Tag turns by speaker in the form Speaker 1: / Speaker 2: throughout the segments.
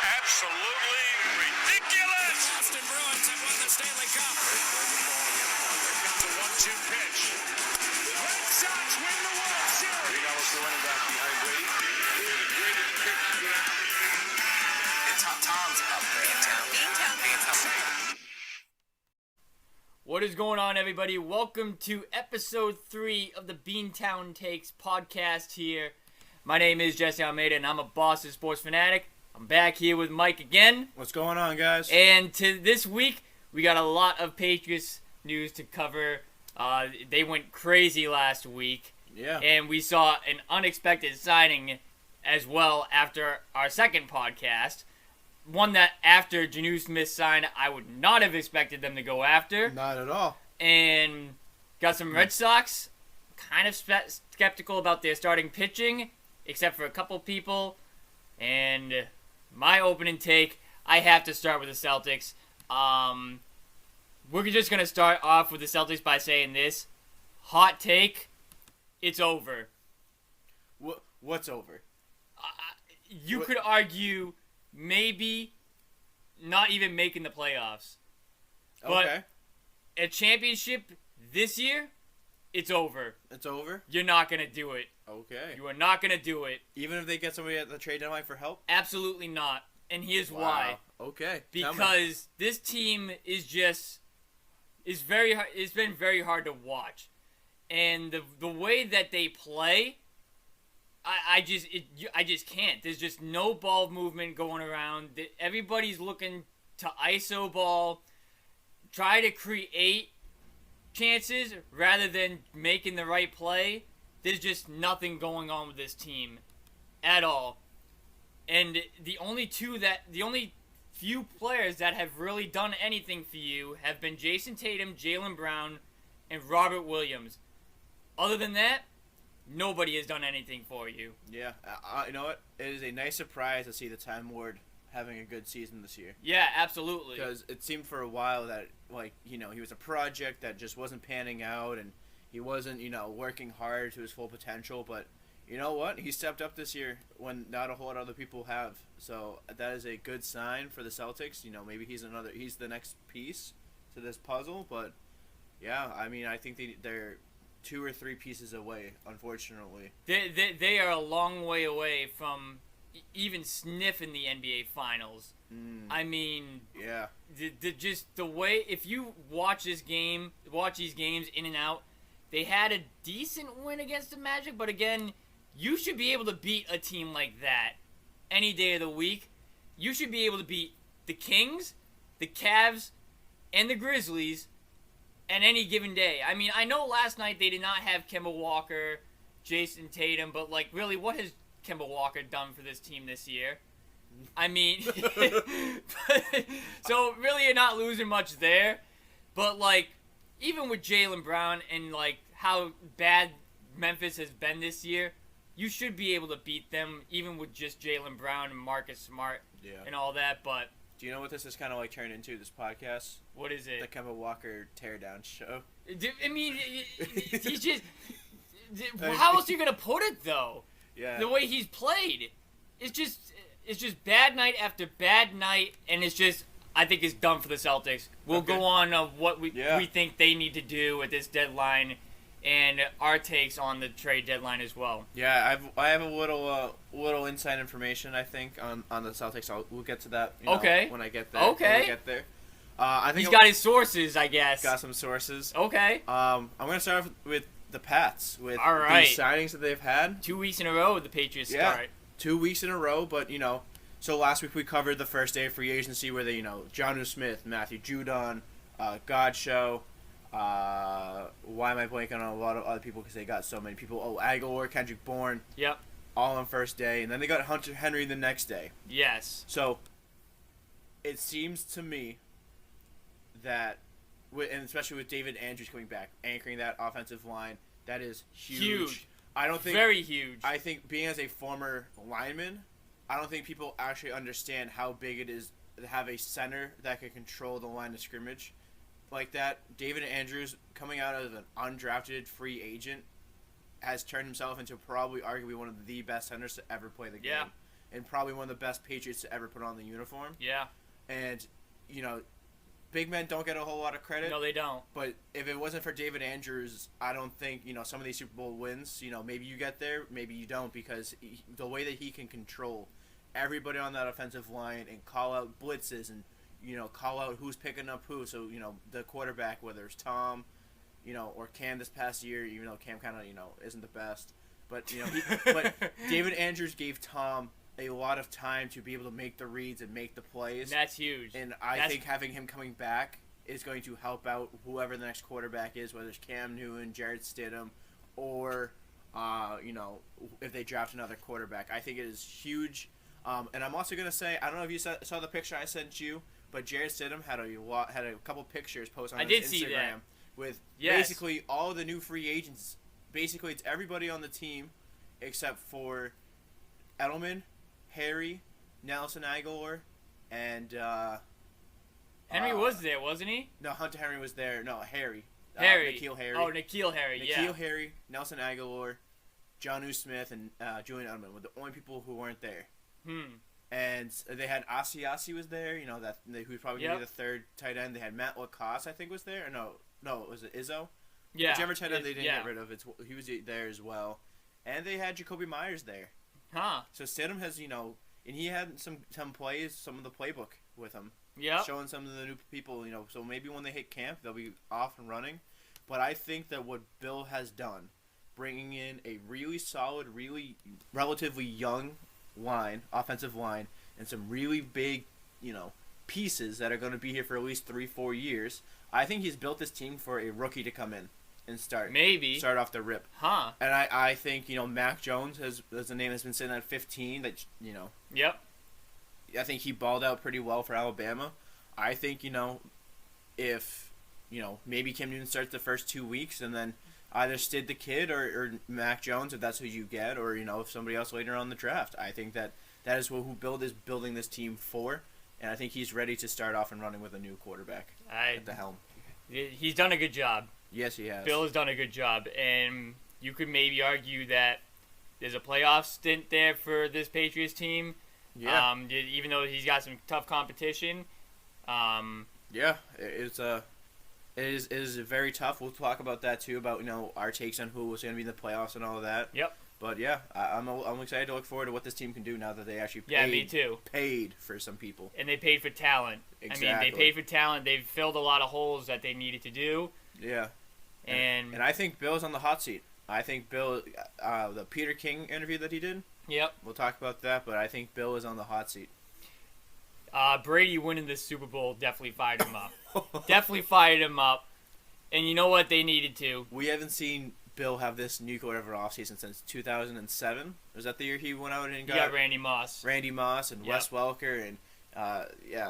Speaker 1: Absolutely ridiculous!
Speaker 2: Boston Bruins have won the Stanley Cup.
Speaker 1: Here comes the 1-2 pitch. Red Sox win the World Series.
Speaker 3: Regal's the running back behind Brady. It's Tom's up there.
Speaker 4: What is going on, everybody? Welcome to episode 3 of the Beantown Takes podcast here. My name is Jesse Almeida, and I'm a Boston sports fanatic. I'm back here with Mike again.
Speaker 5: What's going on, guys?
Speaker 4: And this week, we got a lot of Patriots news to cover. They went crazy last week.
Speaker 5: Yeah.
Speaker 4: And we saw an unexpected signing as well after our second podcast. One that after Janu Smith signed, I would not have expected them to go after.
Speaker 5: Not at all.
Speaker 4: And got some Red Sox. Kind of skeptical about their starting pitching, except for a couple people. And my opening take, I have to start with the Celtics. We're just going to start off with the Celtics by saying this. Hot take, it's over.
Speaker 5: What's over?
Speaker 4: You could argue maybe not even making the playoffs. But
Speaker 5: Okay.
Speaker 4: a championship this year, it's over.
Speaker 5: It's over?
Speaker 4: You're not going to do it.
Speaker 5: Okay.
Speaker 4: You are not going to do it.
Speaker 5: Even if they get somebody at the trade deadline for help?
Speaker 4: Absolutely not. And here's
Speaker 5: Wow.
Speaker 4: why.
Speaker 5: Okay.
Speaker 4: Because this team is very hard. It's been very hard to watch, and the way that they play, I just can't. There's just no ball movement going around. Everybody's looking to ISO ball, try to create chances rather than making the right play. There's just nothing going on with this team at all. And the only few players that have really done anything for you have been Jason Tatum, Jaylen Brown, and Robert Williams. Other than that, nobody has done anything for you.
Speaker 5: Yeah. You know what? It is a nice surprise to see the Time Lord having a good season this year.
Speaker 4: Yeah, absolutely.
Speaker 5: Because it seemed for a while that, he was a project that just wasn't panning out, and he wasn't, working hard to his full potential, but you know what? He stepped up this year when not a whole lot of other people have. So that is a good sign for the Celtics. Maybe he's the next piece to this puzzle. But yeah, I think they're 2 or 3 pieces away, unfortunately.
Speaker 4: They are a long way away from even sniffing the NBA Finals.
Speaker 5: Yeah.
Speaker 4: Just the way, if you watch these games in and out, they had a decent win against the Magic, but again, you should be able to beat a team like that any day of the week. You should be able to beat the Kings, the Cavs, and the Grizzlies on any given day. I know last night they did not have Kemba Walker, Jason Tatum, but, really, what has Kemba Walker done for this team this year? So, really, you're not losing much there. But, even with Jaylen Brown and, how bad Memphis has been this year, you should be able to beat them, even with just Jaylen Brown and Marcus Smart and all that. But
Speaker 5: do you know what this is kind of turned into, this podcast?
Speaker 4: What is it?
Speaker 5: The Kemba Walker teardown show.
Speaker 4: He's just... How else are you going to put it, though?
Speaker 5: Yeah.
Speaker 4: The way he's played. It's just bad night after bad night, and it's just... I think it's done for the Celtics. We'll go on what we think they need to do at this deadline, and our takes on the trade deadline as well.
Speaker 5: Yeah, I have a little inside information, I think, on the Celtics. We'll get to that when I get there.
Speaker 4: Okay.
Speaker 5: When we get there. I think
Speaker 4: he's got his sources, I guess.
Speaker 5: Got some sources.
Speaker 4: Okay.
Speaker 5: I'm going to start off with the Pats, with
Speaker 4: all right.
Speaker 5: the signings that they've had.
Speaker 4: 2 weeks in a row the Patriots start.
Speaker 5: 2 weeks in a row, but, so last week we covered the first day of free agency where they, Jonu Smith, Matthew Judon, Godshow. Why am I blanking on a lot of other people because they got so many people? Oh, Aguilar, Kendrick Bourne.
Speaker 4: Yep.
Speaker 5: All on first day. And then they got Hunter Henry the next day.
Speaker 4: Yes.
Speaker 5: So it seems to me that, and especially with David Andrews coming back, anchoring that offensive line, that is huge. I don't think
Speaker 4: very huge.
Speaker 5: I think being as a former lineman, I don't think people actually understand how big it is to have a center that can control the line of scrimmage like that. David Andrews, coming out of an undrafted free agent, has turned himself into probably arguably one of the best centers to ever play the game.
Speaker 4: Yeah.
Speaker 5: and probably one of the best Patriots to ever put on the uniform.
Speaker 4: Yeah.
Speaker 5: And, big men don't get a whole lot of credit.
Speaker 4: No, they don't.
Speaker 5: But if it wasn't for David Andrews, I don't think, some of these Super Bowl wins, maybe you get there, maybe you don't, because the way that he can control everybody on that offensive line and call out blitzes and, call out who's picking up who. So, the quarterback, whether it's Tom, or Cam this past year, even though Cam kind of, isn't the best. But, but David Andrews gave Tom a lot of time to be able to make the reads and make the plays.
Speaker 4: That's huge.
Speaker 5: And I think having him coming back is going to help out whoever the next quarterback is, whether it's Cam Newton, Jared Stidham, or, if they draft another quarterback. I think it is huge. And I'm also going to say, I don't know if you saw the picture I sent you, but Jared Stidham had a couple pictures posted on his Instagram
Speaker 4: see that.
Speaker 5: with
Speaker 4: Yes.
Speaker 5: basically all the new free agents. Basically, it's everybody on the team except for Edelman, Harry, Nelson Aguilar, and
Speaker 4: Henry was there, wasn't he?
Speaker 5: no, Hunter Henry was there. No, Harry.
Speaker 4: Harry.
Speaker 5: N'Keal Harry.
Speaker 4: Oh, N'Keal Harry,
Speaker 5: N'Keal Harry, Nelson Aguilar, Jonnu Smith, and Julian Edelman were the only people who weren't there. And they had Asiasi was there, who's probably going to be the third tight end. They had Matt Lacoste, I think, was there. Or no, was it Izzo?
Speaker 4: Yeah.
Speaker 5: Whichever tight end they didn't get rid of, he was there as well. And they had Jacoby Myers there.
Speaker 4: Huh.
Speaker 5: So Stidham has, and he had some plays, some of the playbook with him.
Speaker 4: Yeah.
Speaker 5: Showing some of the new people, so maybe when they hit camp, they'll be off and running. But I think that what Bill has done, bringing in a really solid, really relatively young offensive line, and some really big, pieces that are going to be here for at least 3-4 years, I think he's built this team for a rookie to come in and start off the rip.
Speaker 4: Huh.
Speaker 5: And I think, Mac Jones is a name that's been sitting at 15 that,
Speaker 4: Yep.
Speaker 5: I think he balled out pretty well for Alabama. I think, if, maybe Cam Newton starts the first 2 weeks and then either Stid the kid or Mac Jones, if that's who you get, or, if somebody else later on in the draft. I think that is who Bill is building this team for, and I think he's ready to start off and running with a new quarterback at the helm.
Speaker 4: He's done a good job.
Speaker 5: Yes, he has.
Speaker 4: Bill has done a good job, and you could maybe argue that there's a playoff stint there for this Patriots team.
Speaker 5: Yeah.
Speaker 4: Even though he's got some tough competition.
Speaker 5: Yeah, it is very tough. We'll talk about that too, about our takes on who was going to be in the playoffs and all of that.
Speaker 4: Yep.
Speaker 5: But yeah, I'm excited to look forward to what this team can do now that they actually
Speaker 4: me too.
Speaker 5: Paid for some people.
Speaker 4: And they paid for talent.
Speaker 5: Exactly.
Speaker 4: I mean, they paid for talent. They've filled a lot of holes that they needed to do.
Speaker 5: Yeah.
Speaker 4: And
Speaker 5: I think Bill's on the hot seat. I think Bill, the Peter King interview that he did.
Speaker 4: Yep.
Speaker 5: We'll talk about that, but I think Bill is on the hot seat.
Speaker 4: Brady winning the Super Bowl definitely fired him up. Definitely fired him up. And you know what? They needed to.
Speaker 5: We haven't seen Bill have this nuclear of an offseason since 2007. Was that the year he went out and got
Speaker 4: Randy Moss.
Speaker 5: Randy Moss and Wes Welker and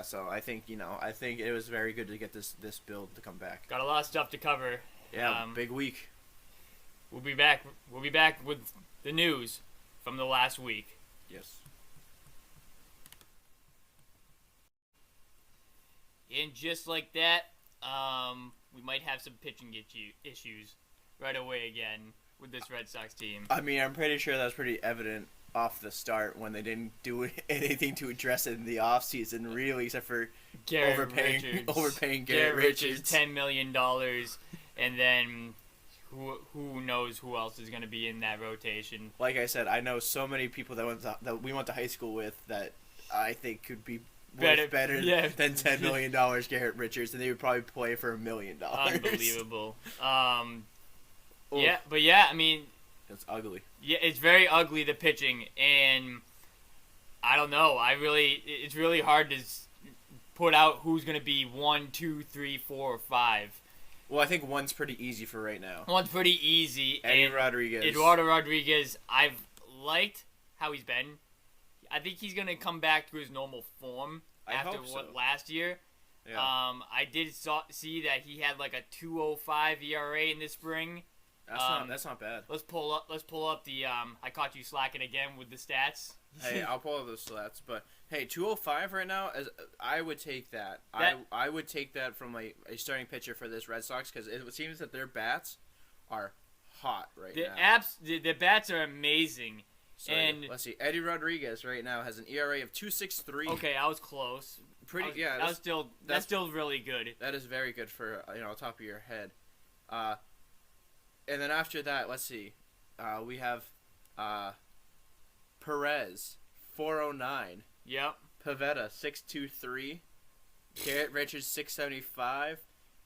Speaker 5: so I think it was very good to get this build to come back.
Speaker 4: Got a lot of stuff to cover.
Speaker 5: Yeah, big week.
Speaker 4: We'll be back with the news from the last week.
Speaker 5: Yes.
Speaker 4: And just like that, we might have some pitching issues right away again with this Red Sox team.
Speaker 5: I mean, I'm pretty sure that was pretty evident off the start when they didn't do anything to address it in the offseason, really, except for overpaying Garrett Richards.
Speaker 4: $10 million, and then who knows who else is going to be in that rotation.
Speaker 5: Like I said, I know so many people that we went to high school with that I think could be better than $10 million Garrett Richards, and they would probably play for $1 million.
Speaker 4: Unbelievable. I mean,
Speaker 5: it's ugly.
Speaker 4: Yeah, it's very ugly, the pitching, and I don't know. It's really hard to put out who's going to be 1, 2, 3, 4, or 5.
Speaker 5: Well, I think one's pretty easy for right now.
Speaker 4: One's pretty easy.
Speaker 5: Eduardo
Speaker 4: Rodriguez, I've liked how he's been. I think he's going to come back to his normal form after last year.
Speaker 5: Yeah.
Speaker 4: I did see that he had like a 2.05 ERA in the spring.
Speaker 5: That's not bad.
Speaker 4: Let's pull up the I caught you slacking again with the stats.
Speaker 5: Hey, I'll pull up those stats, but hey, 205 right now, I would take that. I would take that from a starting pitcher for this Red Sox, because it seems that their bats are hot right now.
Speaker 4: The bats are amazing.
Speaker 5: So
Speaker 4: And
Speaker 5: let's see. Eddie Rodriguez right now has an ERA of 2.63.
Speaker 4: okay, I was close. That's still really good.
Speaker 5: That is very good for top of your head. And then after that, let's see. We have Perez 409.
Speaker 4: Yep.
Speaker 5: Pavetta 623. Garrett Richards 675.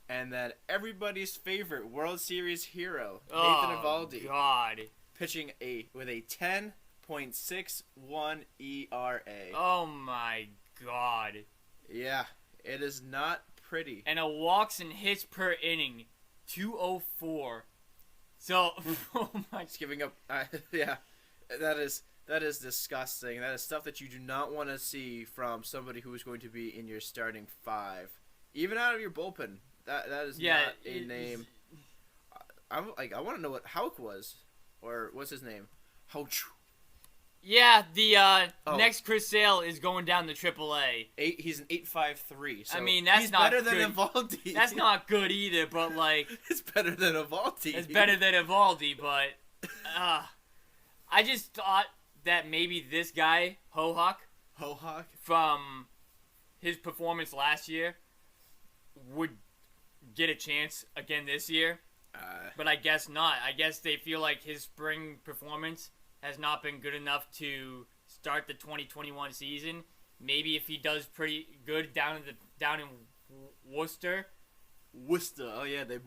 Speaker 5: And then everybody's favorite World Series hero, Nathan Eovaldi,
Speaker 4: God.
Speaker 5: pitching with a 10.61 ERA.
Speaker 4: Oh my God.
Speaker 5: Yeah, it is not pretty.
Speaker 4: And a walks and hits per inning, 204. So, oh my.
Speaker 5: He's giving up. Yeah, that is disgusting. That is stuff that you do not want to see from somebody who is going to be in your starting five, even out of your bullpen. That is not a name. I want to know what Hauk was, or what's his name? Houch.
Speaker 4: Yeah, the next Chris Sale is going down to AAA.
Speaker 5: He's an 8.53. So
Speaker 4: I mean, that's
Speaker 5: he's
Speaker 4: not
Speaker 5: better
Speaker 4: good.
Speaker 5: than Eovaldi.
Speaker 4: That's not good either, but like
Speaker 5: it's better than Eovaldi.
Speaker 4: it's better than Eovaldi, but I just thought that maybe this guy Hohawk from his performance last year would get a chance again this year. But I guess not. I guess they feel like his spring performance has not been good enough to start the 2021 season. Maybe if he does pretty good down in Worcester.
Speaker 5: Worcester. Oh yeah, they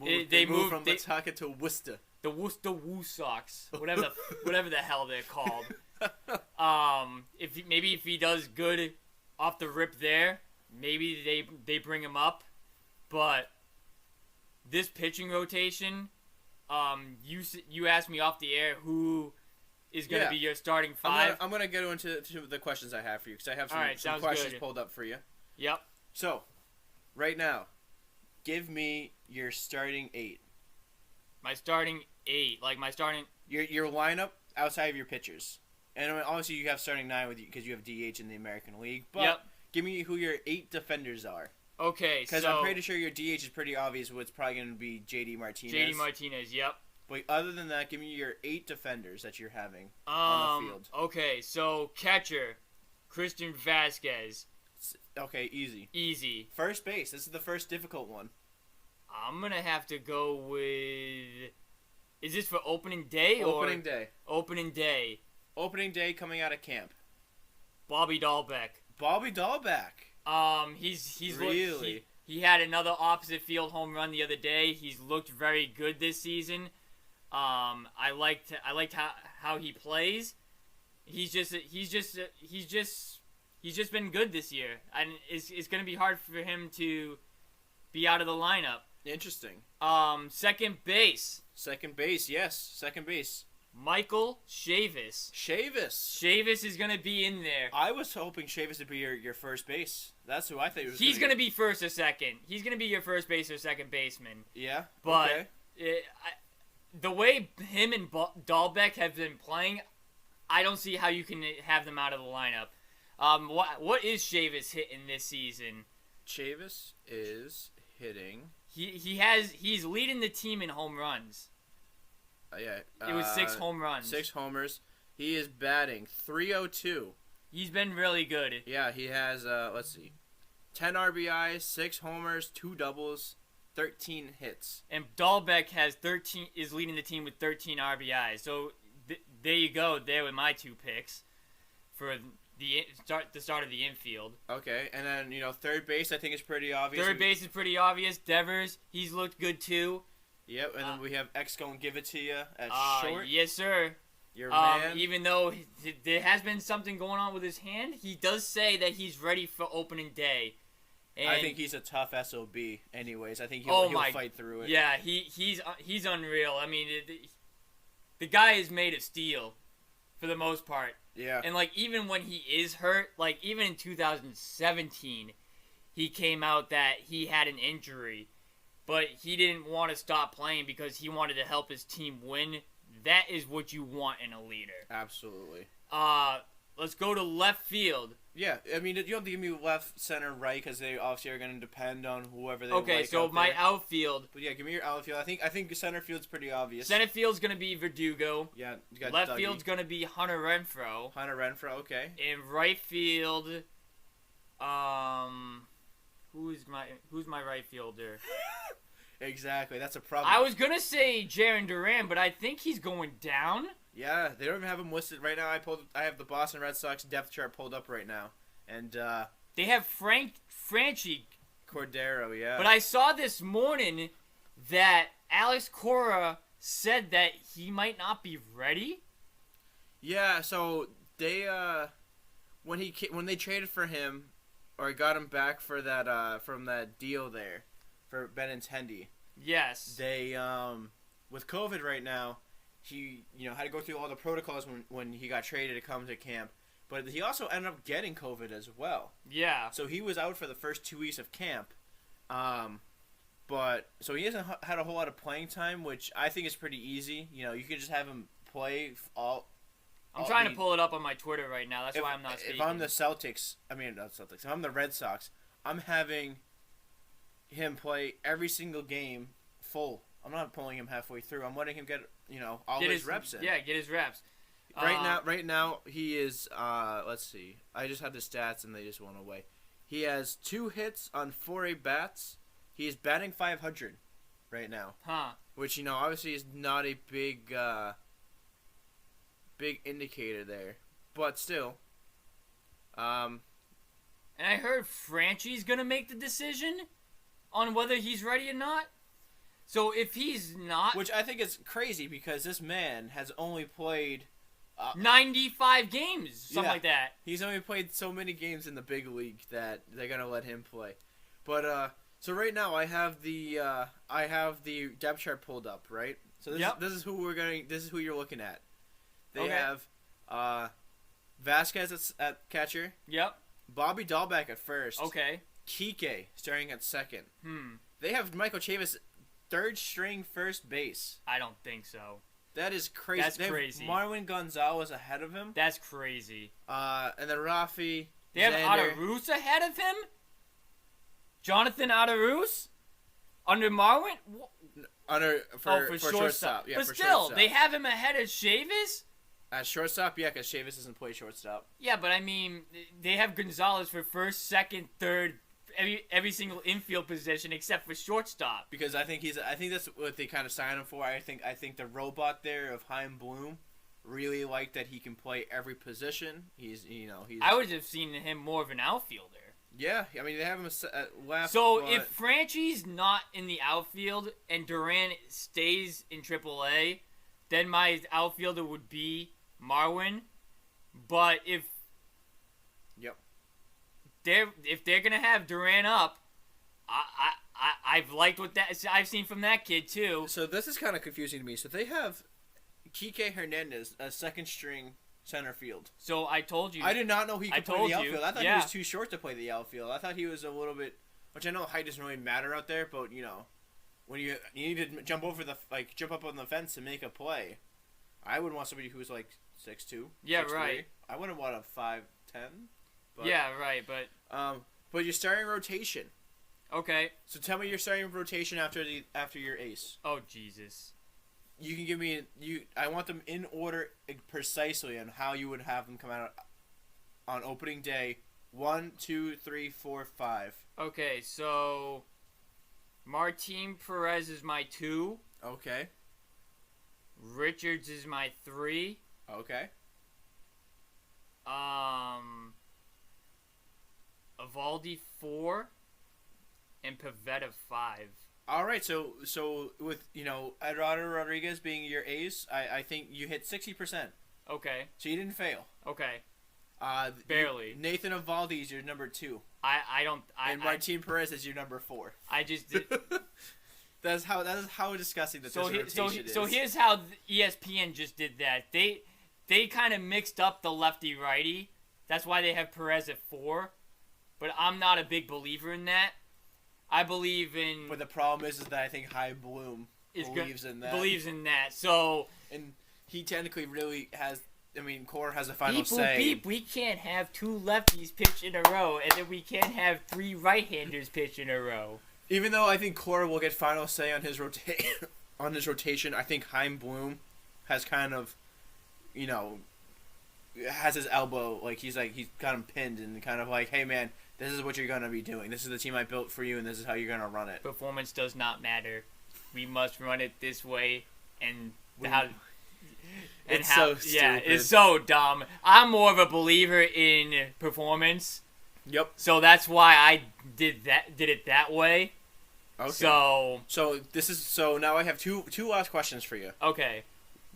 Speaker 5: moved from Pawtucket to Worcester.
Speaker 4: The Worcester Woo Sox, whatever the hell they're called. If he does good off the rip there, maybe they bring him up. But this pitching rotation, you asked me off the air who is going to be your starting five.
Speaker 5: I'm going to get into the questions I have for you because I have some questions pulled up for you.
Speaker 4: Yep.
Speaker 5: So, right now, give me your starting 8.
Speaker 4: My starting 8, like my starting
Speaker 5: your lineup outside of your pitchers, and obviously you have starting 9 with you because you have DH in the American League. But give me who your 8 defenders are.
Speaker 4: Okay,
Speaker 5: because I'm pretty sure your DH is pretty obvious. What's probably going to be JD Martinez.
Speaker 4: JD Martinez, yep.
Speaker 5: But other than that, give me your 8 defenders that you're having on the field.
Speaker 4: Okay, so catcher, Christian Vasquez.
Speaker 5: Okay, easy.
Speaker 4: Easy.
Speaker 5: First base. This is the first difficult one.
Speaker 4: I'm gonna have to go with. Is this for opening day or
Speaker 5: opening day?
Speaker 4: Opening day.
Speaker 5: Opening day coming out of camp.
Speaker 4: Bobby Dahlbeck.
Speaker 5: Bobby Dahlbeck.
Speaker 4: He's
Speaker 5: really.
Speaker 4: He had another opposite field home run the other day. He's looked very good this season. I liked how he plays. He's just been good this year, and it's gonna be hard for him to be out of the lineup.
Speaker 5: Interesting.
Speaker 4: Second base.
Speaker 5: Second base, yes. Second base.
Speaker 4: Michael Chavis. Chavis is gonna be in there.
Speaker 5: I was hoping Chavis would be your first base. That's who I thought he was.
Speaker 4: He's gonna be first or second. He's gonna be your first base or second baseman.
Speaker 5: Yeah.
Speaker 4: But the way him and Dahlbeck have been playing, I don't see how you can have them out of the lineup. What is Chavis hitting this season?
Speaker 5: Chavis is hitting.
Speaker 4: He's leading the team in home runs.
Speaker 5: Yeah.
Speaker 4: It was 6 home runs.
Speaker 5: 6 homers. He is batting .302.
Speaker 4: He's been really good.
Speaker 5: Yeah, he has 10 RBIs, 6 homers, 2 doubles, 13 hits.
Speaker 4: And Dahlbeck is leading the team with 13 RBIs. So there you go. There with my 2 picks for the start of the infield.
Speaker 5: Okay, and then third base I think is pretty obvious.
Speaker 4: Third base is pretty obvious. Devers, he's looked good too.
Speaker 5: Yep, and then we have X gonna give it to you at short.
Speaker 4: Yes, sir.
Speaker 5: Your man.
Speaker 4: Even though there has been something going on with his hand, he does say that he's ready for opening day. And
Speaker 5: I think he's a tough SOB. Anyways, I think he'll fight through it.
Speaker 4: Yeah, he's unreal. I mean, the guy is made of steel, for the most part.
Speaker 5: Yeah.
Speaker 4: And even when he is hurt, even in 2017, he came out that he had an injury. But he didn't want to stop playing because he wanted to help his team win. That is what you want in a leader.
Speaker 5: Absolutely.
Speaker 4: let's go to left field.
Speaker 5: Yeah, I mean, you don't have to give me left, center, right, because they obviously are going to depend on whoever they
Speaker 4: Okay,
Speaker 5: like
Speaker 4: so
Speaker 5: out
Speaker 4: my
Speaker 5: there.
Speaker 4: outfield.
Speaker 5: But yeah, give me your outfield. I think center field's pretty obvious.
Speaker 4: Center field's gonna be Verdugo.
Speaker 5: Yeah, you got
Speaker 4: Left
Speaker 5: Dougie.
Speaker 4: field's gonna be Hunter Renfroe.
Speaker 5: Hunter Renfroe, okay.
Speaker 4: In right field, who's my right fielder?
Speaker 5: Exactly, that's a problem.
Speaker 4: I was gonna say Jarren Duran, but I think he's going down.
Speaker 5: Yeah, they don't even have him listed right now. I have the Boston Red Sox depth chart pulled up right now, and
Speaker 4: They have Franchi,
Speaker 5: Cordero, yeah.
Speaker 4: but I saw this morning that Alex Cora said that he might not be ready.
Speaker 5: Yeah, so they when they traded for him, or got him back for that from that deal there, for Benintendi.
Speaker 4: Yes.
Speaker 5: They with COVID right now, he had to go through all the protocols when he got traded to come to camp, but he also ended up getting COVID as well.
Speaker 4: Yeah.
Speaker 5: So he was out for the first 2 weeks of camp. But so he hasn't had a whole lot of playing time, which I think is pretty easy. You can just have him play all.
Speaker 4: I'm trying to pull it up on my Twitter right now. That's why I'm not speaking.
Speaker 5: If I'm the Celtics, not Celtics. If I'm the Red Sox, I'm having him play every single game full. I'm not pulling him halfway through. I'm letting him get all his reps in.
Speaker 4: Yeah, get his reps.
Speaker 5: Right now he is. Let's see. I just had the stats and they just went away. He has 2 hits on 4 at-bats. He is batting .500 right now.
Speaker 4: Huh.
Speaker 5: Which obviously is not a big indicator there, but still.
Speaker 4: And I heard Franchi's gonna make the decision on whether he's ready or not. So if he's not,
Speaker 5: Which I think is crazy because this man has only played
Speaker 4: 95 games, something
Speaker 5: Yeah.
Speaker 4: like that.
Speaker 5: He's only played so many games in the big league that they're gonna let him play. But so right now I have the depth chart pulled up, right? So this is who this is who you're looking at. They
Speaker 4: Okay.
Speaker 5: have Vasquez at catcher,
Speaker 4: Yep.
Speaker 5: Bobby Dahlbeck at first,
Speaker 4: Okay.
Speaker 5: Kike starting at second. They have Michael Chavis third string first base.
Speaker 4: I don't think so.
Speaker 5: That is crazy.
Speaker 4: That's
Speaker 5: they have
Speaker 4: crazy.
Speaker 5: Marwin Gonzalez ahead of him.
Speaker 4: That's crazy.
Speaker 5: And then Rafi.
Speaker 4: They have
Speaker 5: Xander.
Speaker 4: Adarus ahead of him? Jonathan Adarus? Under Marwin?
Speaker 5: For shortstop. Yeah,
Speaker 4: but
Speaker 5: for
Speaker 4: still,
Speaker 5: shortstop.
Speaker 4: they have him ahead of Chavis?
Speaker 5: At shortstop, yeah, because Chavis doesn't play shortstop.
Speaker 4: Yeah, but I mean, they have Gonzalez for first, second, third, every single infield position except for shortstop.
Speaker 5: Because I think that's what they kind of signed him for. I think the robot there of Chaim Bloom really liked that he can play every position. He's.
Speaker 4: I would have seen him more of an outfielder.
Speaker 5: Yeah, I mean they have him at left.
Speaker 4: So
Speaker 5: but
Speaker 4: if Franchi's not in the outfield and Duran stays in AAA, then my outfielder would be Marwin. But if they're gonna have Duran up, I've liked what I've seen from that kid too.
Speaker 5: So this is kind of confusing to me. So they have Kike Hernandez as second string center field.
Speaker 4: So I told you.
Speaker 5: I did not know he could play
Speaker 4: told
Speaker 5: the
Speaker 4: you,
Speaker 5: outfield. I thought
Speaker 4: yeah.
Speaker 5: he was too short to play the outfield. I thought he was a little bit, which I know height doesn't really matter out there, but when you need to jump up on the fence and make a play, I would want somebody who's like 6'2".
Speaker 4: Yeah,
Speaker 5: 6'3".
Speaker 4: right.
Speaker 5: I wouldn't want a 5'10". But,
Speaker 4: Yeah, right. But
Speaker 5: you're starting rotation.
Speaker 4: okay.
Speaker 5: So tell me your starting rotation after your ace.
Speaker 4: Oh Jesus.
Speaker 5: You can give me I want them in order precisely on how you would have them come out on opening day. 1, 2, 3, 4, 5.
Speaker 4: Okay, so Martin Perez is my 2.
Speaker 5: Okay.
Speaker 4: Richards is my 3.
Speaker 5: Okay.
Speaker 4: Evaldi 4. And Pavetta 5.
Speaker 5: All right. So with Eduardo Rodriguez being your ace, I think you hit 60%.
Speaker 4: Okay.
Speaker 5: So you didn't fail.
Speaker 4: Okay. Barely.
Speaker 5: Nathan Evaldi is your number 2.
Speaker 4: And
Speaker 5: Martin Perez is your number 4.
Speaker 4: I just did.
Speaker 5: That is how disgusting this rotation is.
Speaker 4: So here's how ESPN just did that. They kind of mixed up the lefty righty. That's why they have Perez at 4. But I'm not a big believer in that. I believe in.
Speaker 5: But the problem is that I think High Bloom believes in that.
Speaker 4: Believes in that. So.
Speaker 5: And he technically really has I mean, Core has a final
Speaker 4: Beep,
Speaker 5: say.
Speaker 4: beep. We can't have 2 lefties pitch in a row, and then we can't have 3 right-handers pitch in a row.
Speaker 5: Even though I think Core will get final say on his rotation, I think Heim Bloom has kind of, has his elbow, he's got him pinned and kind of like, hey man, this is what you're gonna be doing. This is the team I built for you, and this is how you're gonna run it.
Speaker 4: Performance does not matter. We must run it this way, and how. And
Speaker 5: It's
Speaker 4: how,
Speaker 5: so
Speaker 4: yeah,
Speaker 5: stupid.
Speaker 4: it's so dumb. I'm more of a believer in performance,
Speaker 5: Yep.
Speaker 4: so that's why I did it that way.
Speaker 5: Okay.
Speaker 4: So
Speaker 5: So now I have two last questions for you.
Speaker 4: okay,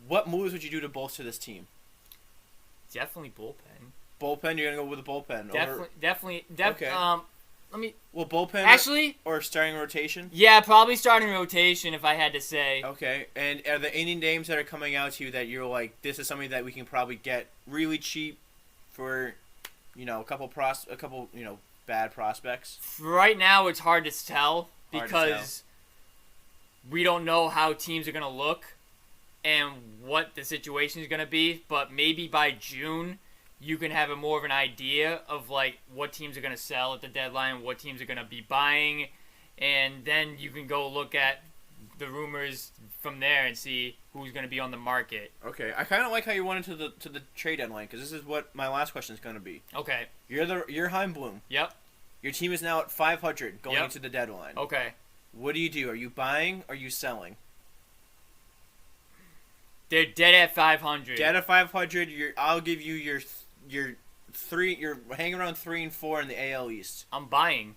Speaker 5: What moves would you do to bolster this team?
Speaker 4: definitely bullpen.
Speaker 5: Bullpen? You're gonna go with a bullpen?
Speaker 4: Definitely.
Speaker 5: Okay.
Speaker 4: Let me
Speaker 5: Well, bullpen
Speaker 4: actually.
Speaker 5: or starting rotation?
Speaker 4: Yeah, probably starting rotation if I had to say.
Speaker 5: Okay. And are there any names that are coming out to you that you're like, this is something that we can probably get really cheap for, a couple bad prospects?
Speaker 4: Right now, it's hard to tell
Speaker 5: Hard to
Speaker 4: because we don't know how teams are gonna look and what the situation is gonna be. But maybe by June, you can have more of an idea of what teams are gonna sell at the deadline, what teams are gonna be buying, and then you can go look at the rumors from there and see who's gonna be on the market.
Speaker 5: Okay. I kind of like how you went into the trade deadline, because this is what my last question is going to be.
Speaker 4: Okay.
Speaker 5: You're Heim Bloom.
Speaker 4: Yep.
Speaker 5: Your team is now at 500 going
Speaker 4: Yep.
Speaker 5: into the deadline.
Speaker 4: Okay.
Speaker 5: What do you do? Are you buying? Or are you selling?
Speaker 4: They're dead at 500.
Speaker 5: Dead at 500. I'll give you your three. You're hanging around 3 and 4 in the AL East.
Speaker 4: I'm buying.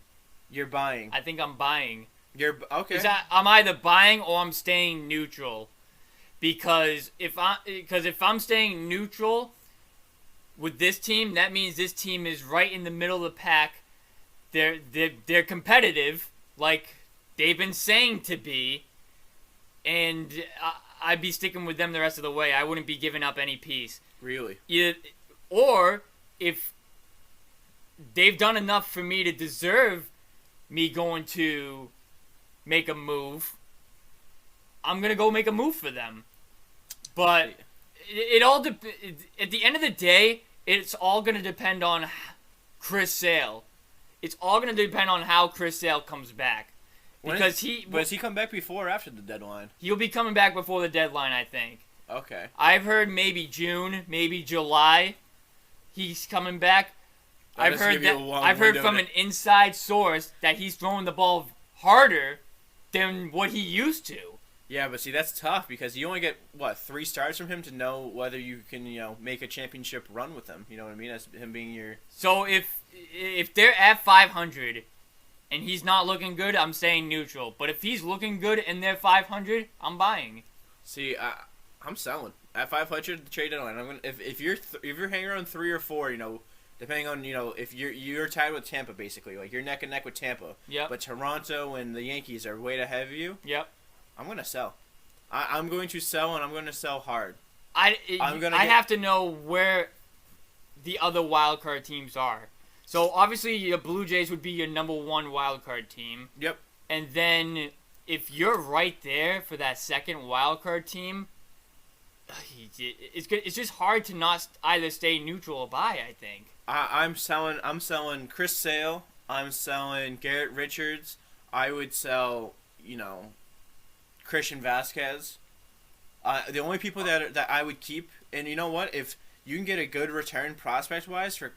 Speaker 5: You're buying.
Speaker 4: I think I'm buying.
Speaker 5: You're okay.
Speaker 4: I'm either buying or I'm staying neutral, because if I'm staying neutral with this team, that means this team is right in the middle of the pack. They're competitive, like they've been saying to be, and I'd be sticking with them the rest of the way. I wouldn't be giving up any piece.
Speaker 5: Really?
Speaker 4: Or if they've done enough for me to deserve me going to make a move, I'm gonna go make a move for them. But it all at the end of the day, it's all gonna depend on Chris Sale. It's all gonna depend on how Chris Sale comes back, because
Speaker 5: does he come back before or after the deadline?
Speaker 4: he'll be coming back before the deadline, I think.
Speaker 5: Okay.
Speaker 4: I've heard maybe June, maybe July. He's coming back. I've heard from an inside source that he's throwing the ball harder than what he used to.
Speaker 5: Yeah, but see, that's tough because you only get 3 starts from him to know whether you can make a championship run with him. You know what I mean? As him being your.
Speaker 4: So if they're at 500 and he's not looking good, I'm staying neutral. But if he's looking good and they're 500, I'm buying.
Speaker 5: See, I'm selling at 500 the trade deadline. I'm gonna if you're hanging around 3 or 4, depending on if you're tied with Tampa basically, like you're neck and neck with Tampa.
Speaker 4: Yep.
Speaker 5: But Toronto and the Yankees are way ahead of you.
Speaker 4: Yep.
Speaker 5: I'm gonna sell. I'm going to sell, and I'm going to sell hard.
Speaker 4: I have to know where the other wild card teams are. So obviously your Blue Jays would be your number 1 wild card team.
Speaker 5: Yep.
Speaker 4: And then if you're right there for that second wild card team, it's just hard to not either stay neutral or buy, I think.
Speaker 5: I'm selling Chris Sale. I'm selling Garrett Richards. I would sell, Christian Vasquez. The only people that I would keep, and you know what, if you can get a good return prospect wise for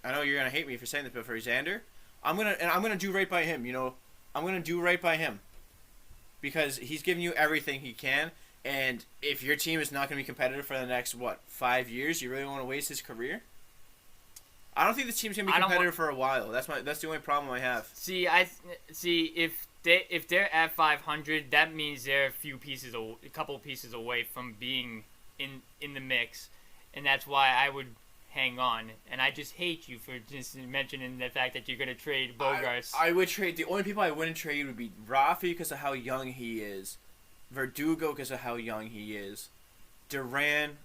Speaker 5: I know you're gonna hate me for saying this, but for Xander, I'm gonna do right by him. I'm gonna do right by him because he's giving you everything he can. And if your team is not gonna be competitive for the next 5 years, you really want to waste his career? I don't think this team's gonna be competitive for a while. That's the only problem I have.
Speaker 4: See, if they're at 500, that means they're a couple pieces away from being in the mix, and that's why I would hang on. And I just hate you for just mentioning the fact that you're gonna trade Bogarts.
Speaker 5: I would trade. The only people I wouldn't trade would be Rafi because of how young he is, Verdugo because of how young he is, Duran,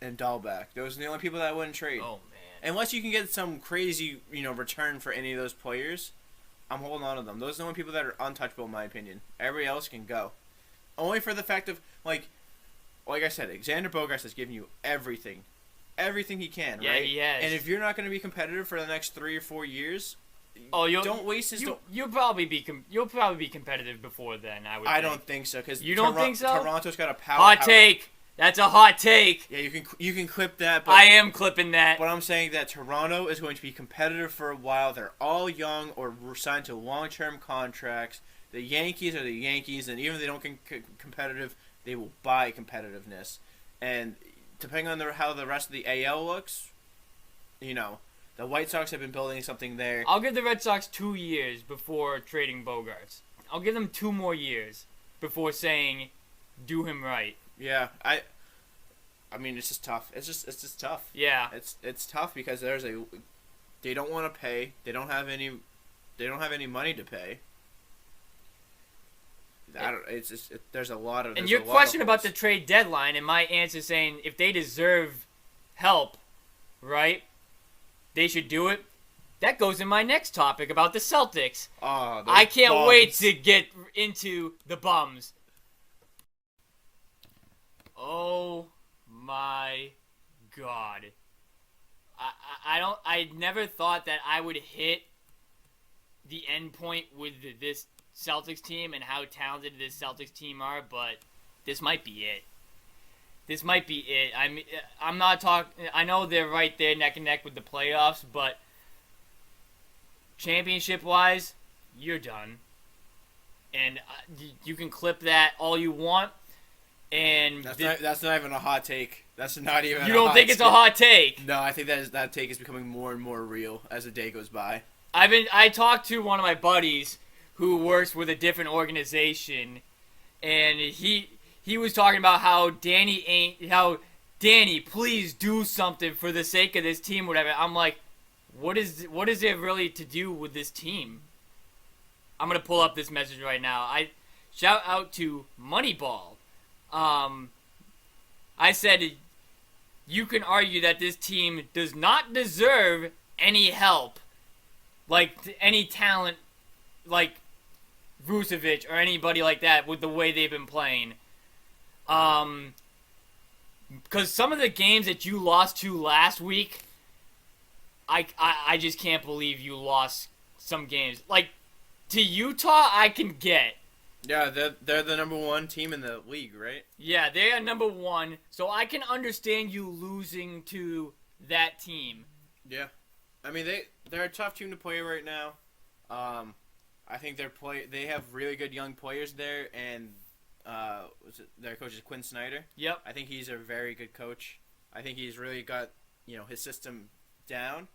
Speaker 5: and Dahlback. Those are the only people that I wouldn't trade.
Speaker 4: Oh man!
Speaker 5: Unless you can get some crazy, return for any of those players, I'm holding on to them. Those are the only people that are untouchable in my opinion. Everybody else can go. Only for the fact of like I said, Xander Bogaerts has given you everything he can,
Speaker 4: Yeah,
Speaker 5: right?
Speaker 4: he has.
Speaker 5: And if you're not going to be competitive for the next 3 or 4 years, don't waste his.
Speaker 4: You'll probably be competitive before then.
Speaker 5: I don't think so because
Speaker 4: you don't think so.
Speaker 5: Toronto's got a power.
Speaker 4: Hot take. That's a hot take.
Speaker 5: Yeah, you can clip that. But
Speaker 4: I am clipping that.
Speaker 5: But I'm saying that Toronto is going to be competitive for a while. They're all young or signed to long-term contracts. The Yankees are the Yankees, and even if they don't get competitive, they will buy competitiveness. And depending on how the rest of the AL looks, the White Sox have been building something there.
Speaker 4: I'll give the Red Sox 2 years before trading Bogaerts. I'll give them 2 more years before saying, do him right.
Speaker 5: Yeah, I mean, it's just tough. It's just tough.
Speaker 4: Yeah,
Speaker 5: it's tough because they don't want to pay. They don't have any money to pay. There's a lot of.
Speaker 4: And your question about the trade deadline, and my answer saying if they deserve help, right, they should do it. That goes in my next topic about the Celtics.
Speaker 5: Oh,
Speaker 4: I can't
Speaker 5: bums.
Speaker 4: wait to get into the bums. Oh my God. I never thought that I would hit the end point with this Celtics team and how talented this Celtics team are, but this might be it. This might be it. I'm not talking. I know they're right there neck and neck with the playoffs, but championship-wise, you're done. And you can clip that all you want. And
Speaker 5: that's not even a hot take. That's not even.
Speaker 4: You don't think it's a hot take?
Speaker 5: No, I think that take is becoming more and more real as the day goes by.
Speaker 4: I talked to one of my buddies who works with a different organization, and he was talking about how Danny, please do something for the sake of this team, whatever. I'm like, what is there really to do with this team? I'm gonna pull up this message right now. I shout out to Moneyball. I said, you can argue that this team does not deserve any help, like any talent, like Vucevic or anybody like that with the way they've been playing. Because some of the games that you lost to last week, I just can't believe you lost some games. Like, to Utah, I can get.
Speaker 5: Yeah, they're the number 1 team in the league, right?
Speaker 4: Yeah, they are number 1, so I can understand you losing to that team.
Speaker 5: Yeah, I mean they're a tough team to play right now. I think they have really good young players there, and their coach is Quinn Snyder.
Speaker 4: Yep.
Speaker 5: I think he's a very good coach. I think he's really got his system down.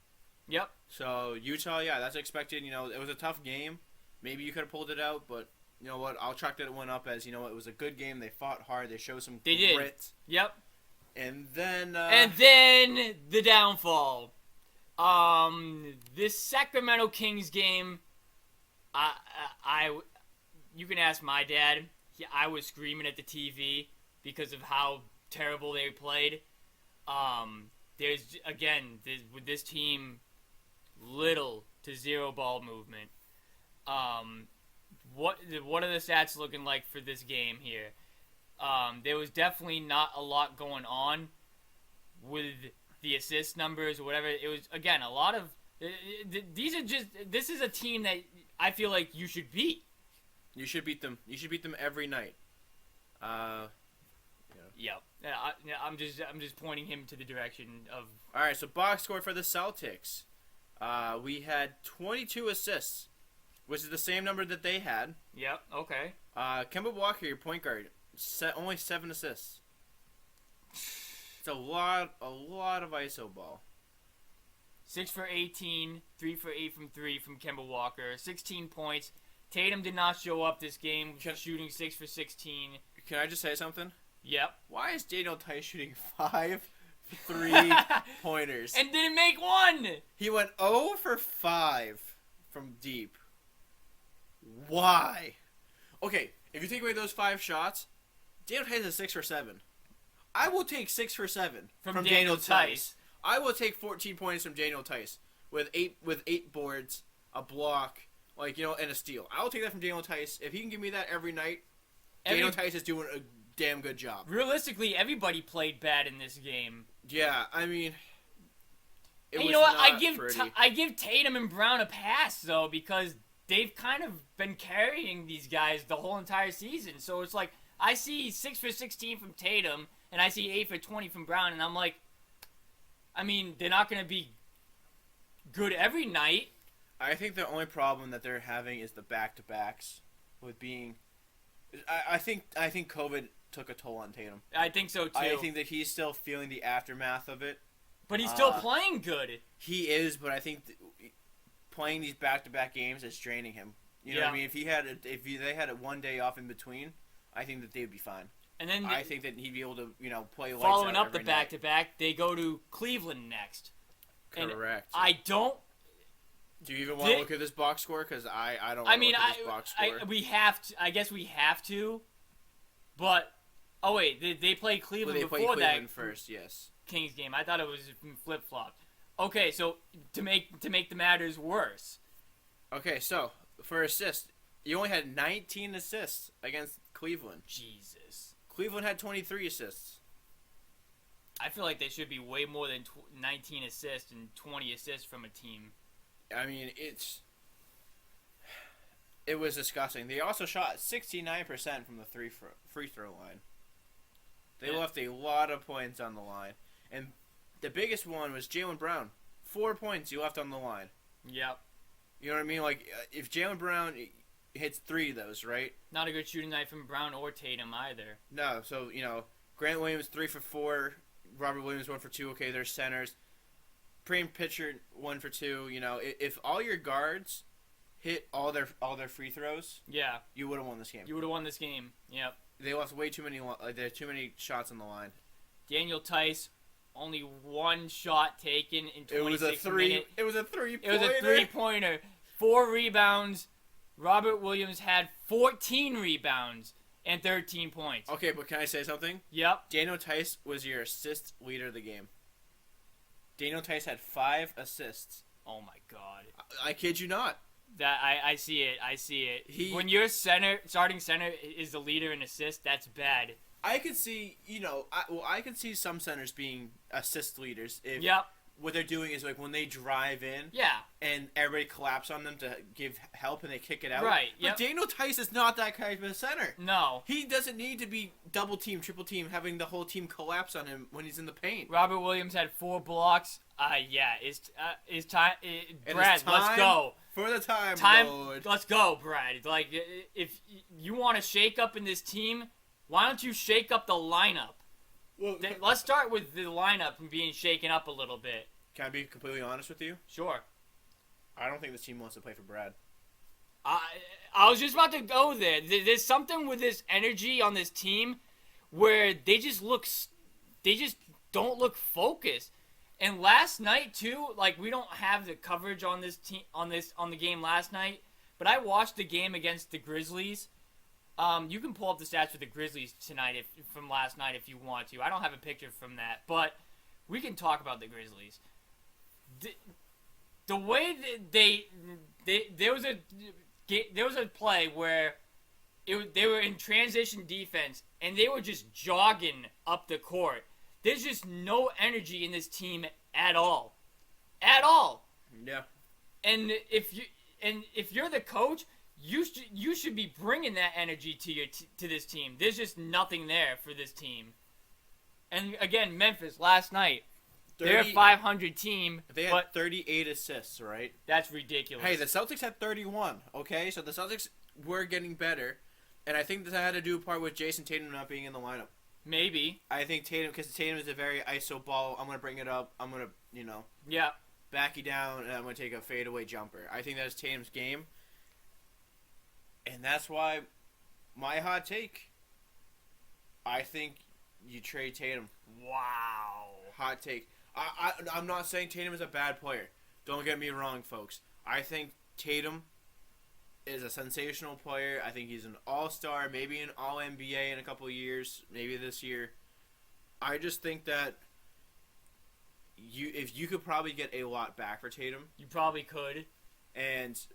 Speaker 4: Yep.
Speaker 5: So Utah, yeah, that's expected. It was a tough game. Maybe you could have pulled it out, but. You know what? I'll chalk that one up as it was a good game. They fought hard. They showed some grit.
Speaker 4: Did. Yep.
Speaker 5: And then
Speaker 4: the downfall. This Sacramento Kings game. You can ask my dad. I was screaming at the TV because of how terrible they played. With this team, little to zero ball movement. What are the stats looking like for this game here? There was definitely not a lot going on with the assist numbers or whatever. It was, again, a lot of... This is a team that I feel like you should beat.
Speaker 5: You should beat them. You should beat them every night.
Speaker 4: Yeah. I'm just pointing him to the direction of...
Speaker 5: All right, so box score for the Celtics. We had 22 assists. Which is the same number that they had.
Speaker 4: Yep, okay.
Speaker 5: Kemba Walker, your point guard, only 7 assists. It's a lot of ISO ball.
Speaker 4: 6 for 18, 3 for 8 from 3 from Kemba Walker, 16 points. Tatum did not show up this game, shooting 6 for 16.
Speaker 5: Can I just say something?
Speaker 4: Yep.
Speaker 5: Why is Daniel Tice shooting 5 3-pointers?
Speaker 4: And didn't make one!
Speaker 5: He went 0 for 5 from deep. Why? Okay, if you take away those 5 shots, Daniel Tice is 6 for 7. I will take 6 for 7 from Daniel Tice. I will take 14 points from Daniel Tice with 8 boards, a block, and a steal. I will take that from Daniel Tice. If he can give me that every night, Daniel Tice is doing a damn good job.
Speaker 4: Realistically, everybody played bad in this game.
Speaker 5: Yeah, I mean, it
Speaker 4: And
Speaker 5: was
Speaker 4: you know what?
Speaker 5: not pretty.
Speaker 4: I give Tatum and Brown a pass though, because they've kind of been carrying these guys the whole entire season. So it's like I see 6 for 16 from Tatum, and I see 8 for 20 from Brown, and I'm like, I mean, they're not going to be good every night.
Speaker 5: I think the only problem that they're having is the back-to-backs with being. I think COVID took a toll on Tatum.
Speaker 4: I think so too.
Speaker 5: I think that he's still feeling the aftermath of it.
Speaker 4: But he's still playing good.
Speaker 5: He is, but I think playing these back-to-back games is draining him. You know what I mean? If they had a 1 day off in between, I think that they would be fine.
Speaker 4: And then
Speaker 5: I think that he'd be able to, play lights
Speaker 4: following
Speaker 5: out
Speaker 4: up the
Speaker 5: every night.
Speaker 4: back-to-back, they go to Cleveland next.
Speaker 5: Correct.
Speaker 4: And I don't.
Speaker 5: Do you even want to look at this box score? Because I don't.
Speaker 4: I mean,
Speaker 5: look at this box score.
Speaker 4: we have to. I guess we have to. But wait, they played Cleveland
Speaker 5: They
Speaker 4: before
Speaker 5: played
Speaker 4: that
Speaker 5: Cleveland first. Yes.
Speaker 4: Kings game. I thought it was flip-flopped. Okay, so to make the matters worse.
Speaker 5: Okay, so for assists, you only had 19 assists against Cleveland.
Speaker 4: Jesus.
Speaker 5: Cleveland had 23 assists.
Speaker 4: I feel like they should be way more than 19 assists and 20 assists from a team.
Speaker 5: I mean, it was disgusting. They also shot 69% from the free throw line. They left a lot of points on the line. And the biggest one was Jaylen Brown. 4 points he left on the line.
Speaker 4: Yep.
Speaker 5: You know what I mean? Like, if Jaylen Brown hits 3 of those, right?
Speaker 4: Not a good shooting night from Brown or Tatum either.
Speaker 5: No, so, Grant Williams 3 for 4. Robert Williams 1 for 2. Okay, they're centers. Preem Pitcher 1 for 2. If all your guards hit all their free throws,
Speaker 4: yeah,
Speaker 5: you would have won this game.
Speaker 4: You would have won this game. Yep.
Speaker 5: They left way too many. There are too many shots on the line.
Speaker 4: Daniel Tice, only 1 shot taken in 26
Speaker 5: It was a
Speaker 4: minutes.
Speaker 5: It was a 3-pointer.
Speaker 4: It was a 3-pointer. 4 rebounds. Robert Williams had 14 rebounds and 13 points.
Speaker 5: Okay, but can I say something?
Speaker 4: Yep.
Speaker 5: Daniel Tice was your assist leader of the game. Daniel Tice had 5 assists.
Speaker 4: Oh my God.
Speaker 5: I kid you not.
Speaker 4: That I see it. I see it. When your starting center is the leader in assists, that's bad.
Speaker 5: I could see, I could see some centers being assist leaders if
Speaker 4: Yep.
Speaker 5: what they're doing is like when they drive in,
Speaker 4: Yeah.
Speaker 5: and everybody collapse on them to give help and they kick it out.
Speaker 4: Right,
Speaker 5: But
Speaker 4: yep.
Speaker 5: Daniel Tice is not that kind of a center.
Speaker 4: No.
Speaker 5: He doesn't need to be double team, triple team, having the whole team collapse on him when he's in the paint.
Speaker 4: Robert Williams had 4 blocks. Yeah. It's time.
Speaker 5: And
Speaker 4: Brad,
Speaker 5: it's time
Speaker 4: let's go.
Speaker 5: For the time, Lord.
Speaker 4: Let's go, Brad. Like, if you want to shake up in this team, why don't you shake up the lineup?
Speaker 5: Well,
Speaker 4: Let's start with the lineup and being shaken up a little bit.
Speaker 5: can I be completely honest with you?
Speaker 4: Sure.
Speaker 5: I don't think this team wants to play for Brad.
Speaker 4: I was just about to go there. There's something with this energy on this team where they just don't look focused. And last night too, like, we don't have the coverage on this team on the game last night, but I watched the game against the Grizzlies. You can pull up the stats for the Grizzlies tonight from last night if you want to. I don't have a picture from that, but we can talk about the Grizzlies. The way that there was a play where they were in transition defense and they were just jogging up the court. There's just no energy in this team at all. At all.
Speaker 5: Yeah.
Speaker 4: And if you're the coach, you should be bringing that energy to this team. There's just nothing there for this team. And again, Memphis last night, they're a 500 team.
Speaker 5: They had 38 assists, right?
Speaker 4: That's ridiculous.
Speaker 5: Hey, the Celtics had 31. Okay, so the Celtics were getting better, and I think that had to do part with Jason Tatum not being in the lineup.
Speaker 4: Maybe.
Speaker 5: I think Tatum, because Tatum is a very ISO ball. I'm gonna bring it up. I'm gonna,
Speaker 4: Yeah.
Speaker 5: back you down, and I'm gonna take a fadeaway jumper. I think that's Tatum's game, and that's why my hot take. I think you trade Tatum.
Speaker 4: Wow.
Speaker 5: Hot take. I'm not saying Tatum is a bad player. Don't get me wrong, folks. I think Tatum is a sensational player. I think he's an all-star, maybe an all-NBA in a couple of years, maybe this year. I just think that if you could probably get a lot back for Tatum,
Speaker 4: You probably could,
Speaker 5: but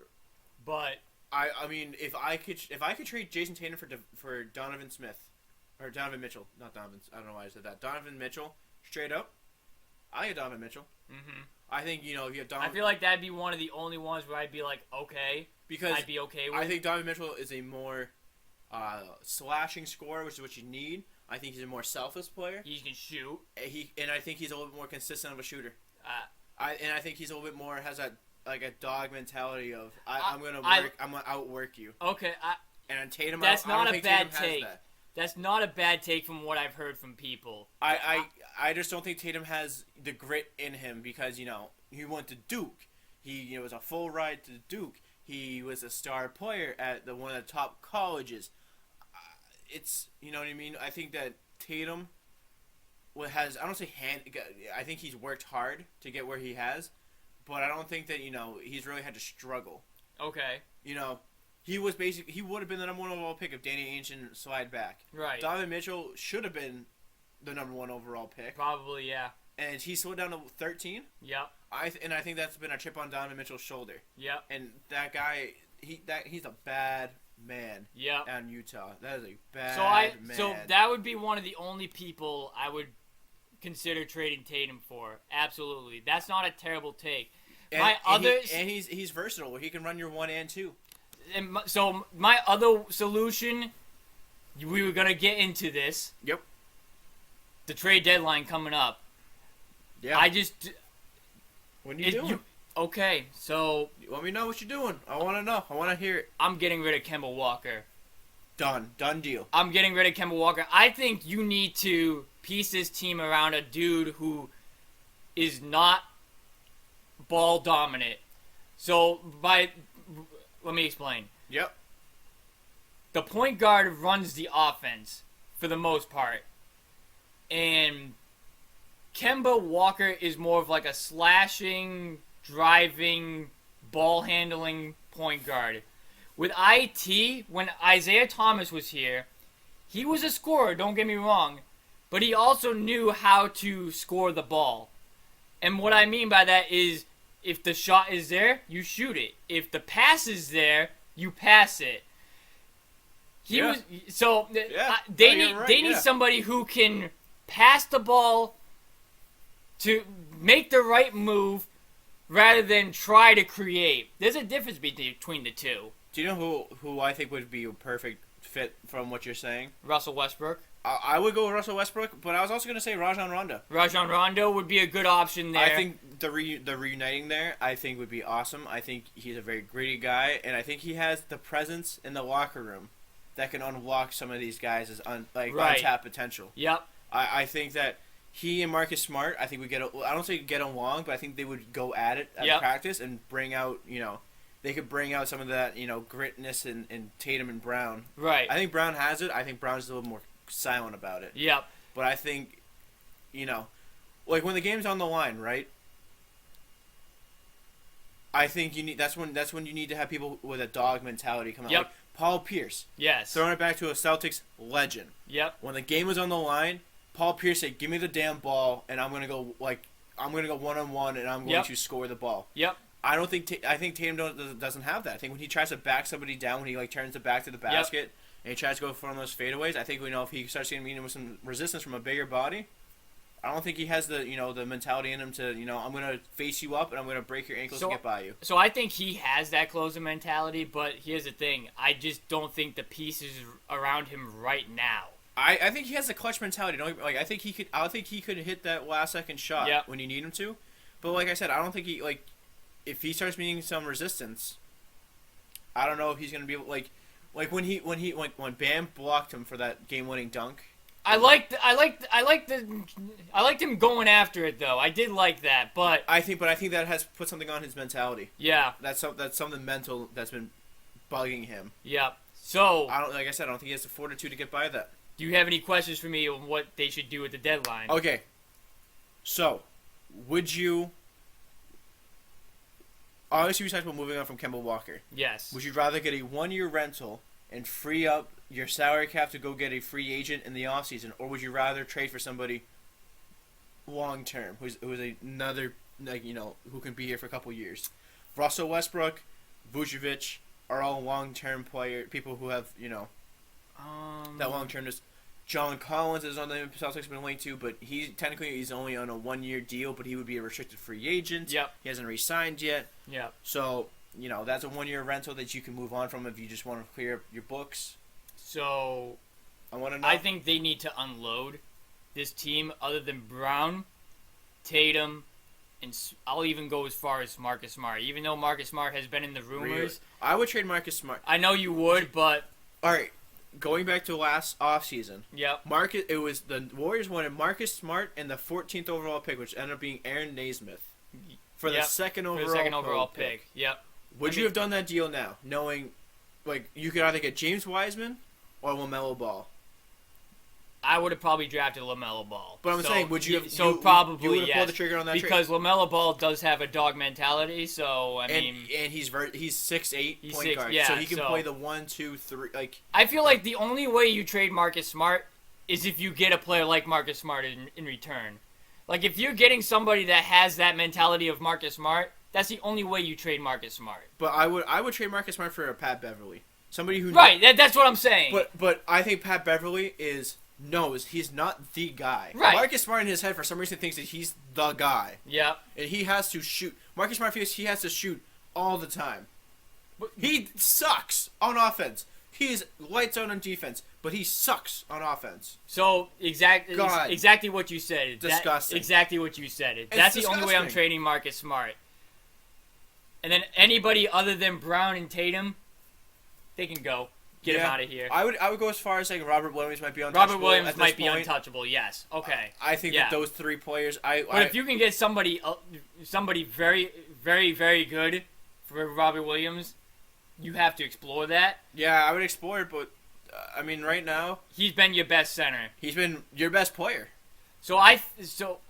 Speaker 4: but
Speaker 5: I mean if I could trade Jason Tatum for Donovan Smith, or Donovan Mitchell, not Donovan. I don't know why I said that. Donovan Mitchell, straight up. I get Donovan Mitchell.
Speaker 4: Mm-hmm.
Speaker 5: I think if you have Donovan.
Speaker 4: I feel like that'd be one of the only ones where I'd be like, okay,
Speaker 5: because
Speaker 4: I'd be okay with.
Speaker 5: I think Donovan Mitchell is a more slashing scorer, which is what you need. I think he's a more selfless player.
Speaker 4: He can shoot.
Speaker 5: And I think he's a little bit more consistent of a shooter.
Speaker 4: I
Speaker 5: think he's a little bit more has that like a dog mentality of I'm gonna outwork you.
Speaker 4: Okay,
Speaker 5: and Tatum.
Speaker 4: That's
Speaker 5: I don't
Speaker 4: not a
Speaker 5: think
Speaker 4: bad
Speaker 5: Tatum has
Speaker 4: take.
Speaker 5: that.
Speaker 4: That's not a bad take from what I've heard from people.
Speaker 5: I just don't think Tatum has the grit in him because he went to Duke. He was a full ride to Duke. He was a star player at one of the top colleges. It's what I mean. I think that Tatum has I don't say I think he's worked hard to get where he has, but I don't think that he's really had to struggle.
Speaker 4: Okay.
Speaker 5: He would have been the number 1 overall pick if Danny Ainge didn't slide back.
Speaker 4: Right.
Speaker 5: Donovan Mitchell should have been the number 1 overall pick.
Speaker 4: Probably, yeah.
Speaker 5: And he slowed down to 13.
Speaker 4: Yep.
Speaker 5: I think that's been a chip on Donovan Mitchell's shoulder.
Speaker 4: Yep.
Speaker 5: And that guy, he's a bad man.
Speaker 4: Yep.
Speaker 5: Down in Utah. That is a bad man.
Speaker 4: So that would be one of the only people I would consider trading Tatum for. Absolutely. That's not a terrible take.
Speaker 5: He's versatile. He can run your 1 and 2.
Speaker 4: So my other solution, we were gonna get into this.
Speaker 5: Yep.
Speaker 4: The trade deadline coming up.
Speaker 5: Yeah. What are you doing?
Speaker 4: Okay, so
Speaker 5: Let me know what you're doing. I want to know. I want to hear it.
Speaker 4: I'm getting rid of Kemba Walker.
Speaker 5: Done deal.
Speaker 4: I'm getting rid of Kemba Walker. I think you need to piece this team around a dude who is not ball dominant. So let me explain.
Speaker 5: Yep.
Speaker 4: The point guard runs the offense for the most part. And Kemba Walker is more of like a slashing, driving, ball handling point guard. With IT, when Isaiah Thomas was here, he was a scorer, don't get me wrong, but he also knew how to score the ball. And what I mean by that is if the shot is there, you shoot it. If the pass is there, you pass it. They need somebody who can pass the ball to make the right move rather than try to create. There's a difference between the two.
Speaker 5: Do you know who I think would be a perfect fit from what you're saying?
Speaker 4: Russell Westbrook.
Speaker 5: I would go with Russell Westbrook, but I was also going to say Rajon Rondo.
Speaker 4: Rajon Rondo would be a good option there.
Speaker 5: I think the reuniting there, I think would be awesome. I think he's a very gritty guy, and I think he has the presence in the locker room that can unlock some of these guys' untapped potential.
Speaker 4: Yep.
Speaker 5: I think that he and Marcus Smart, I think I don't say get along, but I think they would go at it at practice and bring out, they could bring out some of that, gritness in Tatum and Brown.
Speaker 4: Right.
Speaker 5: I think Brown has it. I think Brown's a little more silent about it.
Speaker 4: Yep.
Speaker 5: But I think, like when the game's on the line, right? I think that's when you need to have people with a dog mentality come out.
Speaker 4: Yep.
Speaker 5: Like Paul Pierce.
Speaker 4: Yes.
Speaker 5: Throwing it back to a Celtics legend.
Speaker 4: Yep.
Speaker 5: When the game was on the line, Paul Pierce said, "Give me the damn ball, and I'm gonna go 1-on-1, and I'm going to score the ball."
Speaker 4: Yep.
Speaker 5: I think Tatum doesn't have that. I think when he tries to back somebody down, when he turns the back to the basket and he tries to go for one of those fadeaways, I think if he starts getting with some resistance from a bigger body, I don't think he has the the mentality in him to I'm gonna face you up and I'm gonna break your ankles to get by you.
Speaker 4: So I think he has that closer mentality, but here's the thing: I just don't think the pieces around him right now.
Speaker 5: I think he has the clutch mentality. I think he could hit that last second shot when you need him to, but like I said, I don't think he if he starts meeting some resistance, I don't know if he's gonna be when Bam blocked him for that game-winning dunk. I liked
Speaker 4: him going after it though. I did like that, but
Speaker 5: I think that has put something on his mentality.
Speaker 4: Yeah,
Speaker 5: that's something mental that's been bugging him.
Speaker 4: Yeah. So
Speaker 5: I don't think he has the fortitude to get by that.
Speaker 4: Do you have any questions for me on what they should do at the deadline?
Speaker 5: Okay. So, would you? Obviously, we talked about moving on from Kemba Walker.
Speaker 4: Yes.
Speaker 5: Would you rather get a 1-year rental and free up your salary cap to go get a free agent in the offseason, or would you rather trade for somebody long term who's another who can be here for a couple years? Russell Westbrook, Vucevic are all long term people who have that long term John Collins is on the Celtics been linked to, but he's only on a 1-year deal, but he would be a restricted free agent.
Speaker 4: Yep.
Speaker 5: He hasn't re-signed yet.
Speaker 4: Yep.
Speaker 5: So, that's a 1-year rental that you can move on from if you just want to clear up your books.
Speaker 4: So,
Speaker 5: I want to know.
Speaker 4: I think they need to unload this team other than Brown, Tatum, and I'll even go as far as Marcus Smart. Even though Marcus Smart has been in the rumors.
Speaker 5: Really? I would trade Marcus Smart.
Speaker 4: I know you would, but...
Speaker 5: All right. Going back to last offseason,
Speaker 4: Yep.
Speaker 5: it was the Warriors wanted Marcus Smart and the 14th overall pick, which ended up being Aaron Naismith, for the second overall
Speaker 4: pick. Yep.
Speaker 5: Would you have done that deal now, knowing, you could either get James Wiseman or LaMelo Ball?
Speaker 4: I would have probably drafted LaMelo Ball.
Speaker 5: But I'm saying, would you have?
Speaker 4: Probably
Speaker 5: you would have
Speaker 4: yes.
Speaker 5: pulled the trigger on that
Speaker 4: because LaMelo Ball does have a dog mentality. So
Speaker 5: and he's 6'8" point guard,
Speaker 4: yeah,
Speaker 5: so he can play the 1, 2, 3.
Speaker 4: I feel like the only way you trade Marcus Smart is if you get a player like Marcus Smart in return. Like if you're getting somebody that has that mentality of Marcus Smart, that's the only way you trade Marcus Smart.
Speaker 5: But I would trade Marcus Smart for a Pat Beverly, somebody who
Speaker 4: That's what I'm saying.
Speaker 5: But I think Pat Beverly knows he's not the guy.
Speaker 4: Right.
Speaker 5: Marcus Smart in his head for some reason thinks that he's the guy.
Speaker 4: Yep.
Speaker 5: And he has to shoot. Marcus Smart feels he has to shoot all the time. He sucks on offense. He is lights out on defense, but he sucks on offense.
Speaker 4: So exactly what you said.
Speaker 5: Disgusting.
Speaker 4: Exactly what you said. That's the only way I'm trading Marcus Smart. And then anybody other than Brown and Tatum, they can go. Get him out of here.
Speaker 5: I would go as far as saying Robert Williams might be untouchable.
Speaker 4: Robert Williams might be untouchable. Yes. Okay.
Speaker 5: I think that those 3 players.
Speaker 4: But if you can get somebody very, very, very good for Robert Williams, you have to explore that.
Speaker 5: Yeah, I would explore it, but right now
Speaker 4: he's been your best center.
Speaker 5: He's been your best player.
Speaker 4: All right.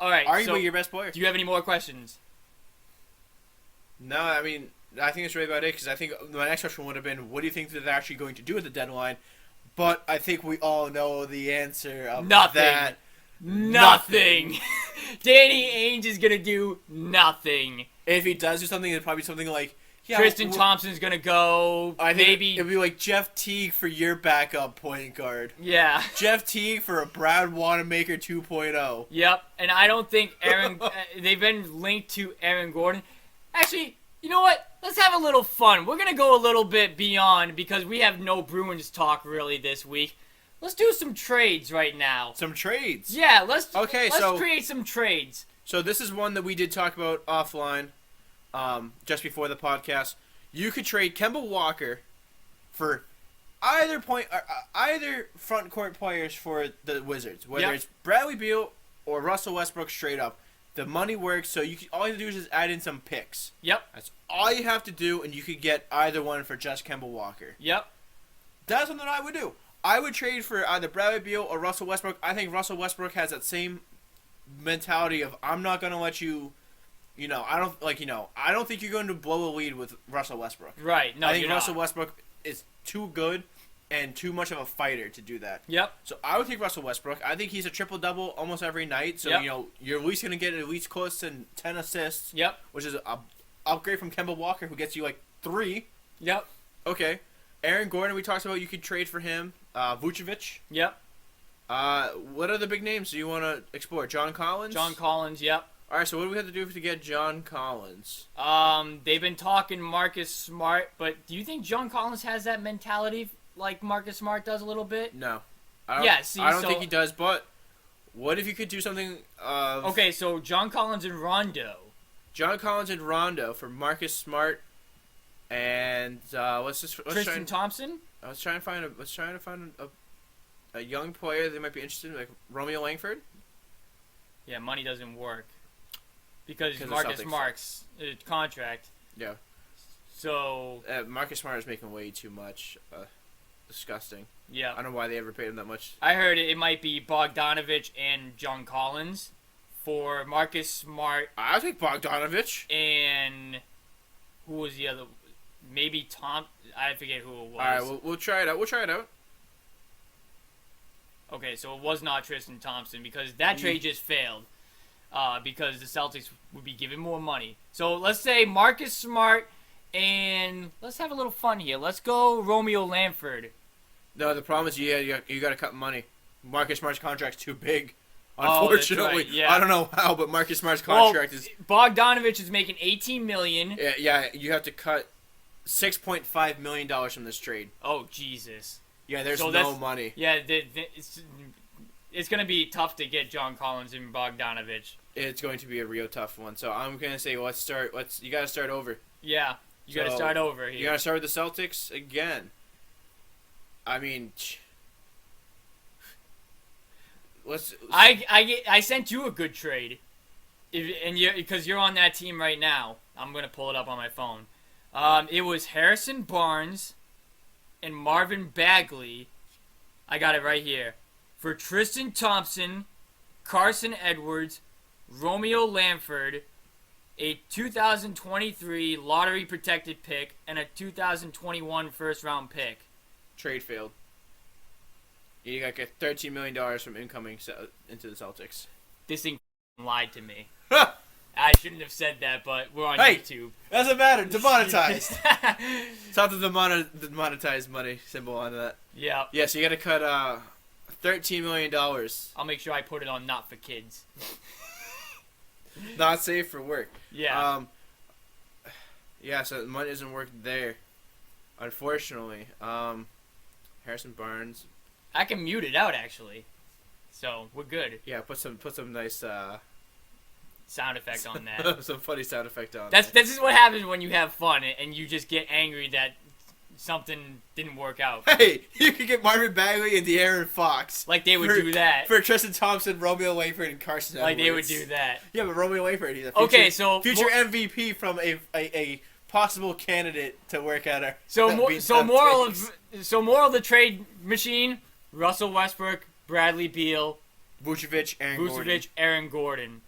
Speaker 5: Arguably your best player.
Speaker 4: Do you have any more questions?
Speaker 5: No, I think that's really about it, because I think my next question would have been, what do you think that they're actually going to do at the deadline? But I think we all know the answer of that.
Speaker 4: Nothing. Danny Ainge is going to do nothing.
Speaker 5: If he does do something, it'll probably be something like...
Speaker 4: Tristan Thompson's going to go.
Speaker 5: I think
Speaker 4: maybe
Speaker 5: it'll be like Jeff Teague for your backup point guard.
Speaker 4: Yeah.
Speaker 5: Jeff Teague for a Brad Wanamaker 2.0.
Speaker 4: Yep, and I don't think they've been linked to Aaron Gordon. Actually... You know what? Let's have a little fun. We're going to go a little bit beyond because we have no Bruins talk really this week. Let's do some trades right now.
Speaker 5: Some trades?
Speaker 4: Yeah, let's create some trades.
Speaker 5: So this is one that we did talk about offline just before the podcast. You could trade Kemba Walker for either front court players for the Wizards, whether it's Bradley Beal or Russell Westbrook straight up. The money works, so all you have to do is just add in some picks.
Speaker 4: Yep.
Speaker 5: That's all you have to do, and you could get either one for just Kemba Walker.
Speaker 4: Yep.
Speaker 5: That's something I would do. I would trade for either Bradley Beal or Russell Westbrook. I think Russell Westbrook has that same mentality of, I'm not going to let you, I don't think you're going to blow a lead with Russell Westbrook.
Speaker 4: Right. No,
Speaker 5: I think
Speaker 4: you're
Speaker 5: Russell
Speaker 4: not.
Speaker 5: Westbrook is too good and too much of a fighter to do that.
Speaker 4: Yep.
Speaker 5: So I would take Russell Westbrook. I think he's a triple-double almost every night. So, you're at least going to get at least close to 10 assists.
Speaker 4: Yep.
Speaker 5: Which is an upgrade from Kemba Walker, who gets you, 3.
Speaker 4: Yep.
Speaker 5: Okay. Aaron Gordon, we talked about you could trade for him. Vucevic.
Speaker 4: Yep.
Speaker 5: What other big names do you want to explore? John Collins?
Speaker 4: John Collins, yep.
Speaker 5: All right, so what do we have to do to get John Collins?
Speaker 4: They've been talking Marcus Smart, but do you think John Collins has that mentality like Marcus Smart does a little bit?
Speaker 5: No.
Speaker 4: I don't
Speaker 5: think he does, but what if you could do something
Speaker 4: Okay, so John Collins and Rondo.
Speaker 5: John Collins and Rondo for Marcus Smart and
Speaker 4: Tristan Thompson?
Speaker 5: Let's try to find a young player that might be interested in, like Romeo Langford.
Speaker 4: Yeah, money doesn't work. Because Marcus Smart's contract.
Speaker 5: Yeah.
Speaker 4: So
Speaker 5: Marcus Smart is making way too much. Disgusting.
Speaker 4: Yeah.
Speaker 5: I don't know why they ever paid him that much.
Speaker 4: I heard it might be Bogdanovich and John Collins for Marcus Smart.
Speaker 5: I'll take Bogdanovich.
Speaker 4: And who was the other? Maybe Tom. I forget who it was.
Speaker 5: All right, we'll try it out.
Speaker 4: Okay, so it was not Tristan Thompson because that trade just failed. Because the Celtics would be giving more money. So let's say Marcus Smart and let's have a little fun here. Let's go Romeo Langford.
Speaker 5: No, the problem is you got to cut money. Marcus Smart's contract's too big.
Speaker 4: Oh, that's
Speaker 5: Unfortunately,
Speaker 4: right, yeah.
Speaker 5: I don't know how, but Marcus Smart's contract is.
Speaker 4: Bogdanovich is making $18 million.
Speaker 5: Yeah, you have to cut $6.5 million from this trade.
Speaker 4: Oh, Jesus.
Speaker 5: Yeah, there's
Speaker 4: So
Speaker 5: no
Speaker 4: that's-
Speaker 5: money.
Speaker 4: Yeah, it's going to be tough to get John Collins and Bogdanovich.
Speaker 5: It's going to be a real tough one. So I'm gonna say, you got to start over.
Speaker 4: Yeah, you got to
Speaker 5: So,
Speaker 4: start over here.
Speaker 5: You got to start with the Celtics again. I mean,
Speaker 4: I sent you a good trade, because you're on that team right now. I'm gonna pull it up on my phone. It was Harrison Barnes and Marvin Bagley. I got it right here for Tristan Thompson, Carson Edwards, Romeo Lanford, a 2023 lottery protected pick, and a 2021 first round pick.
Speaker 5: trade failed. You got to get $13 million from incoming into the Celtics.
Speaker 4: This thing lied to me.
Speaker 5: Ha!
Speaker 4: I shouldn't have said that, but we're on
Speaker 5: Hey!
Speaker 4: YouTube.
Speaker 5: Doesn't matter. Demonetized. Stop the demonetized money symbol on that.
Speaker 4: Yeah.
Speaker 5: Yeah, so you got to cut $13 million.
Speaker 4: I'll make sure I put it on Not for Kids.
Speaker 5: Not safe for work.
Speaker 4: Yeah.
Speaker 5: Yeah, so the money doesn't work there. Unfortunately. Harrison Barnes.
Speaker 4: I can mute it out, actually. So, we're good.
Speaker 5: Yeah, put some nice
Speaker 4: Sound effect on that.
Speaker 5: some funny sound effect on.
Speaker 4: This is what happens when you have fun and you just get angry that something didn't work out.
Speaker 5: Hey, you could get Marvin Bagley and De'Aaron Fox.
Speaker 4: Like they would do that.
Speaker 5: For Tristan Thompson, Romeo Langford, and Carson Edwards.
Speaker 4: Like they would do that.
Speaker 5: Yeah, but Romeo Langford, he's a future MVP from a possible candidate to work at our.
Speaker 4: Moral of the trade machine: Russell Westbrook, Bradley Beal,
Speaker 5: Vucevic,
Speaker 4: Aaron Gordon.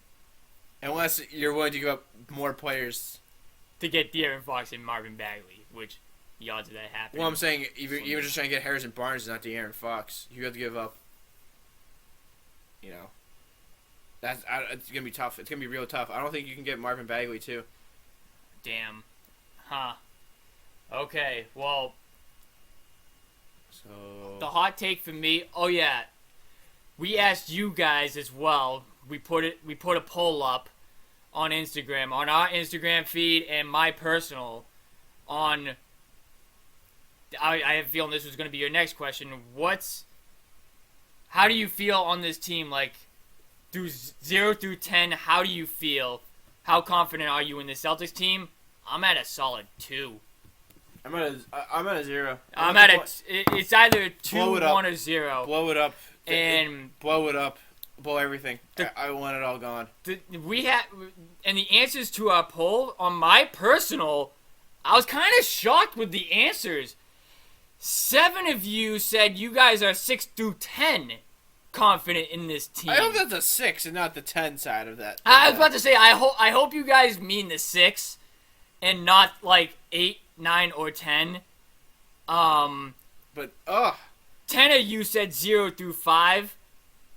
Speaker 5: Unless you're willing to give up more players
Speaker 4: to get De'Aaron Fox and Marvin Bagley, which the odds of that happening.
Speaker 5: Well, I'm saying even just trying to get Harrison Barnes, not De'Aaron Fox. You have to give up. It's gonna be tough. It's gonna be real tough. I don't think you can get Marvin Bagley too.
Speaker 4: Damn. Huh. Okay. Well.
Speaker 5: So
Speaker 4: the hot take for me. Oh yeah. We asked you guys as well. We put a poll up on Instagram, on our Instagram feed and my personal. I have a feeling this was going to be your next question. How do you feel on this team? Like, through 0 through 10, how do you feel? How confident are you in the Celtics team? I'm at a solid 2.
Speaker 5: I'm at a 0.
Speaker 4: It's either 2,
Speaker 5: Blow it up.
Speaker 4: 1, or 0.
Speaker 5: Blow it up.
Speaker 4: And
Speaker 5: blow it up. Blow everything. I want it all gone.
Speaker 4: And the answers to our poll, on my personal, I was kind of shocked with the answers. 7 of you said you guys are 6 through 10 confident in this team.
Speaker 5: I hope that's a 6 and not the 10 side of that.
Speaker 4: I was about to say, I hope you guys mean the 6 and not like 8, 9, or 10.
Speaker 5: But
Speaker 4: 10 of you said 0 through 5.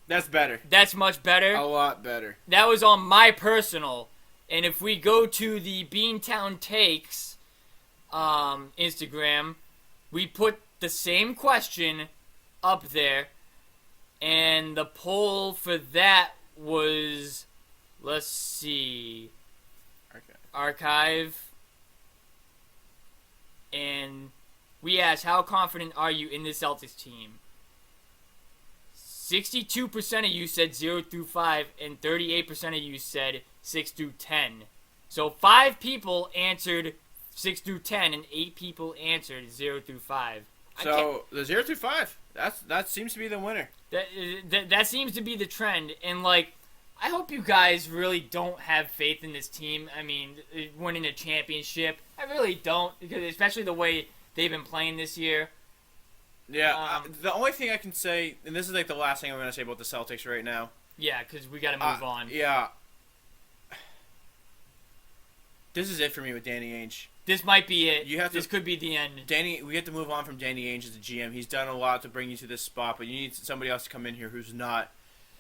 Speaker 5: That's better.
Speaker 4: That's much better.
Speaker 5: A lot better.
Speaker 4: That was on my personal. And if we go to the Beantown Takes Instagram, we put the same question up there. And the poll for that was, let's see, Archive. And we asked, how confident are you in the Celtics team? 62% of you said 0 through 5, and 38% of you said 6 through 10. So 5 people answered 6 through 10, and 8 people answered 0 through 5.
Speaker 5: So the 0 through 5, that seems to be the winner.
Speaker 4: That seems to be the trend, and like, I hope you guys really don't have faith in this team. I mean, winning a championship, I really don't, because especially the way they've been playing this year.
Speaker 5: Yeah, the only thing I can say, and this is like the last thing I'm going to say about the Celtics right now.
Speaker 4: Yeah, because we got to move on.
Speaker 5: Yeah. This is it for me with Danny Ainge.
Speaker 4: This might be it. This could be the end.
Speaker 5: We have to move on from Danny Ainge as a GM. He's done a lot to bring you to this spot, but you need somebody else to come in here who's not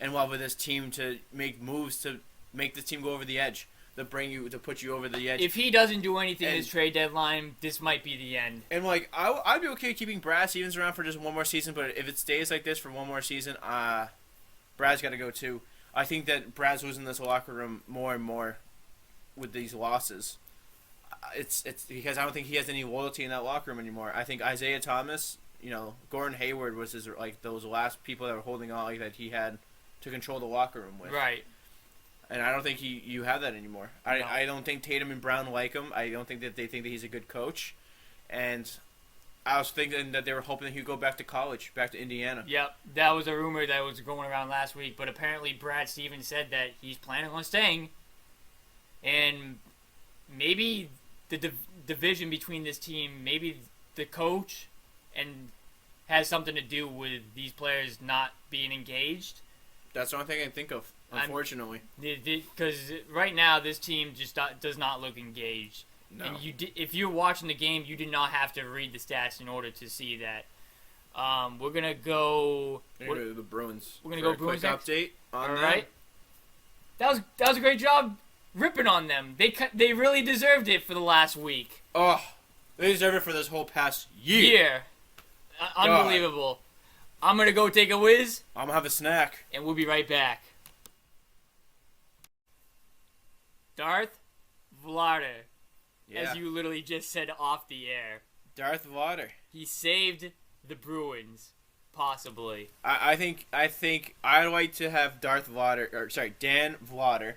Speaker 5: in love with this team to make moves to make this team go over the edge. to put you over the edge.
Speaker 4: If he doesn't do anything this trade deadline, this might be the end.
Speaker 5: And like I'd be okay keeping Brad Stevens around for just one more season, but if it stays like this for one more season, Brad's got to go too. I think that Brad's losing this locker room more and more with these losses. It's because I don't think he has any loyalty in that locker room anymore. I think Isaiah Thomas, Gordon Hayward was his those last people that were holding on that he had to control the locker room with.
Speaker 4: Right.
Speaker 5: And I don't think you have that anymore.
Speaker 4: No.
Speaker 5: I don't think Tatum and Brown like him. I don't think that they think that he's a good coach. And I was thinking that they were hoping that he'd go back to college, back to Indiana.
Speaker 4: Yep, that was a rumor that was going around last week, but apparently Brad Stevens said that he's planning on staying. And maybe the division between this team, maybe the coach, and has something to do with these players not being engaged.
Speaker 5: That's the only thing I can think of, unfortunately.
Speaker 4: Because right now this team just does not look engaged.
Speaker 5: No.
Speaker 4: And if you're watching the game, you did not have to read the stats in order to see that. We're gonna go.
Speaker 5: We're gonna go to the Bruins.
Speaker 4: We're gonna go Bruins
Speaker 5: quick
Speaker 4: next?
Speaker 5: update on
Speaker 4: All
Speaker 5: them.
Speaker 4: right. That was a great job ripping on them. They really deserved it for the last week.
Speaker 5: Oh, they deserve it for this whole past year.
Speaker 4: Unbelievable. I'm gonna go take a whiz,
Speaker 5: I'm gonna have a snack.
Speaker 4: and we'll be right back. Darth Vlader,
Speaker 5: Yeah.
Speaker 4: as you literally just said off the air,
Speaker 5: Darth Vader.
Speaker 4: he saved the Bruins, possibly.
Speaker 5: I think I'd like to have Dan Vlader.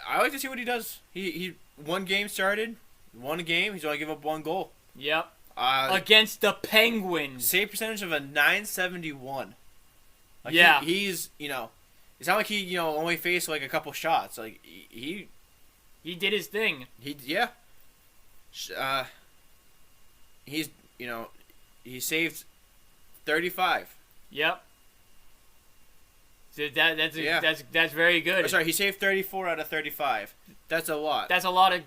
Speaker 5: I like to see what he does. He one game started, won a game. He's only given up one goal.
Speaker 4: Yep. Against the Penguins.
Speaker 5: Save percentage of a .971. Like
Speaker 4: Yeah.
Speaker 5: He's it's not like he only faced like a couple shots. Like he
Speaker 4: did his thing.
Speaker 5: yeah. He's he saved 35.
Speaker 4: Yep. So that's very good.
Speaker 5: Oh, sorry, he saved 34 out of 35. That's a lot.
Speaker 4: That's a lot of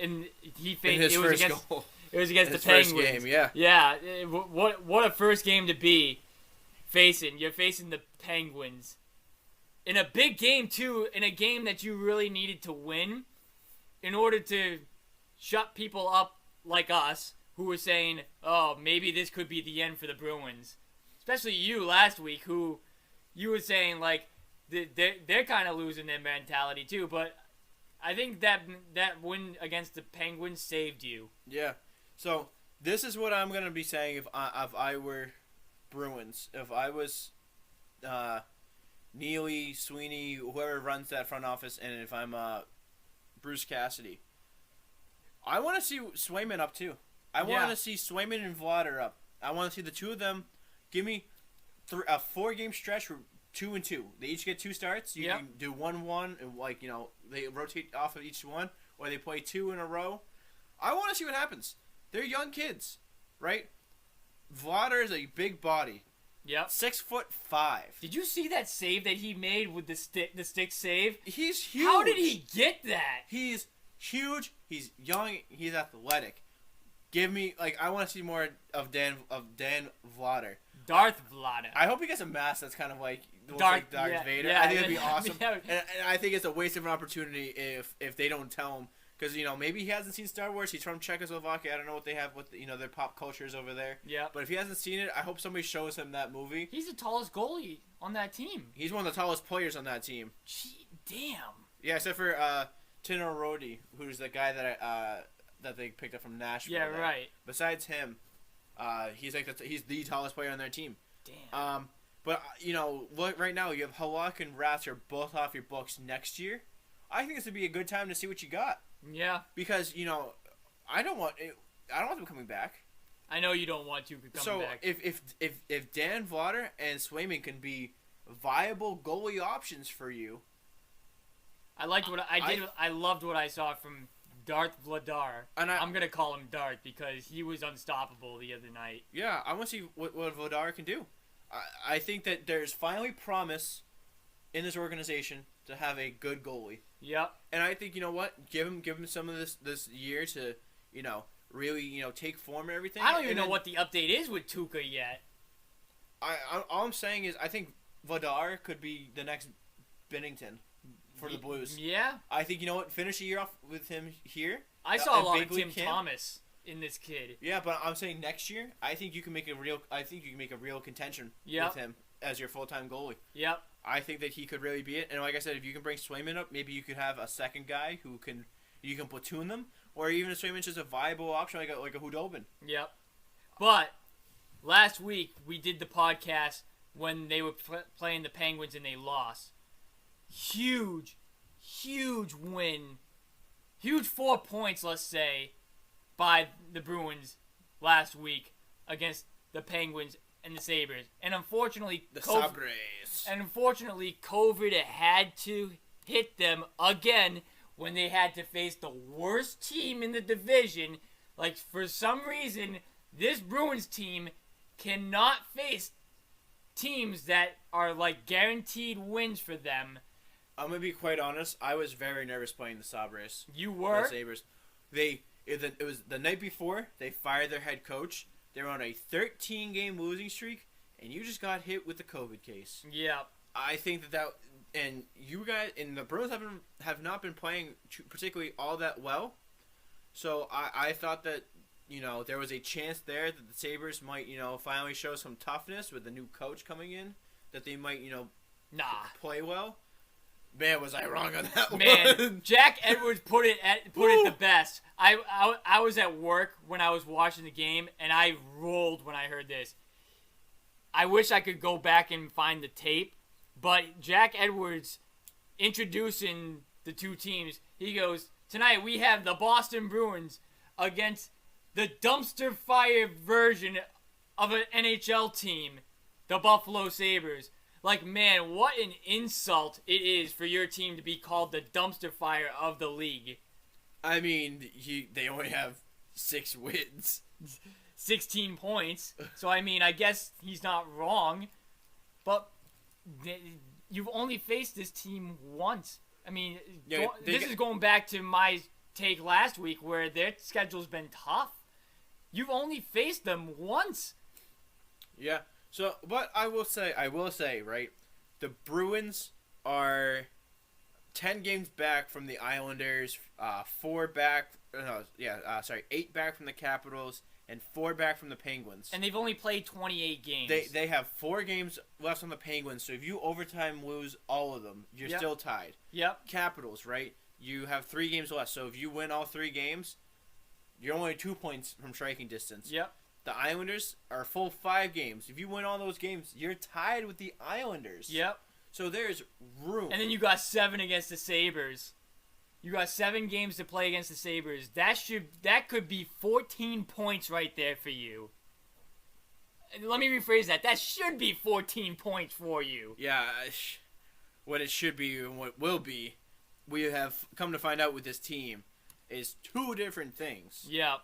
Speaker 4: and he faced
Speaker 5: in his first goal.
Speaker 4: It was against
Speaker 5: In
Speaker 4: the
Speaker 5: his
Speaker 4: Penguins.
Speaker 5: first game, yeah.
Speaker 4: Yeah. What a first game to be facing. You're facing the Penguins in a big game too. In a game that you really needed to win in order to shut people up like us who were saying, "Oh, maybe this could be the end for the Bruins." Especially you last week, who you were saying like they're kind of losing their mentality too. But I think that win against the Penguins saved you.
Speaker 5: Yeah. So this is what I'm gonna be saying if I were Bruins. If I was Neely, Sweeney, whoever runs that front office, and if I'm Bruce Cassidy, I want to see Swayman up too. I want to see Swayman and Vlader up. I want to see the two of them. Give me a 4-game stretch where 2-2. They each get 2 starts. You can do 1-1, and they rotate off of each one, or they play 2 in a row. I want to see what happens. They're young kids, right? Vlader is a big body.
Speaker 4: Yep.
Speaker 5: 6'5".
Speaker 4: Did you see that save that he made with the stick save?
Speaker 5: He's huge.
Speaker 4: How did he get that?
Speaker 5: He's huge. He's young. He's athletic. Give me I want to see more of Dan Vlader.
Speaker 4: Darth Vlader.
Speaker 5: I hope he gets a mask that's kind of like
Speaker 4: Darth
Speaker 5: Vader.
Speaker 4: yeah,
Speaker 5: I think that'd be awesome.
Speaker 4: Yeah.
Speaker 5: And I think it's a waste of an opportunity if they don't tell him. Because, maybe he hasn't seen Star Wars. He's from Czechoslovakia. I don't know what they have with, their pop cultures over there.
Speaker 4: Yeah.
Speaker 5: But if he hasn't seen it, I hope somebody shows him that movie.
Speaker 4: He's the tallest goalie on that team.
Speaker 5: He's one of the tallest players on that team.
Speaker 4: Gee, damn.
Speaker 5: Yeah, except for Tino Rodi, who's the guy that they picked up from Nashville.
Speaker 4: Yeah, right.
Speaker 5: Besides him, he's the tallest player on their team.
Speaker 4: Damn.
Speaker 5: But look right now, you have Halak and Ratzer both off your books next year. I think this would be a good time to see what you got.
Speaker 4: Yeah.
Speaker 5: Because I don't want them coming back.
Speaker 4: I know you don't want to come back.
Speaker 5: If Dan Vlader and Swayman can be viable goalie options for you,
Speaker 4: I liked what I did. I loved what I saw from Darth Vladar.
Speaker 5: And
Speaker 4: I'm gonna call him Darth because he was unstoppable the other night.
Speaker 5: Yeah, I want to see what Vladar can do. I think that there's finally promise in this organization to have a good goalie.
Speaker 4: Yep.
Speaker 5: And I think give him some of this year to really take form and everything.
Speaker 4: I don't even know what the update is with Tuca yet.
Speaker 5: All I'm saying is I think Vladar could be the next Bennington for the Blues.
Speaker 4: Yeah.
Speaker 5: I think, you know what, finish the year off with him here.
Speaker 4: I saw a
Speaker 5: in
Speaker 4: lot
Speaker 5: big
Speaker 4: of
Speaker 5: league
Speaker 4: Tim
Speaker 5: camp.
Speaker 4: Thomas in this kid.
Speaker 5: Yeah, but I'm saying next year, I think you can make a real contention
Speaker 4: Yep.
Speaker 5: with him as your full-time goalie.
Speaker 4: Yep.
Speaker 5: I think that he could really be it. And like I said, if you can bring Swayman up, maybe you could have a second guy who you can platoon them, or even if Swayman's just a viable option like a Hudobin.
Speaker 4: Yep. But last week we did the podcast when they were playing the Penguins and they lost. Huge win. Huge 4 points, let's say, by the Bruins last week against the Penguins and the Sabres. And unfortunately,
Speaker 5: Sabres.
Speaker 4: And unfortunately, COVID had to hit them again when they had to face the worst team in the division. Like, for some reason, this Bruins team cannot face teams that are, like, guaranteed wins for them.
Speaker 5: I'm going to be quite honest. I was very nervous playing the Sabres.
Speaker 4: You were?
Speaker 5: The Sabres. It was the night before. They fired their head coach. They were on a 13-game losing streak, and you just got hit with the COVID case.
Speaker 4: Yeah.
Speaker 5: I think that and you guys and the Bruins have not been playing particularly all that well. So I thought that, you know, there was a chance there that the Sabres might, you know, finally show some toughness with the new coach coming in, that they might, you know, play well. Man, was I wrong on that
Speaker 4: Man,
Speaker 5: one.
Speaker 4: Jack Edwards put it the best. I was at work when I was watching the game, and I rolled when I heard this. I wish I could go back and find the tape, but Jack Edwards introducing the two teams, he goes, tonight we have the Boston Bruins against the dumpster fire version of an NHL team, the Buffalo Sabres. Like, man, what an insult it is for your team to be called the dumpster fire of the league.
Speaker 5: I mean, they only have 6 wins.
Speaker 4: 16 points. So, I mean, I guess he's not wrong. But you've only faced this team once. I mean,
Speaker 5: Yeah,
Speaker 4: this is going back to my take last week where their schedule's been tough. You've only faced them once.
Speaker 5: Yeah. So, but I will say, right, the Bruins are 10 games back from the Islanders, 8 back from the Capitals, and 4 back from the Penguins.
Speaker 4: And they've only played 28 games.
Speaker 5: They have 4 games left on the Penguins, so if you overtime lose all of them, you're still tied.
Speaker 4: Yep.
Speaker 5: Capitals, right, you have 3 games left, so if you win all 3 games, you're only 2 points from striking distance.
Speaker 4: Yep.
Speaker 5: The Islanders are a full 5 games. If you win all those games, you're tied with the Islanders.
Speaker 4: Yep.
Speaker 5: So there's room.
Speaker 4: And then you got 7 against the Sabres. You got 7 games to play against the Sabres. That could be 14 points right there for you. Let me rephrase that. That should be 14 points for you.
Speaker 5: Yeah, what it should be and what will be, we have come to find out with this team, is 2 different things.
Speaker 4: Yep.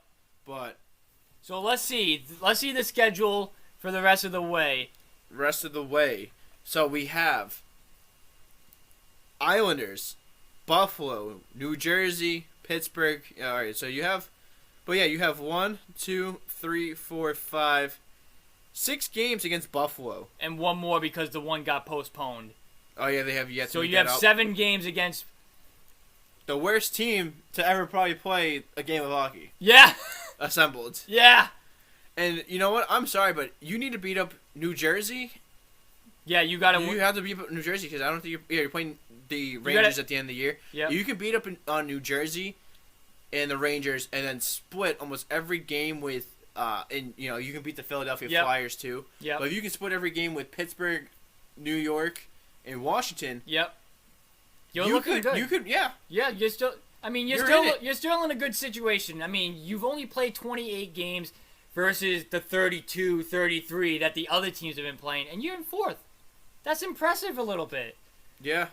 Speaker 5: But
Speaker 4: so let's see. Let's see the schedule for the rest of the way.
Speaker 5: So we have Islanders, Buffalo, New Jersey, Pittsburgh. All right, so you have 1, 2, 3, 4, 5, 6 games against Buffalo.
Speaker 4: And 1 more because the one got postponed.
Speaker 5: Oh yeah, they have yet to.
Speaker 4: So
Speaker 5: make
Speaker 4: you
Speaker 5: that
Speaker 4: have
Speaker 5: up.
Speaker 4: 7 games against.
Speaker 5: The worst team to ever probably play a game of hockey
Speaker 4: Yeah.
Speaker 5: assembled.
Speaker 4: Yeah.
Speaker 5: And you know what? I'm sorry, but you need to beat up New Jersey.
Speaker 4: Yeah, you got to.
Speaker 5: You have to beat up New Jersey because I don't think you're playing the Rangers at the end of the year.
Speaker 4: Yep.
Speaker 5: You can beat up on New Jersey and the Rangers, and then split almost every game with. And you know you can beat the Philadelphia Flyers too.
Speaker 4: Yep.
Speaker 5: But if you can split every game with Pittsburgh, New York, and Washington.
Speaker 4: Yep. You're looking good.
Speaker 5: You could, yeah.
Speaker 4: Yeah, you're still. I mean, you're still in a good situation. I mean, you've only played 28 games versus the 32, 33 that the other teams have been playing, and you're in 4th. That's impressive a little bit.
Speaker 5: Yeah.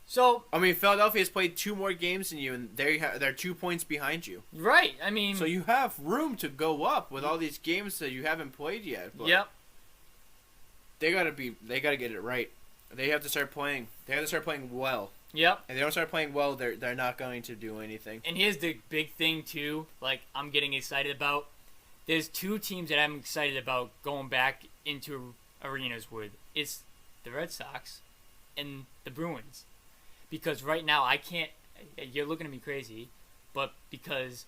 Speaker 4: So
Speaker 5: I mean, Philadelphia's played 2 more games than you, and they're 2 points behind you.
Speaker 4: right. I mean.
Speaker 5: So you have room to go up with all these games that you haven't played yet. But
Speaker 4: Yep.
Speaker 5: They gotta get it right. They have to start playing. They have to start playing well.
Speaker 4: Yep.
Speaker 5: If they don't start playing well, they're not going to do anything.
Speaker 4: And here's the big thing too. Like I'm getting excited about. There's 2 teams that I'm excited about going back into arenas with. It's the Red Sox and the Bruins. because right now I can't. You're looking at me crazy, but because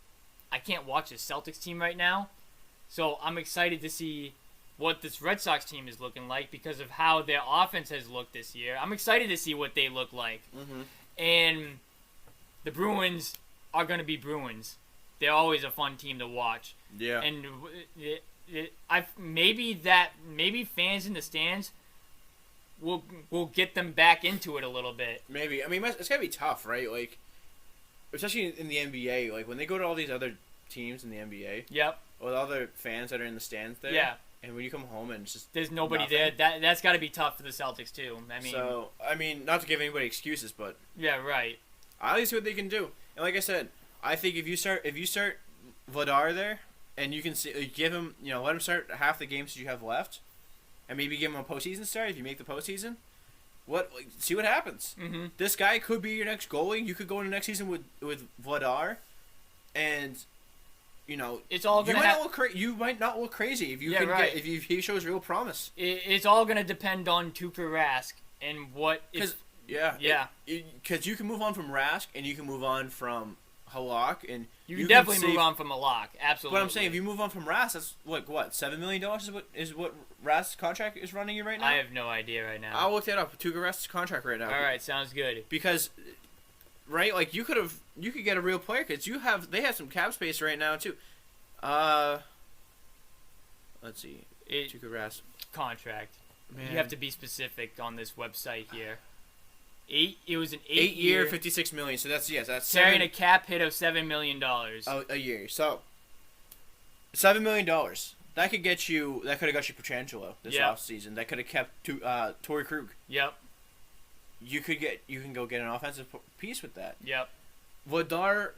Speaker 4: I can't watch the Celtics team right now, so I'm excited to see what this Red Sox team is looking like because of how their offense has looked this year. I'm excited to see what they look like.
Speaker 5: Mm-hmm.
Speaker 4: And the Bruins are going to be Bruins. They're always a fun team to watch.
Speaker 5: Yeah.
Speaker 4: And maybe fans in the stands will get them back into it a little bit.
Speaker 5: Maybe. I mean, it's gotta be tough, right? Like, especially in the NBA. Like when they go to all these other teams in the NBA.
Speaker 4: Yep.
Speaker 5: With all the fans that are in the stands there.
Speaker 4: Yeah.
Speaker 5: And when you come home and it's just
Speaker 4: there's nobody
Speaker 5: nothing.
Speaker 4: there, that's got to be tough for the Celtics too.
Speaker 5: I mean, not to give anybody excuses, but
Speaker 4: yeah, right.
Speaker 5: I see what they can do. And like I said, I think if you start Vladar there, and you can give him, let him start half the games that you have left, and maybe give him a postseason start if you make the postseason. See what happens.
Speaker 4: Mm-hmm.
Speaker 5: This guy could be your next goalie. You could go into next season with Vladar, and
Speaker 4: it's all gonna.
Speaker 5: You might not look crazy if if he shows real promise.
Speaker 4: It's all gonna depend on Tuukka Rask and what. Because
Speaker 5: you can move on from Rask and you can move on from Halak and
Speaker 4: you can definitely move on from Halak. Absolutely.
Speaker 5: But I'm saying if you move on from Rask, that's what $7 million is what Rask's contract is running you right now.
Speaker 4: I have no idea right now.
Speaker 5: I'll look that up. Tuukka Rask's contract right now.
Speaker 4: All right, sounds good.
Speaker 5: Because. Right, like you could get a real player because they have some cap space right now too. Let's see, Tuukka Rask
Speaker 4: contract.
Speaker 5: Man.
Speaker 4: You have to be specific on this website here. It was an
Speaker 5: 8-year, $56 million. So that's
Speaker 4: carrying a cap hit of $7 million
Speaker 5: a year. So $7 million that could have got you Pietrangelo this offseason. That could have kept Torrey Krug.
Speaker 4: Yep.
Speaker 5: You can go get an offensive piece with that.
Speaker 4: Yep.
Speaker 5: Vladar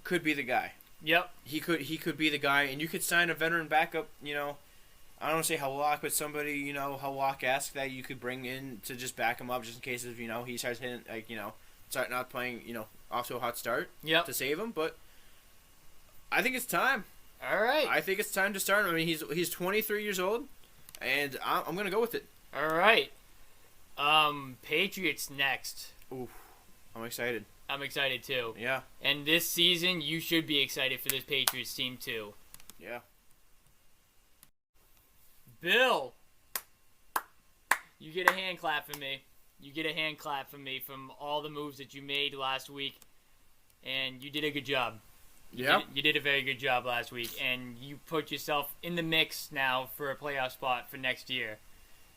Speaker 5: could be the guy.
Speaker 4: Yep.
Speaker 5: He could be the guy, and you could sign a veteran backup. I don't want to say Halak, but somebody Halak-esque that you could bring in to just back him up, just in case if he starts hitting start not playing off to a hot start.
Speaker 4: Yep.
Speaker 5: To save him, but I think it's time.
Speaker 4: All right.
Speaker 5: I think it's time to start. I mean, he's 23 years old, and I'm gonna go with it.
Speaker 4: All right. Patriots next.
Speaker 5: Ooh, I'm excited.
Speaker 4: I'm excited too.
Speaker 5: Yeah.
Speaker 4: And this season, you should be excited for this Patriots team too.
Speaker 5: Yeah.
Speaker 4: Bill, you get a hand clap from me. You get a hand clap from me from all the moves that you made last week, and you did a good job. You did a very good job last week, and you put yourself in the mix now for a playoff spot for next year.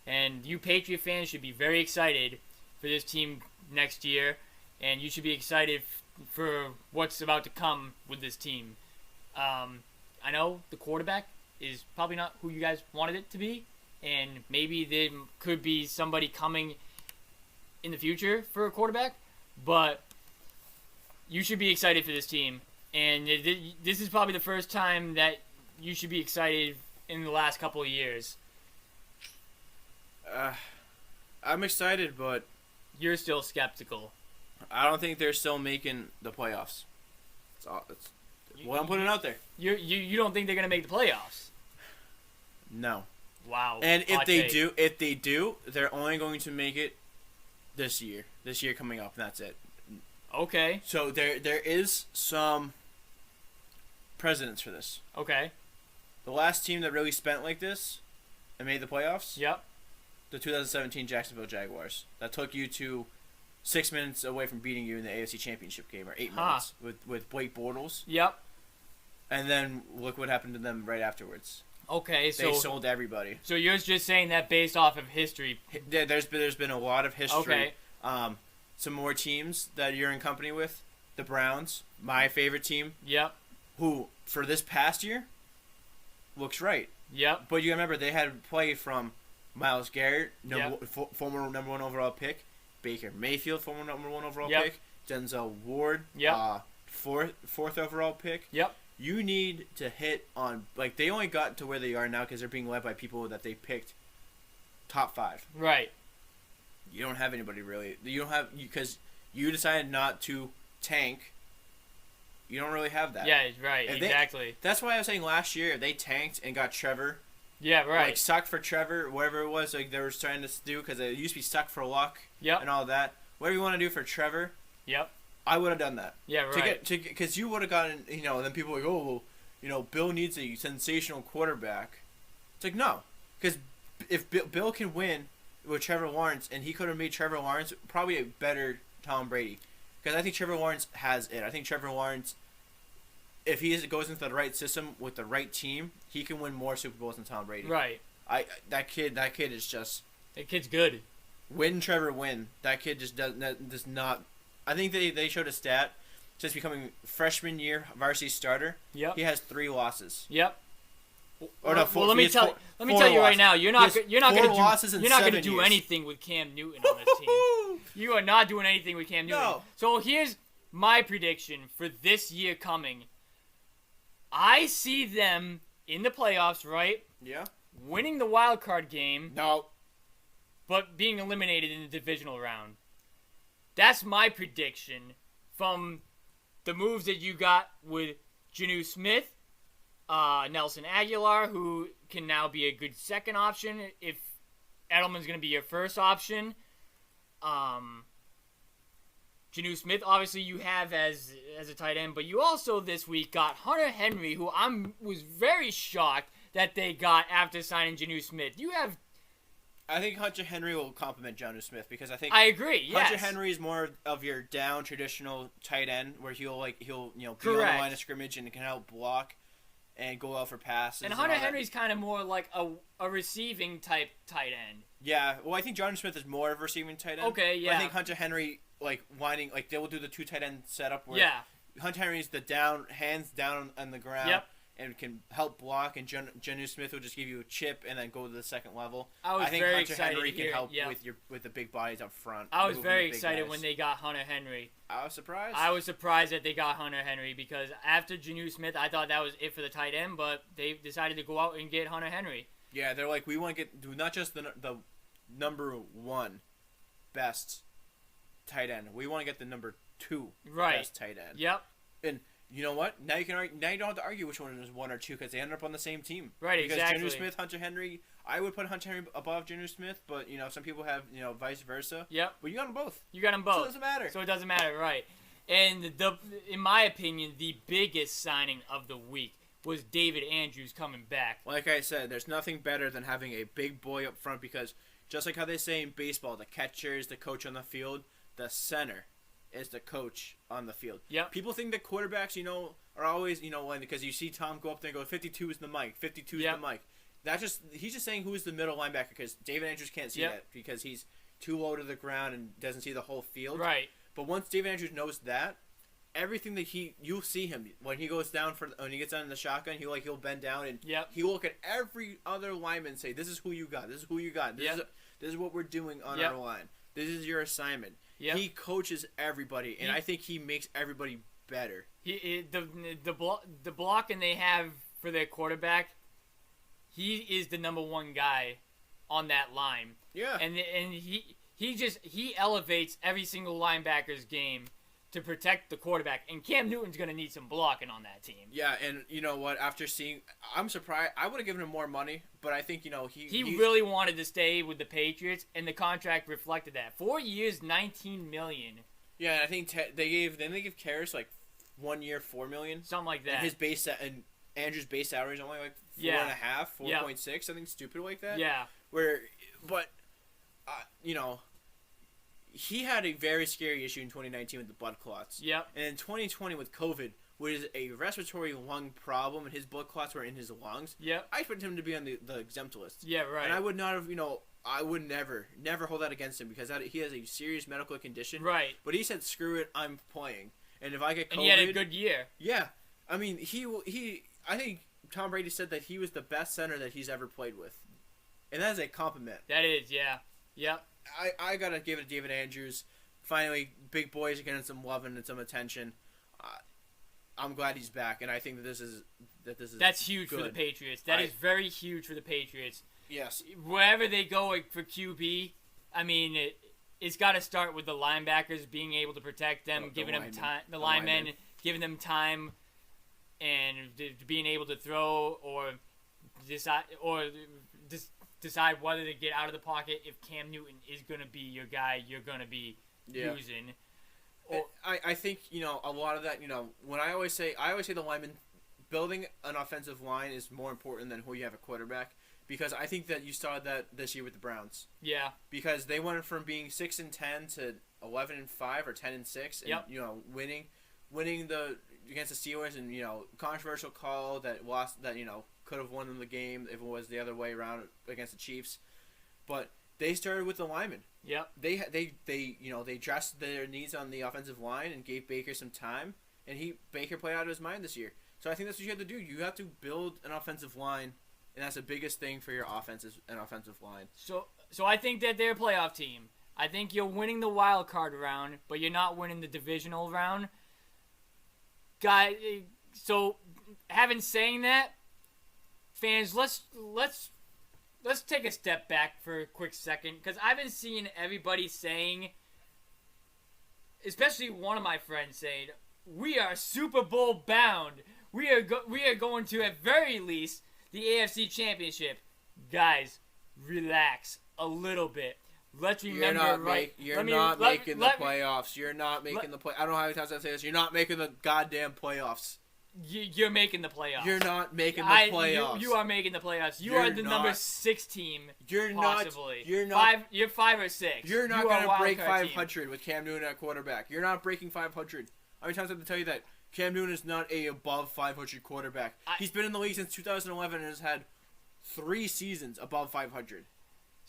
Speaker 4: And you Patriot fans should be very excited for this team next year, and you should be excited for what's about to come with this team. I know the quarterback is probably not who you guys wanted it to be, and maybe there could be somebody coming in the future for a quarterback, but you should be excited for this team. And this is probably the first time that you should be excited in the last couple of years.
Speaker 5: I'm excited, but
Speaker 4: you're still skeptical.
Speaker 5: I don't think they're still making the playoffs. That's what I'm putting out there.
Speaker 4: You don't think they're gonna make the playoffs?
Speaker 5: No.
Speaker 4: Wow.
Speaker 5: And if they do, they're only going to make it this year. This year coming up, and that's it.
Speaker 4: Okay.
Speaker 5: So there is some precedence for this.
Speaker 4: Okay.
Speaker 5: The last team that really spent like this and made the playoffs.
Speaker 4: Yep.
Speaker 5: The 2017 Jacksonville Jaguars. That took you to 6 minutes away from beating you in the AFC Championship game, or 8 minutes with Blake Bortles.
Speaker 4: Yep.
Speaker 5: And then look what happened to them right afterwards.
Speaker 4: Okay, so
Speaker 5: they sold everybody.
Speaker 4: So you're just saying that based off of history?
Speaker 5: There's been a lot of history.
Speaker 4: Okay.
Speaker 5: Some more teams that you're in company with. The Browns, my favorite team.
Speaker 4: Yep.
Speaker 5: Who for this past year looks right.
Speaker 4: Yep.
Speaker 5: But you remember they had play from Myles Garrett, former number 1 overall pick. Baker Mayfield, former number 1 overall pick. Denzel Ward, fourth overall pick.
Speaker 4: Yep.
Speaker 5: You need to hit on, like, they only got to where they are now because they're being led by people that they picked top 5.
Speaker 4: Right.
Speaker 5: You don't have anybody really. You don't have, because you decided not to tank. You don't really have that.
Speaker 4: Yeah, right, exactly.
Speaker 5: That's why I was saying last year, if they tanked and got Trevor.
Speaker 4: Yeah, right.
Speaker 5: Like, sucked for Trevor, whatever it was, like, they were trying to do, because it used to be stuck for luck.
Speaker 4: Yep.
Speaker 5: And all that. whatever you want to do for Trevor,
Speaker 4: Yep.
Speaker 5: I would have done that.
Speaker 4: Yeah, right.
Speaker 5: Because you would have gotten, then people would go, oh, well, Bill needs a sensational quarterback. It's like, no. Because if Bill can win with Trevor Lawrence, and he could have made Trevor Lawrence probably a better Tom Brady. Because I think Trevor Lawrence has it. I think Trevor Lawrence, if he goes into the right system with the right team, he can win more Super Bowls than Tom Brady.
Speaker 4: Right.
Speaker 5: That kid is just...
Speaker 4: That kid's good.
Speaker 5: Win, Trevor, win. That kid just does not... I think they showed a stat, just becoming freshman year varsity starter.
Speaker 4: Yep.
Speaker 5: He has 3 losses.
Speaker 4: Yep.
Speaker 5: Or no, 4.
Speaker 4: Well, let me tell you right now, you're not going to do anything with Cam Newton on this team. You are not doing anything with Cam Newton.
Speaker 5: No.
Speaker 4: So here's my prediction for this year coming. I see them in the playoffs, right?
Speaker 5: Yeah.
Speaker 4: Winning the wild card game,
Speaker 5: No.
Speaker 4: but being eliminated in the divisional round. That's my prediction from the moves that you got with Janu Smith, Nelson Aguilar, who can now be a good second option if Edelman's going to be your first option. Janu Smith, obviously, you have as a tight end, but you also this week got Hunter Henry, who was very shocked that they got after signing Janu Smith.
Speaker 5: I think Hunter Henry will complement Jonnu Smith because
Speaker 4: I agree. Yes.
Speaker 5: Hunter Henry is more of your down traditional tight end where he'll be on
Speaker 4: Correct.
Speaker 5: the line of scrimmage and can help block and go out for passes.
Speaker 4: And Hunter Henry's kind of more like a receiving type tight end.
Speaker 5: Yeah, well, I think Jonnu Smith is more of a receiving tight end.
Speaker 4: Okay, yeah.
Speaker 5: But I think Hunter Henry they will do the 2 tight end setup where Hunter Henry's the hands down on the ground.
Speaker 4: Yep.
Speaker 5: And can help block, and Jonnu Smith will just give you a chip and then go to the second level.
Speaker 4: I think
Speaker 5: Hunter Henry can help with the big bodies up front.
Speaker 4: I was very excited when they got Hunter Henry.
Speaker 5: I was surprised.
Speaker 4: I was surprised that they got Hunter Henry because after Janu Smith, I thought that was it for the tight end, but they decided to go out and get Hunter Henry.
Speaker 5: Yeah, they're like, we want to do not just the number 1 best tight end. We want to get the number 2 best tight end.
Speaker 4: Yep.
Speaker 5: And you know what? Now you don't have to argue which one is 1 or 2 because they ended up on the same team.
Speaker 4: Right, exactly.
Speaker 5: Because Janu Smith, Hunter Henry, I would put Hunter Henry above Janu Smith, but some people have vice versa.
Speaker 4: Yep.
Speaker 5: But you got them both.
Speaker 4: You got them both.
Speaker 5: So it doesn't matter.
Speaker 4: So it doesn't matter, right? And in my opinion, the biggest signing of the week was David Andrews coming back.
Speaker 5: Like I said, there's nothing better than having a big boy up front because just like how they say in baseball, the catcher is the coach on the field, the center is the coach on the field.
Speaker 4: Yep.
Speaker 5: People think that quarterbacks, are always, because you see Tom go up there and go, 52 is the mic, 52 is the mic. He's just saying who's the middle linebacker because David Andrews can't see that because he's too low to the ground and doesn't see the whole field.
Speaker 4: Right.
Speaker 5: But once David Andrews knows that, everything that you'll see him when he goes down when he gets down in the shotgun, he'll bend down and he'll look at every other lineman and say, "This is who you got. This is who you got. This is what we're doing on our line. This is your assignment." Yep. He coaches everybody, and I think he makes everybody better.
Speaker 4: The blocking they have for their quarterback, he is the number 1 guy on that line.
Speaker 5: Yeah.
Speaker 4: And he elevates every single linebacker's game to protect the quarterback. And Cam Newton's going to need some blocking on that team.
Speaker 5: Yeah, and you know what? After seeing, I'm surprised. I would have given him more money, but I think
Speaker 4: he really wanted to stay with the Patriots, and the contract reflected that. 4 years, $19 million.
Speaker 5: Yeah, I think they gave Karras 1 year, $4 million,
Speaker 4: something like that.
Speaker 5: And his base and Andrew's base salary is only 4.5, 4.6, something stupid like that.
Speaker 4: Yeah.
Speaker 5: He had a very scary issue in 2019 with the blood clots.
Speaker 4: Yep.
Speaker 5: And in 2020 with COVID, was a respiratory lung problem, and his blood clots were in his lungs.
Speaker 4: Yep.
Speaker 5: I expected him to be on the exempt list.
Speaker 4: Yeah, right.
Speaker 5: And I would not have, I would never hold that against him because he has a serious medical condition.
Speaker 4: Right.
Speaker 5: But he said, "Screw it, I'm playing." And if I get COVID,
Speaker 4: and he had a good year.
Speaker 5: Yeah. I mean, I think Tom Brady said that he was the best center that he's ever played with, and that is a compliment.
Speaker 4: That is, yeah. Yep.
Speaker 5: I gotta give it to David Andrews. Finally, big boys are getting some love and some attention. I'm glad he's back, and I think that this is
Speaker 4: that's huge
Speaker 5: good.
Speaker 4: For the Patriots. That is very huge for the Patriots.
Speaker 5: Yes.
Speaker 4: Wherever they go for QB, I mean, it's got to start with the linebackers being able to protect them, giving them time. The linemen giving them time, and being able to throw or decide whether to get out of the pocket. If Cam Newton is going to be your guy, you're going to be using.
Speaker 5: I think, a lot of that, when I always say the lineman, building an offensive line is more important than who you have a quarterback, because I think that you saw that this year with the Browns.
Speaker 4: Yeah.
Speaker 5: Because they went from being 6-10 to 11-5 or 10-6, and winning against the Steelers, and controversial call that could have won them the game if it was the other way around against the Chiefs, but they started with the linemen.
Speaker 4: Yep.
Speaker 5: They addressed their needs on the offensive line and gave Baker some time, and Baker played out of his mind this year. So I think that's what you have to do. You have to build an offensive line, and that's the biggest thing for your offense is an offensive line.
Speaker 4: So I think that they're a playoff team. I think you're winning the wild card round, but you're not winning the divisional round. So having saying that, fans, let's take a step back for a quick second, because I've been seeing everybody saying, especially one of my friends saying, we are Super Bowl bound. We are going to, at very least, the AFC Championship. Guys, relax a little bit. Let's remember,
Speaker 5: You're not making the playoffs. You're not making the play. I don't know how many times I say this. You're not making the goddamn playoffs.
Speaker 4: You're making the playoffs.
Speaker 5: You're not making the playoffs.
Speaker 4: You are making the playoffs. You are the number 6 team.
Speaker 5: You're
Speaker 4: possibly.
Speaker 5: You're not.
Speaker 4: You're 5 or 6.
Speaker 5: You're not going to break 500 with Cam Newton at quarterback. You're not breaking 500. How many times I have to tell you that Cam Newton is not a above 500 quarterback? He's been in the league since 2011 and has had 3 seasons above 500.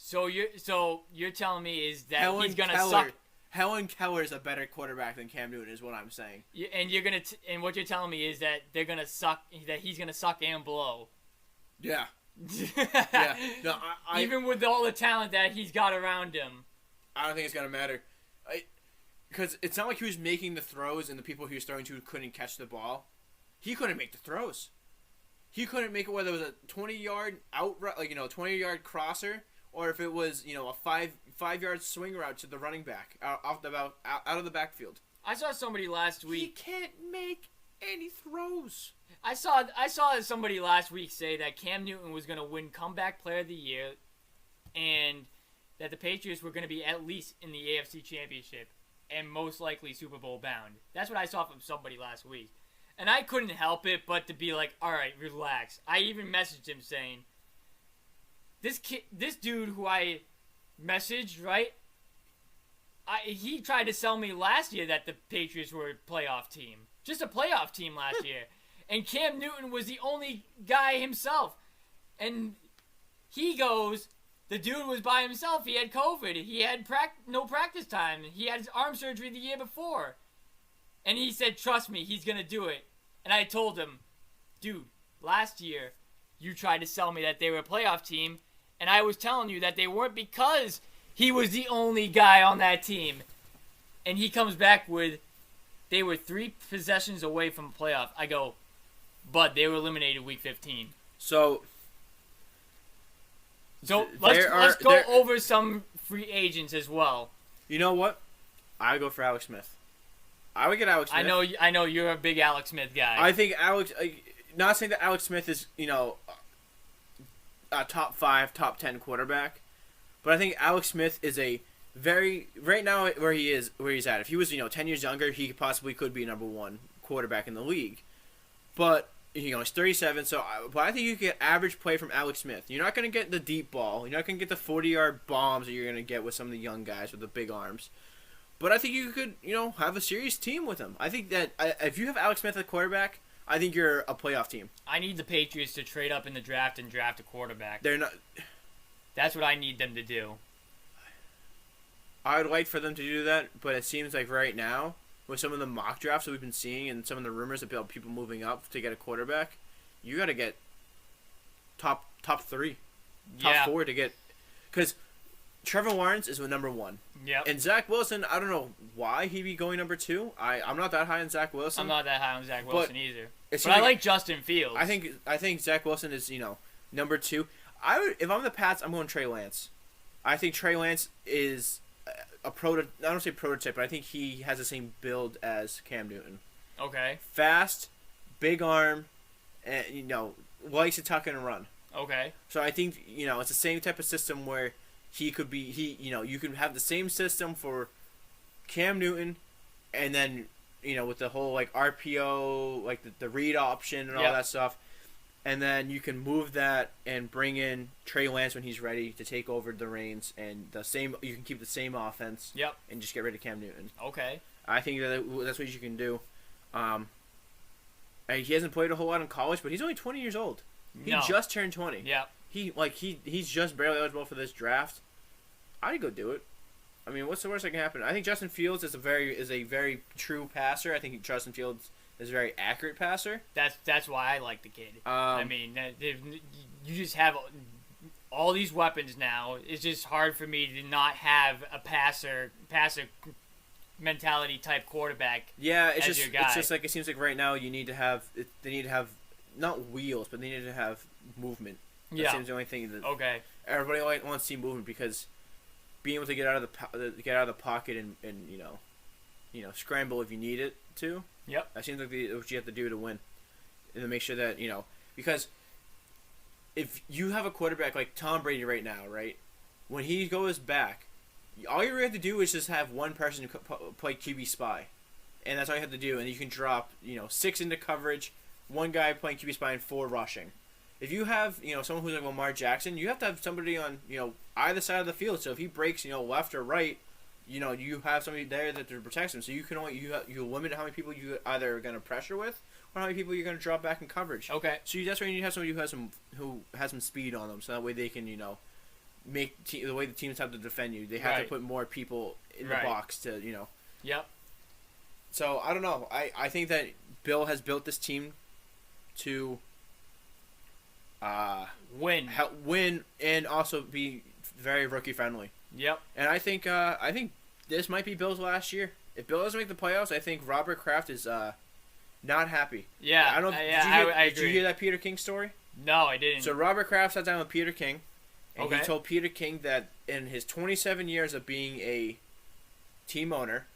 Speaker 4: So you're telling me is that he's gonna suck?
Speaker 5: Helen Keller is a better quarterback than Cam Newton, is what I'm saying.
Speaker 4: And what you're telling me is that they're gonna suck. That he's gonna suck and blow.
Speaker 5: Yeah. Yeah. No,
Speaker 4: even with all the talent that he's got around him.
Speaker 5: I don't think it's gonna matter. Because it's not like he was making the throws and the people he was throwing to couldn't catch the ball. He couldn't make the throws. He couldn't make it whether it was a 20-yard out, 20-yard crosser, or if it was, a 5-yard swing route to the running back out of the backfield.
Speaker 4: I saw somebody last week.
Speaker 5: He can't make any throws.
Speaker 4: I saw somebody last week say that Cam Newton was going to win Comeback Player of the Year, and that the Patriots were going to be at least in the AFC Championship, and most likely Super Bowl bound. That's what I saw from somebody last week. And I couldn't help it but to be like, all right, relax. I even messaged him saying, this dude who I messaged, right? He tried to sell me last year that the Patriots were a playoff team. Just a playoff team last year. And Cam Newton was the only guy himself. And he goes, the dude was by himself. He had COVID. He had no practice time. He had his arm surgery the year before. And he said, trust me, he's going to do it. And I told him, dude, last year you tried to sell me that they were a playoff team, and I was telling you that they weren't because he was the only guy on that team. And he comes back with, they were 3 possessions away from a playoff. I go, bud, they were eliminated week 15.
Speaker 5: So
Speaker 4: let's go over some free agents as well.
Speaker 5: You know what? I would go for Alex Smith. I would get Alex Smith.
Speaker 4: I know you're a big Alex Smith guy.
Speaker 5: I think not saying that Alex Smith is, a top 5, top 10 quarterback, but I think Alex Smith is a right now where he's at. If he was, 10 years younger, he possibly could be number 1 quarterback in the league. But, he's 37, but I think you get average play from Alex Smith. You're not going to get the deep ball. You're not going to get the 40-yard bombs that you're going to get with some of the young guys with the big arms. But I think you could, have a serious team with him. I think that if you have Alex Smith at quarterback, I think you're a playoff team.
Speaker 4: I need the Patriots to trade up in the draft and draft a quarterback.
Speaker 5: They're not.
Speaker 4: That's what I need them to do.
Speaker 5: I would like for them to do that, but it seems like right now, with some of the mock drafts that we've been seeing and some of the rumors about people moving up to get a quarterback, you got to get top 3, top 4 to get, because Trevor Lawrence is number 1.
Speaker 4: Yep.
Speaker 5: And Zach Wilson, I don't know why he'd be going number 2. I'm not that high on Zach Wilson.
Speaker 4: I'm not that high on Zach Wilson either. But
Speaker 5: I
Speaker 4: like Justin Fields.
Speaker 5: I think Zach Wilson is, number 2. If I'm the Pats, I'm going Trey Lance. I think Trey Lance is I don't say prototype, but I think he has the same build as Cam Newton.
Speaker 4: Okay.
Speaker 5: Fast, big arm, and likes to tuck and run.
Speaker 4: Okay.
Speaker 5: So I think it's the same type of system where he could be you can have the same system for Cam Newton, and then with the whole like RPO, like the read option and all that stuff, and then you can move that and bring in Trey Lance when he's ready to take over the reins, and you can keep the same offense.
Speaker 4: Yep.
Speaker 5: And just get rid of Cam Newton.
Speaker 4: Okay.
Speaker 5: I think that's what you can do. And he hasn't played a whole lot in college, but he's only 20 years old. He just turned 20.
Speaker 4: Yeah.
Speaker 5: He's just barely eligible for this draft. I'd go do it. I mean, what's the worst that can happen? I think Justin Fields is a very true passer. I think Justin Fields is a very accurate passer.
Speaker 4: That's why I like the kid. I mean, you just have all these weapons now. It's just hard for me to not have a passer mentality type quarterback.
Speaker 5: Yeah,
Speaker 4: it's
Speaker 5: just like it seems like right now they need to have not wheels, but they need to have movement. That seems the only thing that everybody wants to see movement, because being able to get out of the pocket and scramble if you need it to.
Speaker 4: Yep.
Speaker 5: That seems like what you have to do to win, and to make sure that because if you have a quarterback like Tom Brady right now, right, when he goes back, all you really have to do is just have one person play QB spy, and that's all you have to do, and you can drop 6 into coverage, one guy playing QB spy and 4 rushing. If you have someone who's like Lamar Jackson, you have to have somebody on either side of the field. So if he breaks left or right, you have somebody there that protects him. So you can you limit how many people you either are going to pressure with, or how many people you're going to drop back in coverage.
Speaker 4: Okay.
Speaker 5: So that's why you need to have somebody who has some speed on them, so that way they can make the way the teams have to defend you. They have to put more people in the box to
Speaker 4: Yep.
Speaker 5: So I don't know. I think that Bill has built this team to win and also be very rookie friendly.
Speaker 4: Yep.
Speaker 5: And I think this might be Bill's last year. If Bill doesn't make the playoffs, I think Robert Kraft is not happy.
Speaker 4: Yeah.
Speaker 5: I don't.
Speaker 4: I agree.
Speaker 5: Did you hear that Peter King story?
Speaker 4: No, I didn't.
Speaker 5: So Robert Kraft sat down with Peter King, and
Speaker 4: he
Speaker 5: told Peter King that in his 27 years of being a team owner,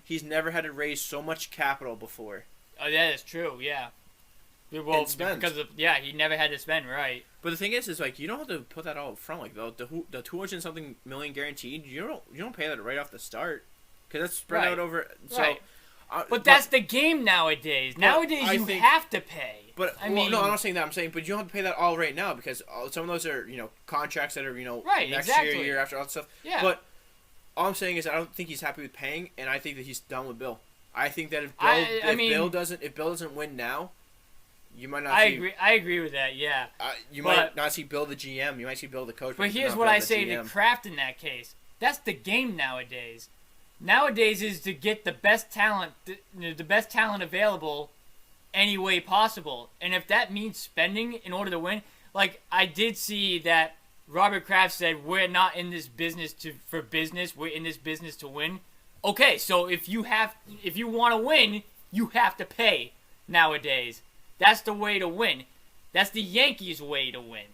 Speaker 5: he's never had to raise so much capital before.
Speaker 4: Oh, that is true. Yeah. Well, because he never had to spend, right?
Speaker 5: But the thing is like you don't have to put that all up front. Like the 200 something million guaranteed, you don't pay that right off the start, because that's spread out over. So,
Speaker 4: right. But that's the game nowadays. Nowadays you have to pay.
Speaker 5: But no, I'm not saying that. I'm saying, but you don't have to pay that all right now, because some of those are contracts that are next year after all that stuff.
Speaker 4: Yeah.
Speaker 5: But all I'm saying is I don't think he's happy with paying, and I think that he's done with Bill. I think that if Bill doesn't win now, you might not.
Speaker 4: I agree with that. Yeah.
Speaker 5: You might not see Bill the GM. You might see Bill the coach.
Speaker 4: But here's what I say to Kraft in that case. That's the game nowadays. Nowadays is to get the best talent available any way possible. And if that means spending in order to win, like I did see that Robert Kraft said, we're not in this business for business, we're in this business to win. Okay, so if you want to win, you have to pay nowadays. That's the way to win. That's the Yankees way to win.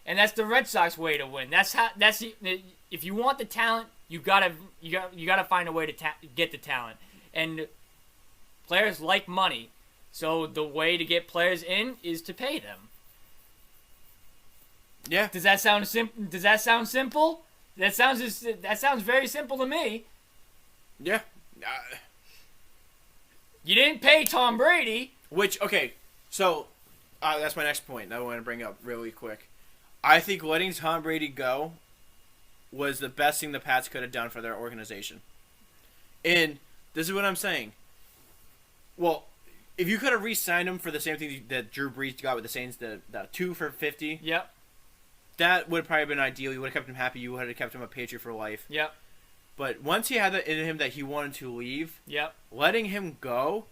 Speaker 4: And that's the Red Sox way to win. If you want the talent, you gotta find a way to get the talent. And players like money, so the way to get players in is to pay them.
Speaker 5: Yeah.
Speaker 4: Does that sound simple? That sounds very simple to me.
Speaker 5: Yeah.
Speaker 4: You didn't pay Tom Brady.
Speaker 5: So that's my next point that I want to bring up really quick. I think letting Tom Brady go was the best thing the Pats could have done for their organization. And this is what I'm saying. Well, if you could have re-signed him for the same thing that Drew Brees got with the Saints, the 2 for $50.
Speaker 4: Yep.
Speaker 5: That would have probably been ideal. You would have kept him happy. You would have kept him a Patriot for life.
Speaker 4: Yep.
Speaker 5: But once he had that in him that he wanted to leave,
Speaker 4: yep,
Speaker 5: letting him go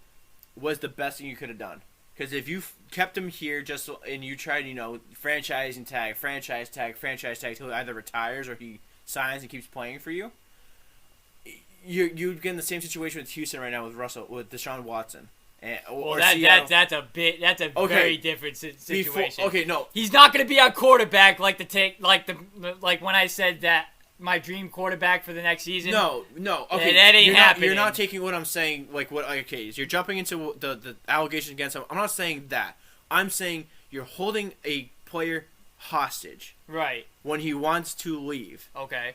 Speaker 5: was the best thing you could have done. Because if you kept him here and you tried, franchise tag till he either retires or he signs and keeps playing for you, you'd get in the same situation with Houston right now with Deshaun Watson.
Speaker 4: That's a very different situation.
Speaker 5: No,
Speaker 4: he's not going to be our quarterback like when I said that my dream quarterback for the next season.
Speaker 5: No. Okay,
Speaker 4: that ain't happening.
Speaker 5: You're not taking what I'm saying. You're jumping into the allegations against him. I'm not saying that. I'm saying you're holding a player hostage.
Speaker 4: Right.
Speaker 5: When he wants to leave.
Speaker 4: Okay.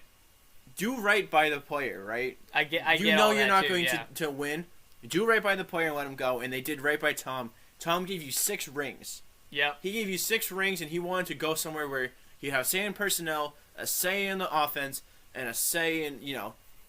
Speaker 5: do right by the player, right?
Speaker 4: I get
Speaker 5: You're
Speaker 4: all
Speaker 5: not
Speaker 4: that too,
Speaker 5: going
Speaker 4: yeah.
Speaker 5: to win. Do right by the player and let him go. And they did right by Tom. Tom gave you 6 rings.
Speaker 4: Yep.
Speaker 5: He gave you 6 rings, and he wanted to go somewhere where he'd have say in personnel, a say in the offense, and a say in,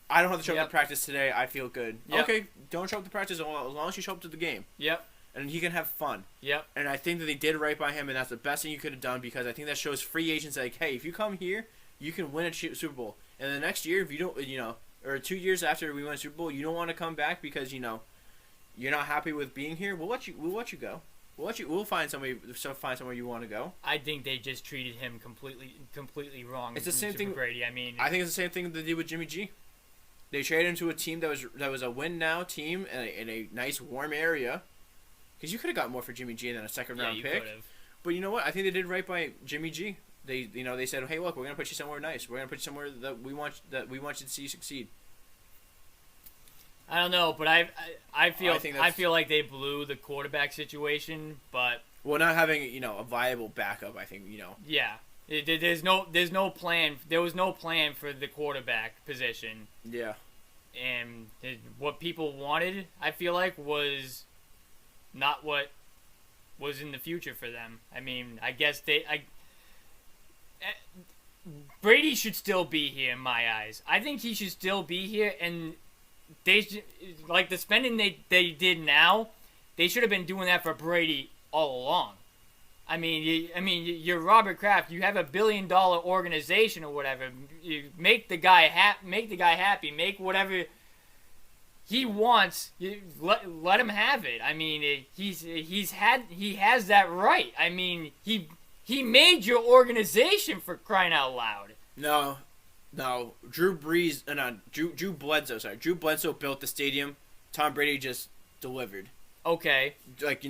Speaker 5: I don't have to show up to practice today. I feel good.
Speaker 4: Yep.
Speaker 5: Okay, don't show up to practice as long as you show up to the game.
Speaker 4: Yep.
Speaker 5: And he can have fun.
Speaker 4: Yep.
Speaker 5: And I think that they did right by him, and that's the best thing you could have done because I think that shows free agents like, hey, if you come here, you can win a Super Bowl. And the next year, if you don't, or 2 years after we win a Super Bowl, you don't want to come back because, you're not happy with being here. We'll let you go. We'll find somebody. Find somewhere you want to go.
Speaker 4: I think they just treated him completely wrong.
Speaker 5: It's the same thing.
Speaker 4: Brady. I mean,
Speaker 5: I think it's the same thing they did with Jimmy G. They traded him to a team that was a win now team in a nice warm area. Because you could have got more for Jimmy G than a second round pick.
Speaker 4: Could've.
Speaker 5: But you know what? I think they did right by Jimmy G. They said, hey, look, we're gonna put you somewhere nice. We're gonna put you somewhere that we want you to see you succeed.
Speaker 4: I don't know, but I feel like they blew the quarterback situation, but
Speaker 5: not having a viable backup, I think
Speaker 4: yeah, there's no plan. There was no plan for the quarterback position.
Speaker 5: Yeah,
Speaker 4: and what people wanted, I feel like, was not what was in the future for them. I mean, I guess Brady should still be here in my eyes. I think he should still be here, and like the spending they did now, they should have been doing that for Brady all along. I mean, you're Robert Kraft. You have $1 billion organization or whatever. You make the guy happy. Make whatever he wants. Let him have it. I mean, he has that right. I mean, he made your organization, for crying out loud.
Speaker 5: No, Drew Bledsoe. Sorry, Drew Bledsoe built the stadium. Tom Brady just delivered.
Speaker 4: Okay.
Speaker 5: Like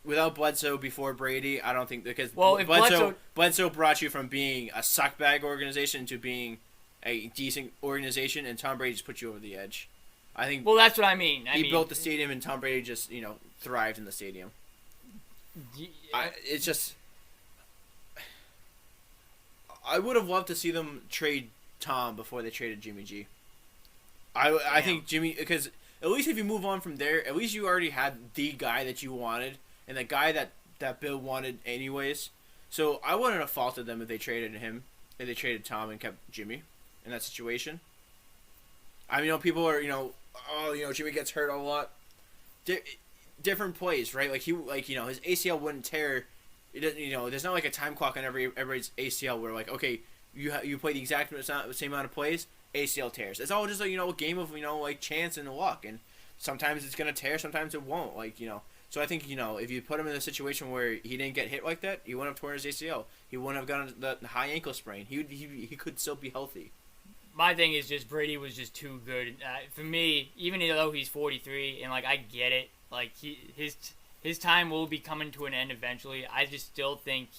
Speaker 5: without Bledsoe before Brady, I don't think because Bledsoe brought you from being a suckbag organization to being a decent organization, and Tom Brady just put you over the edge. I think.
Speaker 4: Well, that's what I mean.
Speaker 5: He built the stadium, and Tom Brady just thrived in the stadium. It's just. I would have loved to see them trade Tom before they traded Jimmy G. I think Jimmy, because at least if you move on from there, at least you already had the guy that you wanted and the guy that Bill wanted anyways. So I wouldn't have faulted them if they traded him, if they traded Tom and kept Jimmy in that situation. I mean, people are Jimmy gets hurt a lot. Different plays, right? Like his ACL wouldn't tear. It doesn't, there's not like a time clock on everybody's ACL where like, okay, you play the exact same amount of plays, ACL tears. It's all just like, a game of, like chance and luck, and sometimes it's gonna tear, sometimes it won't. So I think if you put him in a situation where he didn't get hit like that, he wouldn't have torn his ACL. He wouldn't have gotten the high ankle sprain. He could still be healthy.
Speaker 4: My thing is just Brady was just too good for me. Even though he's 43 and I get it, his time will be coming to an end eventually. I just still think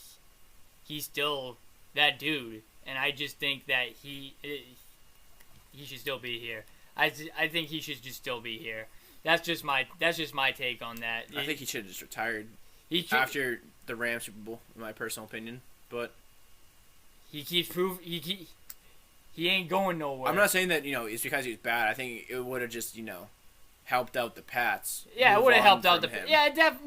Speaker 4: he's still that dude, and I just think that he should still be here. I think he should just still be here. That's just my take on that.
Speaker 5: I think he should have just retired after the Rams Super Bowl, in my personal opinion. But
Speaker 4: he keeps he ain't going nowhere.
Speaker 5: I'm not saying that it's because he's bad. I think it would have just helped out the Pats.
Speaker 4: Yeah, it would have helped out it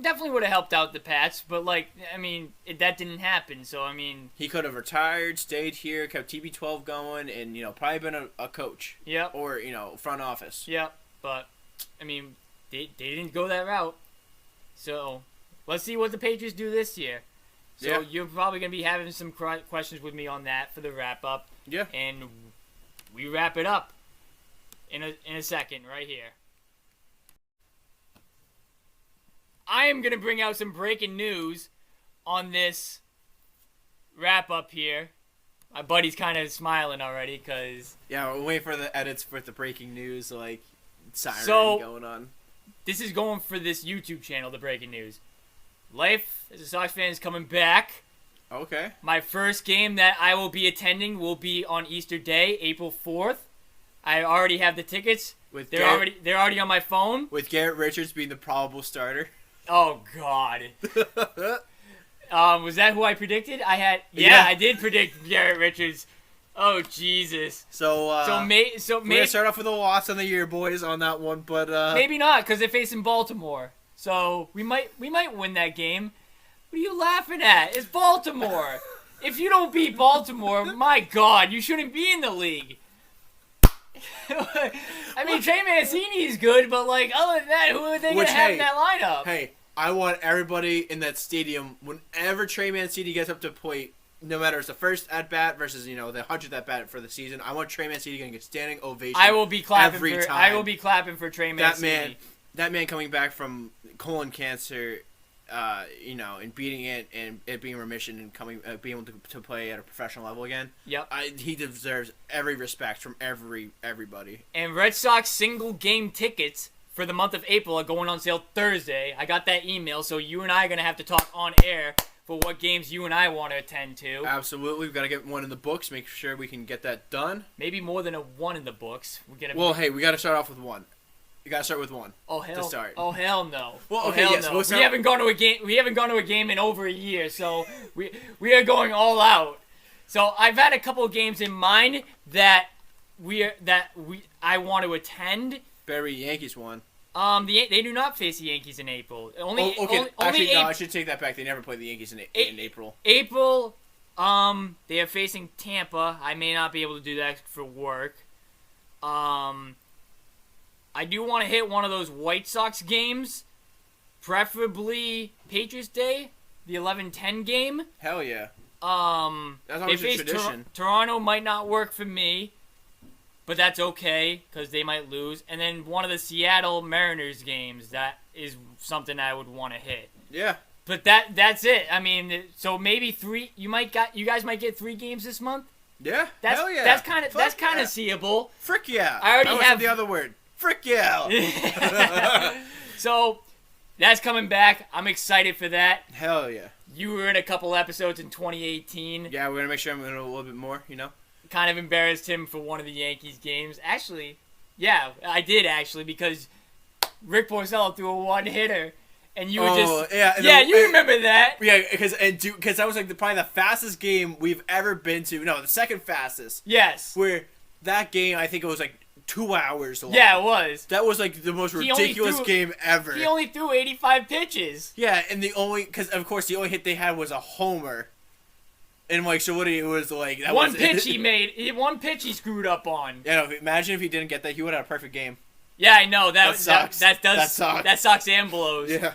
Speaker 4: definitely would have helped out the Pats, but that didn't happen. So
Speaker 5: he could have retired, stayed here, kept TB12 going, and probably been a coach.
Speaker 4: Yep.
Speaker 5: Or front office.
Speaker 4: Yep. But they didn't go that route. So let's see what the Patriots do this year. So you're probably gonna be having some questions with me on that for the wrap up.
Speaker 5: Yeah.
Speaker 4: And we wrap it up in a second right here. I am going to bring out some breaking news on this wrap-up here. My buddy's kind of smiling already because...
Speaker 5: Yeah, we'll wait for the edits for the breaking news, siren going on.
Speaker 4: This is going for this YouTube channel, the breaking news. Life as a Sox fan is coming back.
Speaker 5: Okay.
Speaker 4: My first game that I will be attending will be on Easter Day, April 4th. I already have the tickets. They're already on my phone.
Speaker 5: With Garrett Richards being the probable starter.
Speaker 4: Oh, God. Was that who I predicted? I did predict Garrett Richards Oh Jesus.
Speaker 5: So
Speaker 4: We're
Speaker 5: we're gonna start off with a loss on the year, boys, on that one. But
Speaker 4: maybe not, because they're facing Baltimore. So we might win that game. What are you laughing at? It's Baltimore. If you don't beat Baltimore, my God, you shouldn't be in the league. I mean, Trey Mancini is good, but like other than that, who are they gonna have in that lineup?
Speaker 5: Hey, I want everybody in that stadium, whenever Trey Mancini gets up to plate, no matter if it's the first at bat versus the 100th at bat for the season, I want Trey Mancini getting a standing ovation.
Speaker 4: I will be clapping
Speaker 5: every
Speaker 4: for.
Speaker 5: time.
Speaker 4: I will be clapping for Trey Mancini.
Speaker 5: That man coming back from colon cancer, and beating it and it being remission and being able to play at a professional level again.
Speaker 4: Yep.
Speaker 5: He deserves every respect from everybody.
Speaker 4: And Red Sox single game tickets for the month of April are going on sale Thursday. I got that email, so you and I are gonna have to talk on air for what games you and I want to attend to.
Speaker 5: Absolutely, we've got to get one in the books. Make sure we can get that done.
Speaker 4: Maybe more than a one in the books.
Speaker 5: Hey, we got to start off with one. You gotta start with one.
Speaker 4: Oh hell!
Speaker 5: To start.
Speaker 4: Oh hell no!
Speaker 5: Well,
Speaker 4: oh,
Speaker 5: okay,
Speaker 4: hell
Speaker 5: yes.
Speaker 4: no.
Speaker 5: We'll
Speaker 4: We haven't gone to a game. We haven't gone to a game in over a year, so we are going all out. So I've had a couple of games in mind that I want to attend.
Speaker 5: Barry Yankees won.
Speaker 4: They do not face the Yankees in April. Only
Speaker 5: Actually, no, I should take that back. They never play the Yankees in April.
Speaker 4: April, they are facing Tampa. I may not be able to do that for work. I do want to hit one of those White Sox games, preferably Patriots Day, the 11-10 game.
Speaker 5: Hell yeah. That's
Speaker 4: They
Speaker 5: always a
Speaker 4: face
Speaker 5: tradition.
Speaker 4: Toronto might not work for me, but that's okay because they might lose. And then one of the Seattle Mariners games, that is something I would want to hit.
Speaker 5: Yeah.
Speaker 4: But that's it. I mean, so maybe three. You guys might get 3 games this month.
Speaker 5: Yeah. Hell yeah.
Speaker 4: That's kind of seeable.
Speaker 5: Frick yeah.
Speaker 4: I already have
Speaker 5: the other word. Frick yeah.
Speaker 4: So that's coming back. I'm excited for that.
Speaker 5: Hell yeah.
Speaker 4: You were in a couple episodes in 2018.
Speaker 5: Yeah, we're gonna make sure I'm in a little bit more.
Speaker 4: Kind of embarrassed him for one of the Yankees games. Actually, yeah, I did actually because Rick Porcello threw a one-hitter. And you were you remember that.
Speaker 5: Yeah, because that was like probably the fastest game we've ever been to. No, the second fastest.
Speaker 4: Yes.
Speaker 5: Where that game, I think it was like 2 hours long.
Speaker 4: Yeah, it was.
Speaker 5: That was like the most ridiculous game ever.
Speaker 4: He only threw 85 pitches.
Speaker 5: Yeah, and because of course the only hit they had was a homer. And like, so what it was like that
Speaker 4: one pitch he made. One pitch he screwed up on.
Speaker 5: Yeah, no, imagine if he didn't get that, he would have had a perfect game.
Speaker 4: Yeah, I know that
Speaker 5: sucks.
Speaker 4: That sucks. That sucks and blows.
Speaker 5: Yeah,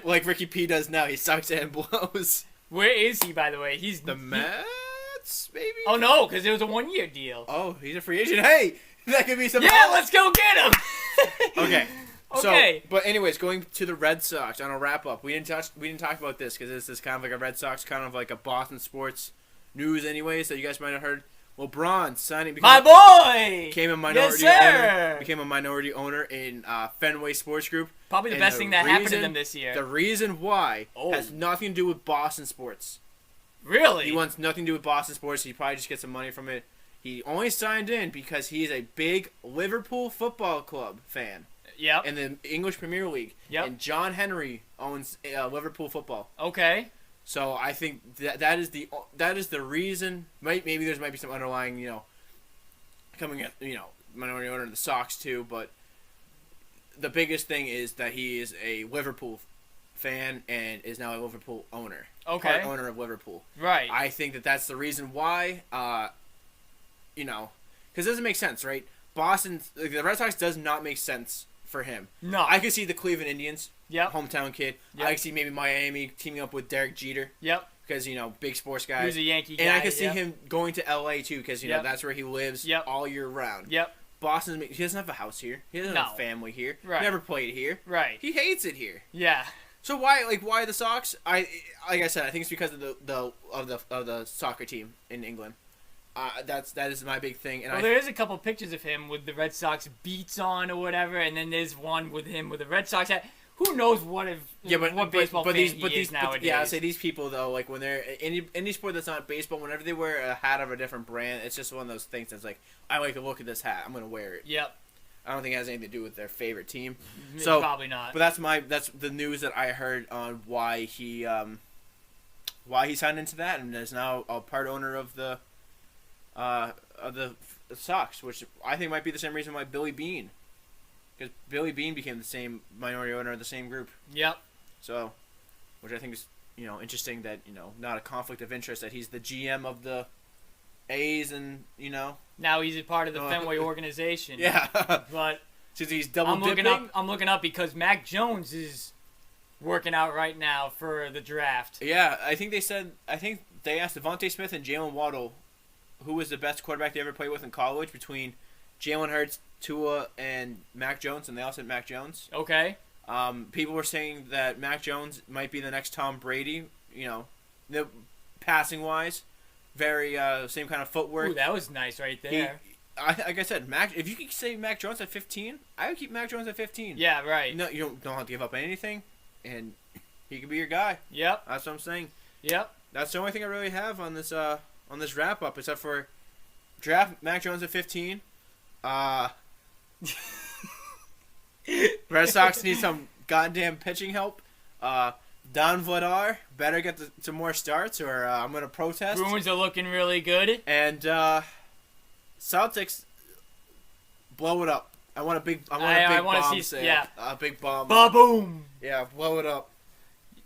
Speaker 5: like Ricky P does now. He sucks and blows.
Speaker 4: Where is he, by the way? He's
Speaker 5: the Mets, maybe.
Speaker 4: Oh no, because it was a 1-year deal.
Speaker 5: Oh, he's a free agent. Hey, that could be some.
Speaker 4: Yeah, let's go get him.
Speaker 5: Okay.
Speaker 4: Okay.
Speaker 5: So, but anyways, going to the Red Sox on a wrap up. We didn't talk about this because this is kind of like a Red Sox, kind of like a Boston sports news, anyways, that you guys might have heard. Well, Braun signing.
Speaker 4: My boy!
Speaker 5: Became a minority owner. Became a minority owner in Fenway Sports Group.
Speaker 4: Probably the best thing that happened to them this year.
Speaker 5: The reason why has nothing to do with Boston sports.
Speaker 4: Really?
Speaker 5: He wants nothing to do with Boston sports. He probably just gets some money from it. He only signed in because he's a big Liverpool Football Club fan.
Speaker 4: Yep.
Speaker 5: In the English Premier League.
Speaker 4: Yep.
Speaker 5: And John Henry owns Liverpool Football.
Speaker 4: Okay.
Speaker 5: So I think that is the reason. Maybe there might be some underlying, coming at minority owner of the Sox too. But the biggest thing is that he is a Liverpool fan and is now a Liverpool owner.
Speaker 4: Okay.
Speaker 5: Part owner of Liverpool.
Speaker 4: Right.
Speaker 5: I think that's the reason why. Because it doesn't make sense, right? Boston, the Red Sox does not make sense for him.
Speaker 4: No.
Speaker 5: I could see the Cleveland Indians.
Speaker 4: Yep.
Speaker 5: Hometown kid.
Speaker 4: Yep.
Speaker 5: I could see maybe Miami teaming up with Derek Jeter.
Speaker 4: Yep.
Speaker 5: Because, big sports guy.
Speaker 4: He's a Yankee guy.
Speaker 5: And I could see him going to L.A. too because, that's where he lives all year round.
Speaker 4: Yep.
Speaker 5: Boston, he doesn't have a house here. He doesn't have a family here.
Speaker 4: Right.
Speaker 5: Never played here.
Speaker 4: Right.
Speaker 5: He hates it here.
Speaker 4: Yeah.
Speaker 5: So why the Sox? Like I said, I think it's because of the soccer team in England. That is my big thing. And
Speaker 4: there is a couple pictures of him with the Red Sox beats on or whatever, and then there's one with him with the Red Sox hat. Who knows what baseball fan he is nowadays?
Speaker 5: I say these people though, like when they're any sport that's not baseball, whenever they wear a hat of a different brand, it's just one of those things that's like, I like the look of this hat, I'm gonna wear it.
Speaker 4: Yep.
Speaker 5: I don't think it has anything to do with their favorite team.
Speaker 4: So probably not.
Speaker 5: But that's the news that I heard on why he signed into that and is now a part owner of the of the Sox, which I think might be the same reason why Billy Beane, because Billy Beane became the same minority owner of the same group.
Speaker 4: Yep.
Speaker 5: So, which I think is interesting that not a conflict of interest that he's the GM of the A's and
Speaker 4: Now he's a part of the Fenway organization.
Speaker 5: yeah.
Speaker 4: But
Speaker 5: Since he's double
Speaker 4: I'm looking up because Mac Jones is working out right now for the draft.
Speaker 5: Yeah, I think they asked Devontae Smith and Jalen Waddle who was the best quarterback they ever played with in college between Jalen Hurts, Tua, and Mac Jones, and they all said Mac Jones.
Speaker 4: Okay.
Speaker 5: People were saying that Mac Jones might be the next Tom Brady, the passing wise, very same kind of footwork.
Speaker 4: Ooh, that was nice right there.
Speaker 5: Like I said, if you could say Mac Jones at 15, I would keep Mac Jones at 15.
Speaker 4: Yeah, right.
Speaker 5: No, you don't have to give up anything, and he could be your guy.
Speaker 4: Yep.
Speaker 5: That's what I'm saying.
Speaker 4: Yep.
Speaker 5: That's the only thing I really have on this wrap up, except for draft Mac Jones at 15. Red Sox need some goddamn pitching help. Don Vladar better get some more starts, or I'm gonna protest.
Speaker 4: Bruins are looking really good.
Speaker 5: And Celtics blow it up. I want a big bomb sale.
Speaker 4: Yeah.
Speaker 5: A big bomb.
Speaker 4: Ba-boom!
Speaker 5: Yeah, blow it up.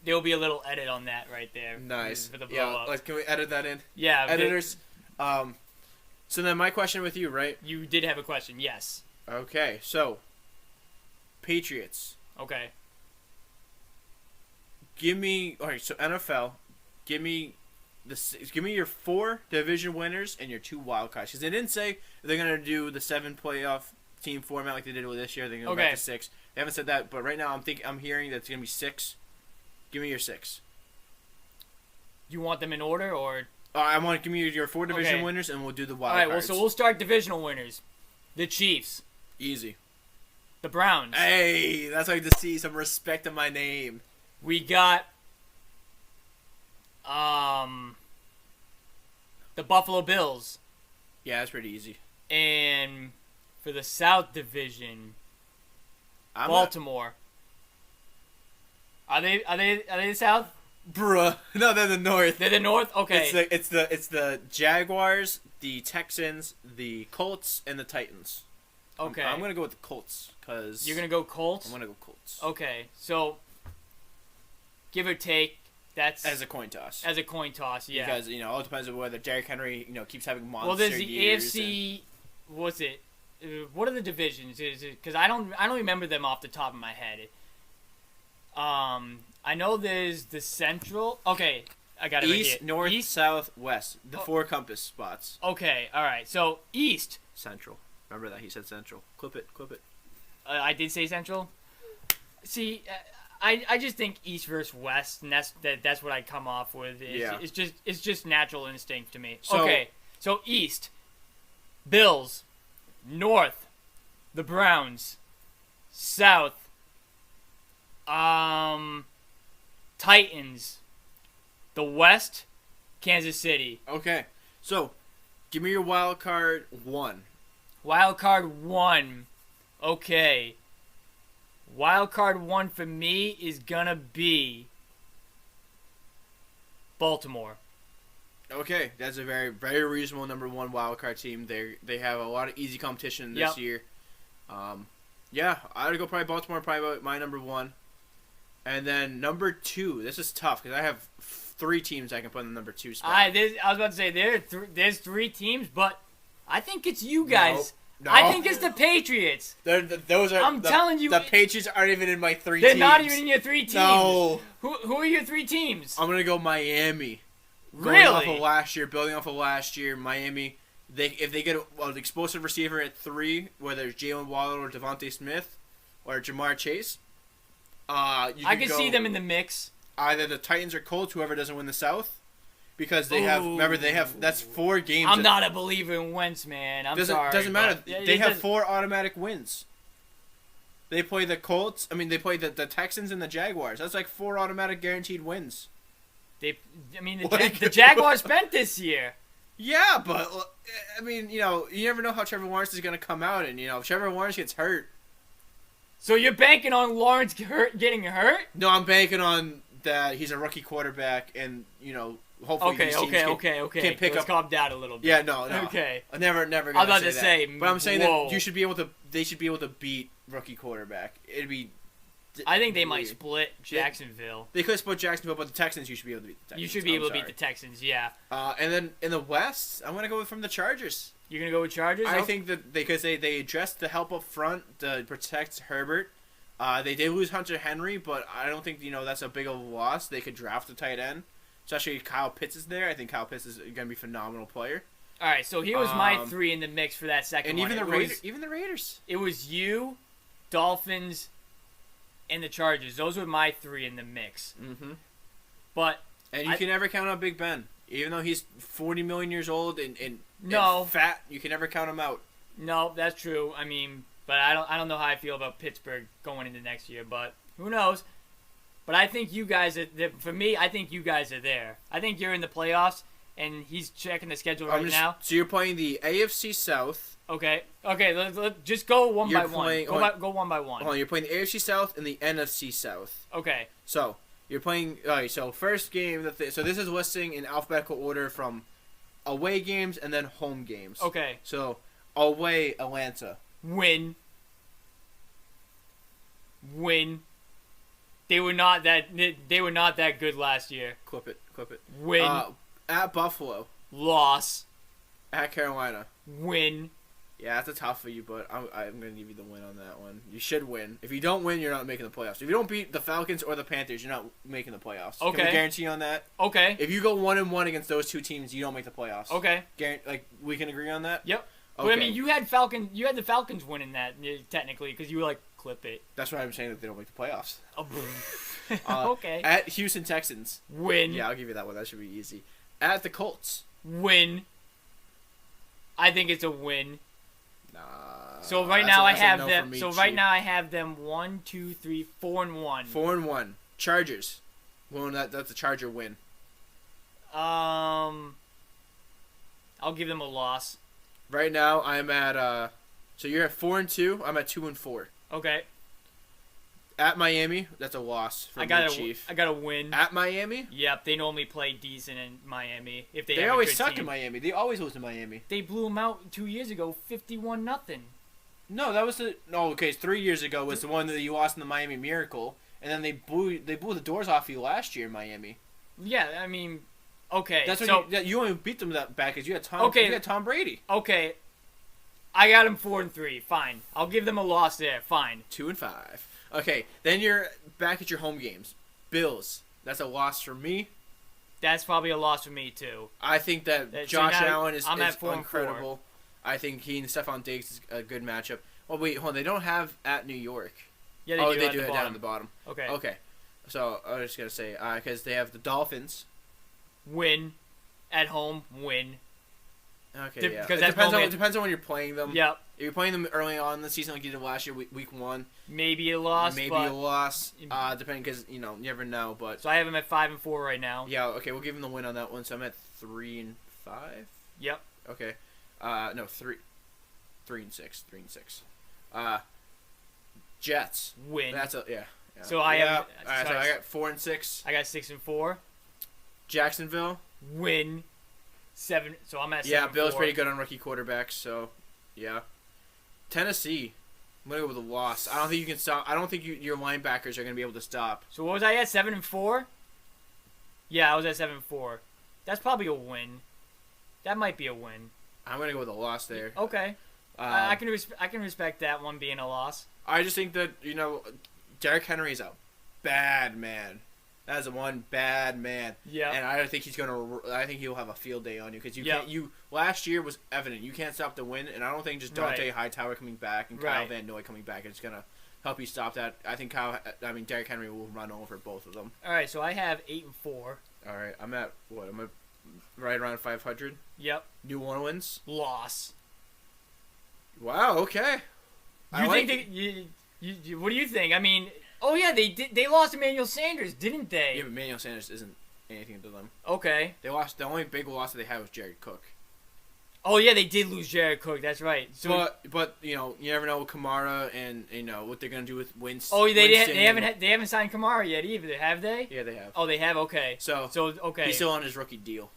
Speaker 4: There'll be a little edit on that right there.
Speaker 5: Nice.
Speaker 4: For the blow
Speaker 5: Yeah,
Speaker 4: up.
Speaker 5: can we edit that in?
Speaker 4: Yeah.
Speaker 5: Editors. So then my question with you, right?
Speaker 4: You did have a question, yes.
Speaker 5: Okay, so Patriots.
Speaker 4: Okay.
Speaker 5: Give me so NFL. Give me your 4 division winners and your 2 wild cards. Because they didn't say they're gonna do the 7 playoff team format like they did with this year. They're gonna go back to 6. They haven't said that, but right now I'm hearing that it's gonna be 6. Give me your 6.
Speaker 4: You want them in order, or?
Speaker 5: I want to give me your 4 division winners, and we'll do the wild cards.
Speaker 4: All right. Well, so we'll start divisional winners. The Chiefs.
Speaker 5: Easy.
Speaker 4: The Browns.
Speaker 5: Hey, that's like to see some respect in my name.
Speaker 4: We got the Buffalo Bills.
Speaker 5: Yeah, that's pretty easy.
Speaker 4: And for the South Division, Baltimore. Are they the South?
Speaker 5: Bruh. No, they're the North.
Speaker 4: They're the North? Okay.
Speaker 5: It's the Jaguars, the Texans, the Colts, and the Titans.
Speaker 4: Okay.
Speaker 5: I'm going to go with the Colts because
Speaker 4: You're going to go Colts?
Speaker 5: I'm going to go Colts.
Speaker 4: Okay. So give or take, that's
Speaker 5: as a coin toss.
Speaker 4: As a coin toss, yeah.
Speaker 5: Because, it all depends on whether Derrick Henry, keeps having monster
Speaker 4: years. Well, there's the
Speaker 5: years
Speaker 4: AFC, what's it? What are the divisions? Because I don't remember them off the top of my head. I know there's the Central. Okay, I got it right here.
Speaker 5: East, North,
Speaker 4: East,
Speaker 5: South, West. The 4 compass spots.
Speaker 4: Okay, all right. So East.
Speaker 5: Central. Remember that he said Central. Clip it.
Speaker 4: I did say Central. See, I just think East versus West, and that's what I come off with. It's just natural instinct to me. Okay, so East, Bills, North, the Browns, South, Titans, the West, Kansas City.
Speaker 5: Okay, so give me your wild card 1.
Speaker 4: Wild card 1. Okay. Wild card 1 for me is gonna be Baltimore.
Speaker 5: Okay, that's a very, very reasonable number 1 wild card team. They have a lot of easy competition this year. Yeah, I would go probably Baltimore, probably my number 1. And then number 2, this is tough because I have 3 teams I can put in the number 2 spot.
Speaker 4: I was about to say there's 3 teams, but I think it's you guys.
Speaker 5: No.
Speaker 4: I think it's the Patriots. I'm telling you,
Speaker 5: the Patriots aren't even in my 3
Speaker 4: they're
Speaker 5: teams.
Speaker 4: not even in your 3 teams.
Speaker 5: No.
Speaker 4: Who are your 3 teams?
Speaker 5: I'm gonna go Miami.
Speaker 4: Really?
Speaker 5: Building off of last year, Miami. If they get an explosive receiver at 3, whether it's Jalen Waddle or Devontae Smith or Jamar Chase,
Speaker 4: I can see them in the mix.
Speaker 5: Either the Titans or Colts, whoever doesn't win the South, because they have. Remember, that's 4 games.
Speaker 4: I'm not a believer in Wentz, man. Sorry.
Speaker 5: Doesn't matter. They have 4 automatic wins. They play the Colts. I mean, they play the Texans and the Jaguars. That's like 4 automatic guaranteed wins.
Speaker 4: The Jaguars spent this year.
Speaker 5: Yeah, but I mean, you never know how Trevor Lawrence is going to come out, and if Trevor Lawrence gets hurt.
Speaker 4: So you're banking on Lawrence getting hurt?
Speaker 5: No, I'm banking on that he's a rookie quarterback, and hopefully
Speaker 4: Okay,
Speaker 5: these teams
Speaker 4: okay.
Speaker 5: can pick
Speaker 4: Let's
Speaker 5: up.
Speaker 4: calm down a little bit.
Speaker 5: Yeah, no.
Speaker 4: Okay.
Speaker 5: I'm never
Speaker 4: I was
Speaker 5: gonna
Speaker 4: about to
Speaker 5: that.
Speaker 4: say,
Speaker 5: But I'm saying
Speaker 4: whoa.
Speaker 5: that you should be able to. They should be able to beat rookie quarterback. It'd be.
Speaker 4: I think they might
Speaker 5: weird.
Speaker 4: split Jacksonville.
Speaker 5: They could split Jacksonville, but the Texans, you should be able to beat the Texans.
Speaker 4: You should be able to beat the Texans, yeah.
Speaker 5: And then in the West, I'm gonna go from the Chargers.
Speaker 4: You're gonna go with Chargers?
Speaker 5: I think that because they addressed the help up front to protect Herbert. They did lose Hunter Henry, but I don't think that's a big of a loss. They could draft a tight end, especially if Kyle Pitts is there. I think Kyle Pitts is gonna be a phenomenal player.
Speaker 4: All right, so here was my 3 in the mix for that second
Speaker 5: And
Speaker 4: one.
Speaker 5: even the Raiders.
Speaker 4: It was you, Dolphins, and the Chargers. Those were my 3 in the mix.
Speaker 5: Mm-hmm.
Speaker 4: But
Speaker 5: And you can never count out Big Ben, even though he's 40 million years old and fat. You can never count him out.
Speaker 4: no, that's true. I mean, but I don't know how I feel about Pittsburgh going into next year. But who knows? But I think you guys for me. I think you guys are there. I think you're in the playoffs, and he's checking the schedule right now.
Speaker 5: So you're playing the AFC South.
Speaker 4: Okay. Let's just go one by one. Go one by one.
Speaker 5: Hold on, you're playing the AFC South and the NFC South.
Speaker 4: Okay.
Speaker 5: So you're playing. All right. So first game. So this is listing in alphabetical order from away games and then home games.
Speaker 4: Okay.
Speaker 5: So away Atlanta.
Speaker 4: Win. They were not that good last year.
Speaker 5: Clip it.
Speaker 4: Win.
Speaker 5: At Buffalo.
Speaker 4: Loss.
Speaker 5: At Carolina.
Speaker 4: Win.
Speaker 5: Yeah, that's a tough for you, but I'm going to give you the win on that one. You should win. If you don't win, you're not making the playoffs. If you don't beat the Falcons or the Panthers, you're not making the playoffs.
Speaker 4: Okay.
Speaker 5: Can we guarantee on that?
Speaker 4: Okay.
Speaker 5: If you go 1-1 against those two teams, you don't make the playoffs.
Speaker 4: Okay.
Speaker 5: We can agree on that?
Speaker 4: Yep.
Speaker 5: Okay.
Speaker 4: But I mean, you had the Falcons winning that technically because you were like clip it.
Speaker 5: That's why I'm saying that they don't make the playoffs.
Speaker 4: Oh, okay.
Speaker 5: At Houston Texans.
Speaker 4: Win.
Speaker 5: Yeah, I'll give you that one. That should be easy. At the Colts.
Speaker 4: Win. I think it's a win.
Speaker 5: Nah.
Speaker 4: So right now I have them. So right now I have them 1, 2, 3, 4-1.
Speaker 5: 4-1. Chargers. Well, that's a Charger win.
Speaker 4: I'll give them a loss.
Speaker 5: Right now I'm at so you're at 4-2. I'm at 2-4.
Speaker 4: Okay.
Speaker 5: At Miami, that's a loss for Chief.
Speaker 4: I got a win.
Speaker 5: At Miami?
Speaker 4: Yep, they normally play decent in Miami if they
Speaker 5: They
Speaker 4: have
Speaker 5: always
Speaker 4: a good
Speaker 5: suck
Speaker 4: team.
Speaker 5: in Miami. They always lose to Miami.
Speaker 4: They blew them out 2 years ago, 51-0.
Speaker 5: No, that was okay, 3 years ago was the one that you lost in the Miami Miracle, and then they blew the doors off you last year in Miami.
Speaker 4: Yeah, I mean, okay.
Speaker 5: That's
Speaker 4: so
Speaker 5: when you only beat them that back because you had Tom.
Speaker 4: Okay.
Speaker 5: You had Tom Brady.
Speaker 4: okay, I got them 4-3. Fine, I'll give them a loss there. Fine.
Speaker 5: 2-5. Okay, then you're back at your home games. Bills. That's a loss for me.
Speaker 4: That's probably a loss for me too.
Speaker 5: I think that
Speaker 4: So
Speaker 5: Josh
Speaker 4: now
Speaker 5: Allen is
Speaker 4: I'm at 4-4.
Speaker 5: incredible. I think he and Stephon Diggs is a good matchup. Oh wait, hold on. They don't have at New York.
Speaker 4: Yeah,
Speaker 5: They do
Speaker 4: at
Speaker 5: it
Speaker 4: the
Speaker 5: down at the bottom.
Speaker 4: Okay.
Speaker 5: Okay. So I was just gonna say because they have the Dolphins.
Speaker 4: Win, at home, win.
Speaker 5: Okay, yeah.
Speaker 4: Because
Speaker 5: It
Speaker 4: that's
Speaker 5: depends
Speaker 4: normally-
Speaker 5: on when you're playing them.
Speaker 4: Yep.
Speaker 5: If you're playing them early on in the season like you did last year, week 1,
Speaker 4: Maybe a loss.
Speaker 5: maybe
Speaker 4: but,
Speaker 5: a loss. Depending because you never know. But
Speaker 4: So I have them at 5-4 right now.
Speaker 5: yeah, okay, we'll give him the win on that one. So I'm at 3-5.
Speaker 4: Yep.
Speaker 5: Okay. No, 3-6. 3-6. Jets.
Speaker 4: Win.
Speaker 5: That's yeah.
Speaker 4: So I have.
Speaker 5: Alright, so I got 4-6.
Speaker 4: I got 6-4.
Speaker 5: Jacksonville.
Speaker 4: Win. 7. So I'm at 7-4.
Speaker 5: Yeah, Bill's pretty good on rookie quarterbacks. So yeah. Tennessee. I'm gonna go with a loss. I don't think you can stop. I don't think your linebackers are gonna be able to stop.
Speaker 4: So what was I at? 7-4. Yeah, I was at 7-4. That's probably a win. That might be a win.
Speaker 5: I'm gonna go with a loss there.
Speaker 4: Okay. I can respect that one being a loss.
Speaker 5: I just think that Derrick Henry is a bad man. That is one bad man.
Speaker 4: Yeah.
Speaker 5: And I don't think I think he'll have a field day on you because can't. Last year was evident. You can't stop the win, and I don't think just Dante Hightower coming back and Kyle Van Noy coming back is gonna help you stop that. I think Derrick Henry will run over both of them.
Speaker 4: All right, so I have 8-4.
Speaker 5: All right, I'm at what? I'm at right around 500.
Speaker 4: Yep.
Speaker 5: New Orleans.
Speaker 4: Loss.
Speaker 5: Wow. Okay.
Speaker 4: What do you think? I mean, oh yeah, they lost Emmanuel Sanders, didn't they?
Speaker 5: Yeah, but Emmanuel Sanders isn't anything to them.
Speaker 4: Okay.
Speaker 5: They lost. The only big loss that they had was Jared Cook.
Speaker 4: Oh yeah, they did lose Jared Cook. That's right. So,
Speaker 5: But you never know with Kamara and what they're gonna do with Winston.
Speaker 4: oh, they
Speaker 5: Winston
Speaker 4: they haven't signed Kamara yet either, have they?
Speaker 5: Yeah, they have.
Speaker 4: Oh, they have. Okay.
Speaker 5: So
Speaker 4: okay.
Speaker 5: he's still on his rookie deal.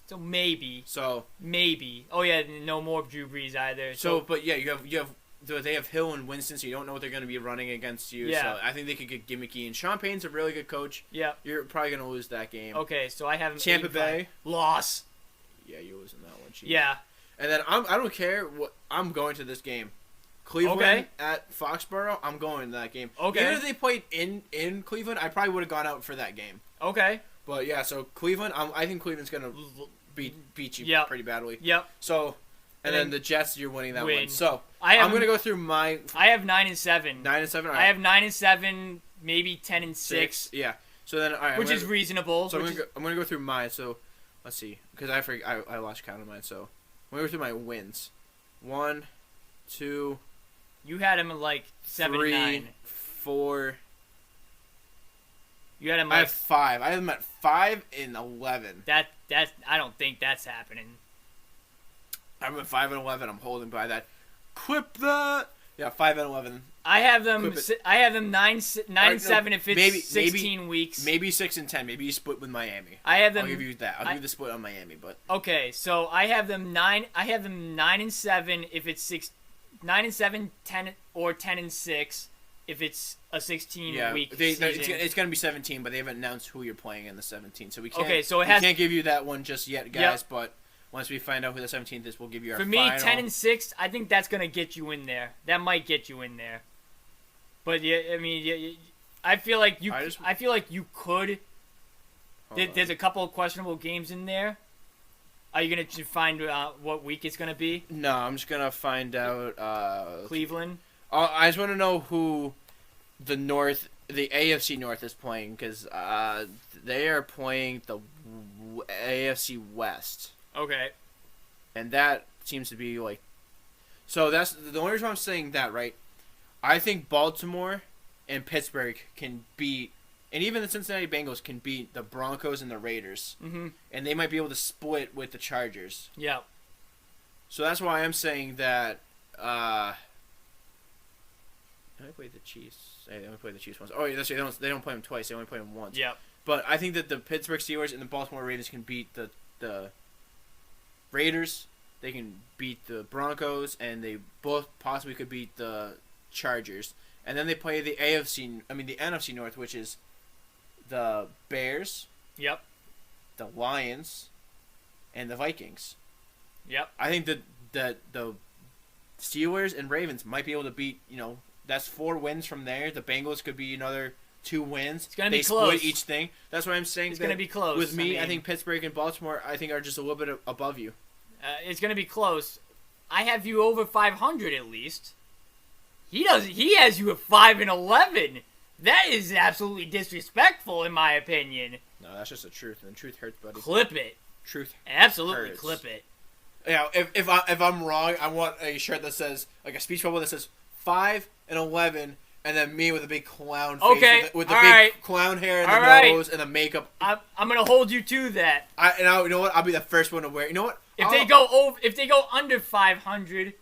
Speaker 4: So maybe.
Speaker 5: So
Speaker 4: maybe. Oh yeah, no more Drew Brees either.
Speaker 5: but yeah, you have. They have Hill and Winston, so you don't know what they're going to be running against you.
Speaker 4: Yeah.
Speaker 5: So I think they could get gimmicky. And Sean Payton's a really good coach.
Speaker 4: Yeah.
Speaker 5: You're probably going to lose that game.
Speaker 4: Okay, so I have him
Speaker 5: Tampa
Speaker 4: 8-5.
Speaker 5: Bay.
Speaker 4: Loss.
Speaker 5: Yeah, you're losing that one. Chief.
Speaker 4: Yeah.
Speaker 5: And then I don't care what I'm going to this game. Cleveland at Foxborough, I'm going to that game.
Speaker 4: Okay.
Speaker 5: Even if they played in Cleveland, I probably would have gone out for that game.
Speaker 4: Okay.
Speaker 5: But yeah, so Cleveland, I think Cleveland's going to beat you pretty badly.
Speaker 4: Yep.
Speaker 5: So, and then the Jets, you're winning that one. So I'm going to go through my.
Speaker 4: I have 9-7.
Speaker 5: 9-7. All right.
Speaker 4: I have 9-7, maybe 10-6.
Speaker 5: Yeah. So then, all right,
Speaker 4: which is reasonable.
Speaker 5: So I'm gonna go through mine. So let's see, because I lost count of mine. So I'm gonna go through my wins. 1, 2.
Speaker 4: You had him at like 7-9.
Speaker 5: 4.
Speaker 4: You had him.
Speaker 5: I
Speaker 4: Like,
Speaker 5: have 5. I have them at 5 and 11.
Speaker 4: That's I don't think that's happening.
Speaker 5: I'm at 5 and 11. I'm holding by that. Clip that. Yeah, 5 and 11.
Speaker 4: I have them. I have them 9
Speaker 5: Right,
Speaker 4: 7 if it's
Speaker 5: maybe,
Speaker 4: 16 weeks.
Speaker 5: Maybe 6 and 10. Maybe you split with Miami.
Speaker 4: I have them.
Speaker 5: I'll give you that. I'll give you the split on Miami, but
Speaker 4: okay. So I have them 9. I have them 9-7 if it's 9-7, 10 or 10-6 if it's a 16 week season.
Speaker 5: It's gonna be 17, but they haven't announced who you're playing in the 17, so we can't.
Speaker 4: Okay, so we
Speaker 5: can't give you that one just yet, guys.
Speaker 4: Yep.
Speaker 5: But once we find out who the 17th is, we'll give you our
Speaker 4: For me,
Speaker 5: final.
Speaker 4: 10-6, I think that's gonna get you in there. That might get you in there. But yeah, I mean, I feel like you. I feel like you could. There's a couple of questionable games in there. Are you gonna find what week it's gonna be?
Speaker 5: No, I'm just gonna find out.
Speaker 4: Cleveland.
Speaker 5: I just want to know who the AFC North is playing, because they are playing the AFC West.
Speaker 4: Okay.
Speaker 5: And that seems to be like. So that's the only reason I'm saying that, right? I think Baltimore and Pittsburgh can beat, and even the Cincinnati Bengals can beat the Broncos and the Raiders.
Speaker 4: Mm-hmm.
Speaker 5: And they might be able to split with the Chargers.
Speaker 4: Yeah.
Speaker 5: So that's why I'm saying that. They play the Chiefs. They only play the Chiefs once. Oh, yeah, that's right. They don't play them twice. They only play them once.
Speaker 4: Yeah.
Speaker 5: But I think that the Pittsburgh Steelers and the Baltimore Ravens can beat the Raiders. They can beat the Broncos, and they both possibly could beat the Chargers. And then they play the NFC North, which is the Bears.
Speaker 4: Yep.
Speaker 5: The Lions, and the Vikings.
Speaker 4: Yep.
Speaker 5: I think that the Steelers and Ravens might be able to beat, that's 4 wins from there. The Bengals could be another 2 wins.
Speaker 4: It's going to be
Speaker 5: They
Speaker 4: close.
Speaker 5: split each thing. That's what I'm saying.
Speaker 4: It's going to be close.
Speaker 5: With me, I think Pittsburgh and Baltimore, I think, are just a little bit above you.
Speaker 4: It's going to be close. I have you over 500 at least. He doesn't. He has you at 5-11. That is absolutely disrespectful, in my opinion.
Speaker 5: No, that's just the truth, and the truth hurts, buddy.
Speaker 4: Clip it.
Speaker 5: Truth.
Speaker 4: Absolutely
Speaker 5: hurts.
Speaker 4: clip it.
Speaker 5: Yeah, if I'm wrong, I want a shirt that says, like a speech bubble that says 5-11, and then me with a big clown face.
Speaker 4: Okay,
Speaker 5: with the
Speaker 4: all
Speaker 5: big
Speaker 4: right.
Speaker 5: clown hair and
Speaker 4: All
Speaker 5: the
Speaker 4: right.
Speaker 5: nose and the makeup.
Speaker 4: I'm gonna hold you to that.
Speaker 5: You know what? I'll be the first one to wear it. You know what?
Speaker 4: If they go under 500,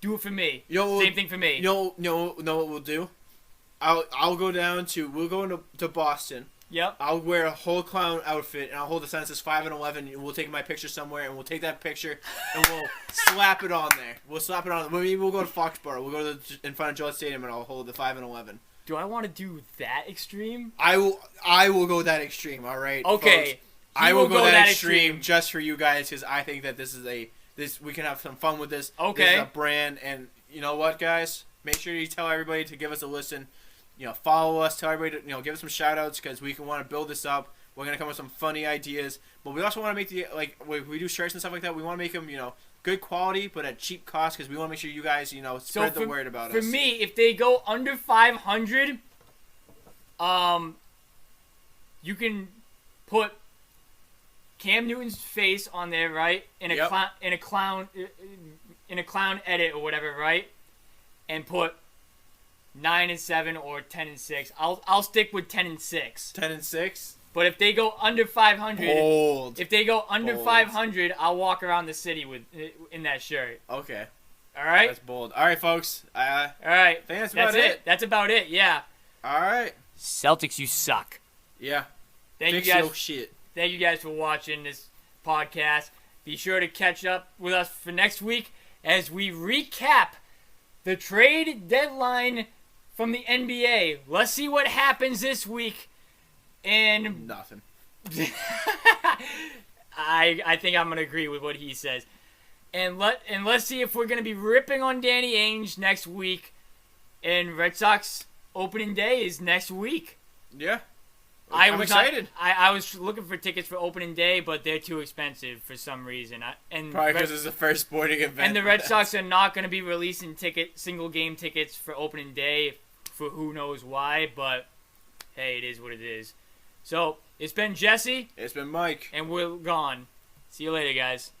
Speaker 4: do it for me. Same thing for me.
Speaker 5: Know what we'll do? We'll go into Boston.
Speaker 4: Yep.
Speaker 5: I'll wear a whole clown outfit, and I'll hold a sign that says 5-11, and we'll take my picture somewhere, and we'll take that picture, and we'll slap it on there. Maybe we'll go to Foxborough. We'll go in front of Gillette Stadium, and I'll hold the 5-11.
Speaker 4: Do I want to do that extreme?
Speaker 5: I will go that extreme, all right?
Speaker 4: Okay.
Speaker 5: Folks? I will go that extreme just for you guys, because I think that we can have some fun with this.
Speaker 4: Okay.
Speaker 5: This is a brand, and you know what, guys? Make sure you tell everybody to give us a listen. Follow us. Tell everybody to, give us some shout-outs, because we can want to build this up. We're going to come with some funny ideas. But we also want to make when we do shirts and stuff like that, we want to make them, good quality, but at cheap cost, because we want to make sure you guys, spread the word about us.
Speaker 4: For me, if they go under 500, you can put Cam Newton's face on there, right? In a clown edit or whatever, right? And put 9-7 or 10-6. I'll stick with 10-6.
Speaker 5: 10-6.
Speaker 4: But if they go under 500,
Speaker 5: Bold.
Speaker 4: if they go under
Speaker 5: Bold.
Speaker 4: 500, I'll walk around the city in that shirt.
Speaker 5: Okay.
Speaker 4: All right.
Speaker 5: That's bold. All right, folks.
Speaker 4: All right.
Speaker 5: I think that's about it.
Speaker 4: That's about it. Yeah.
Speaker 5: All right.
Speaker 4: Celtics, you suck.
Speaker 5: Yeah.
Speaker 4: Thank
Speaker 5: Fix
Speaker 4: you guys.
Speaker 5: your shit.
Speaker 4: Thank you guys for watching this podcast. Be sure to catch up with us for next week as we recap the trade deadline from the NBA. Let's see what happens this week. And
Speaker 5: Nothing.
Speaker 4: I think I'm gonna agree with what he says. And let's see if we're gonna be ripping on Danny Ainge next week. And Red Sox opening day is next week.
Speaker 5: Yeah.
Speaker 4: I'm
Speaker 5: excited.
Speaker 4: I was looking for tickets for opening day, but they're too expensive for some reason.
Speaker 5: Probably because it's the first sporting event.
Speaker 4: And the Red Sox are not going to be releasing single game tickets for opening day for who knows why. But hey, it is what it is. So it's been Jesse.
Speaker 5: It's been Mike.
Speaker 4: And we're gone. See you later, guys.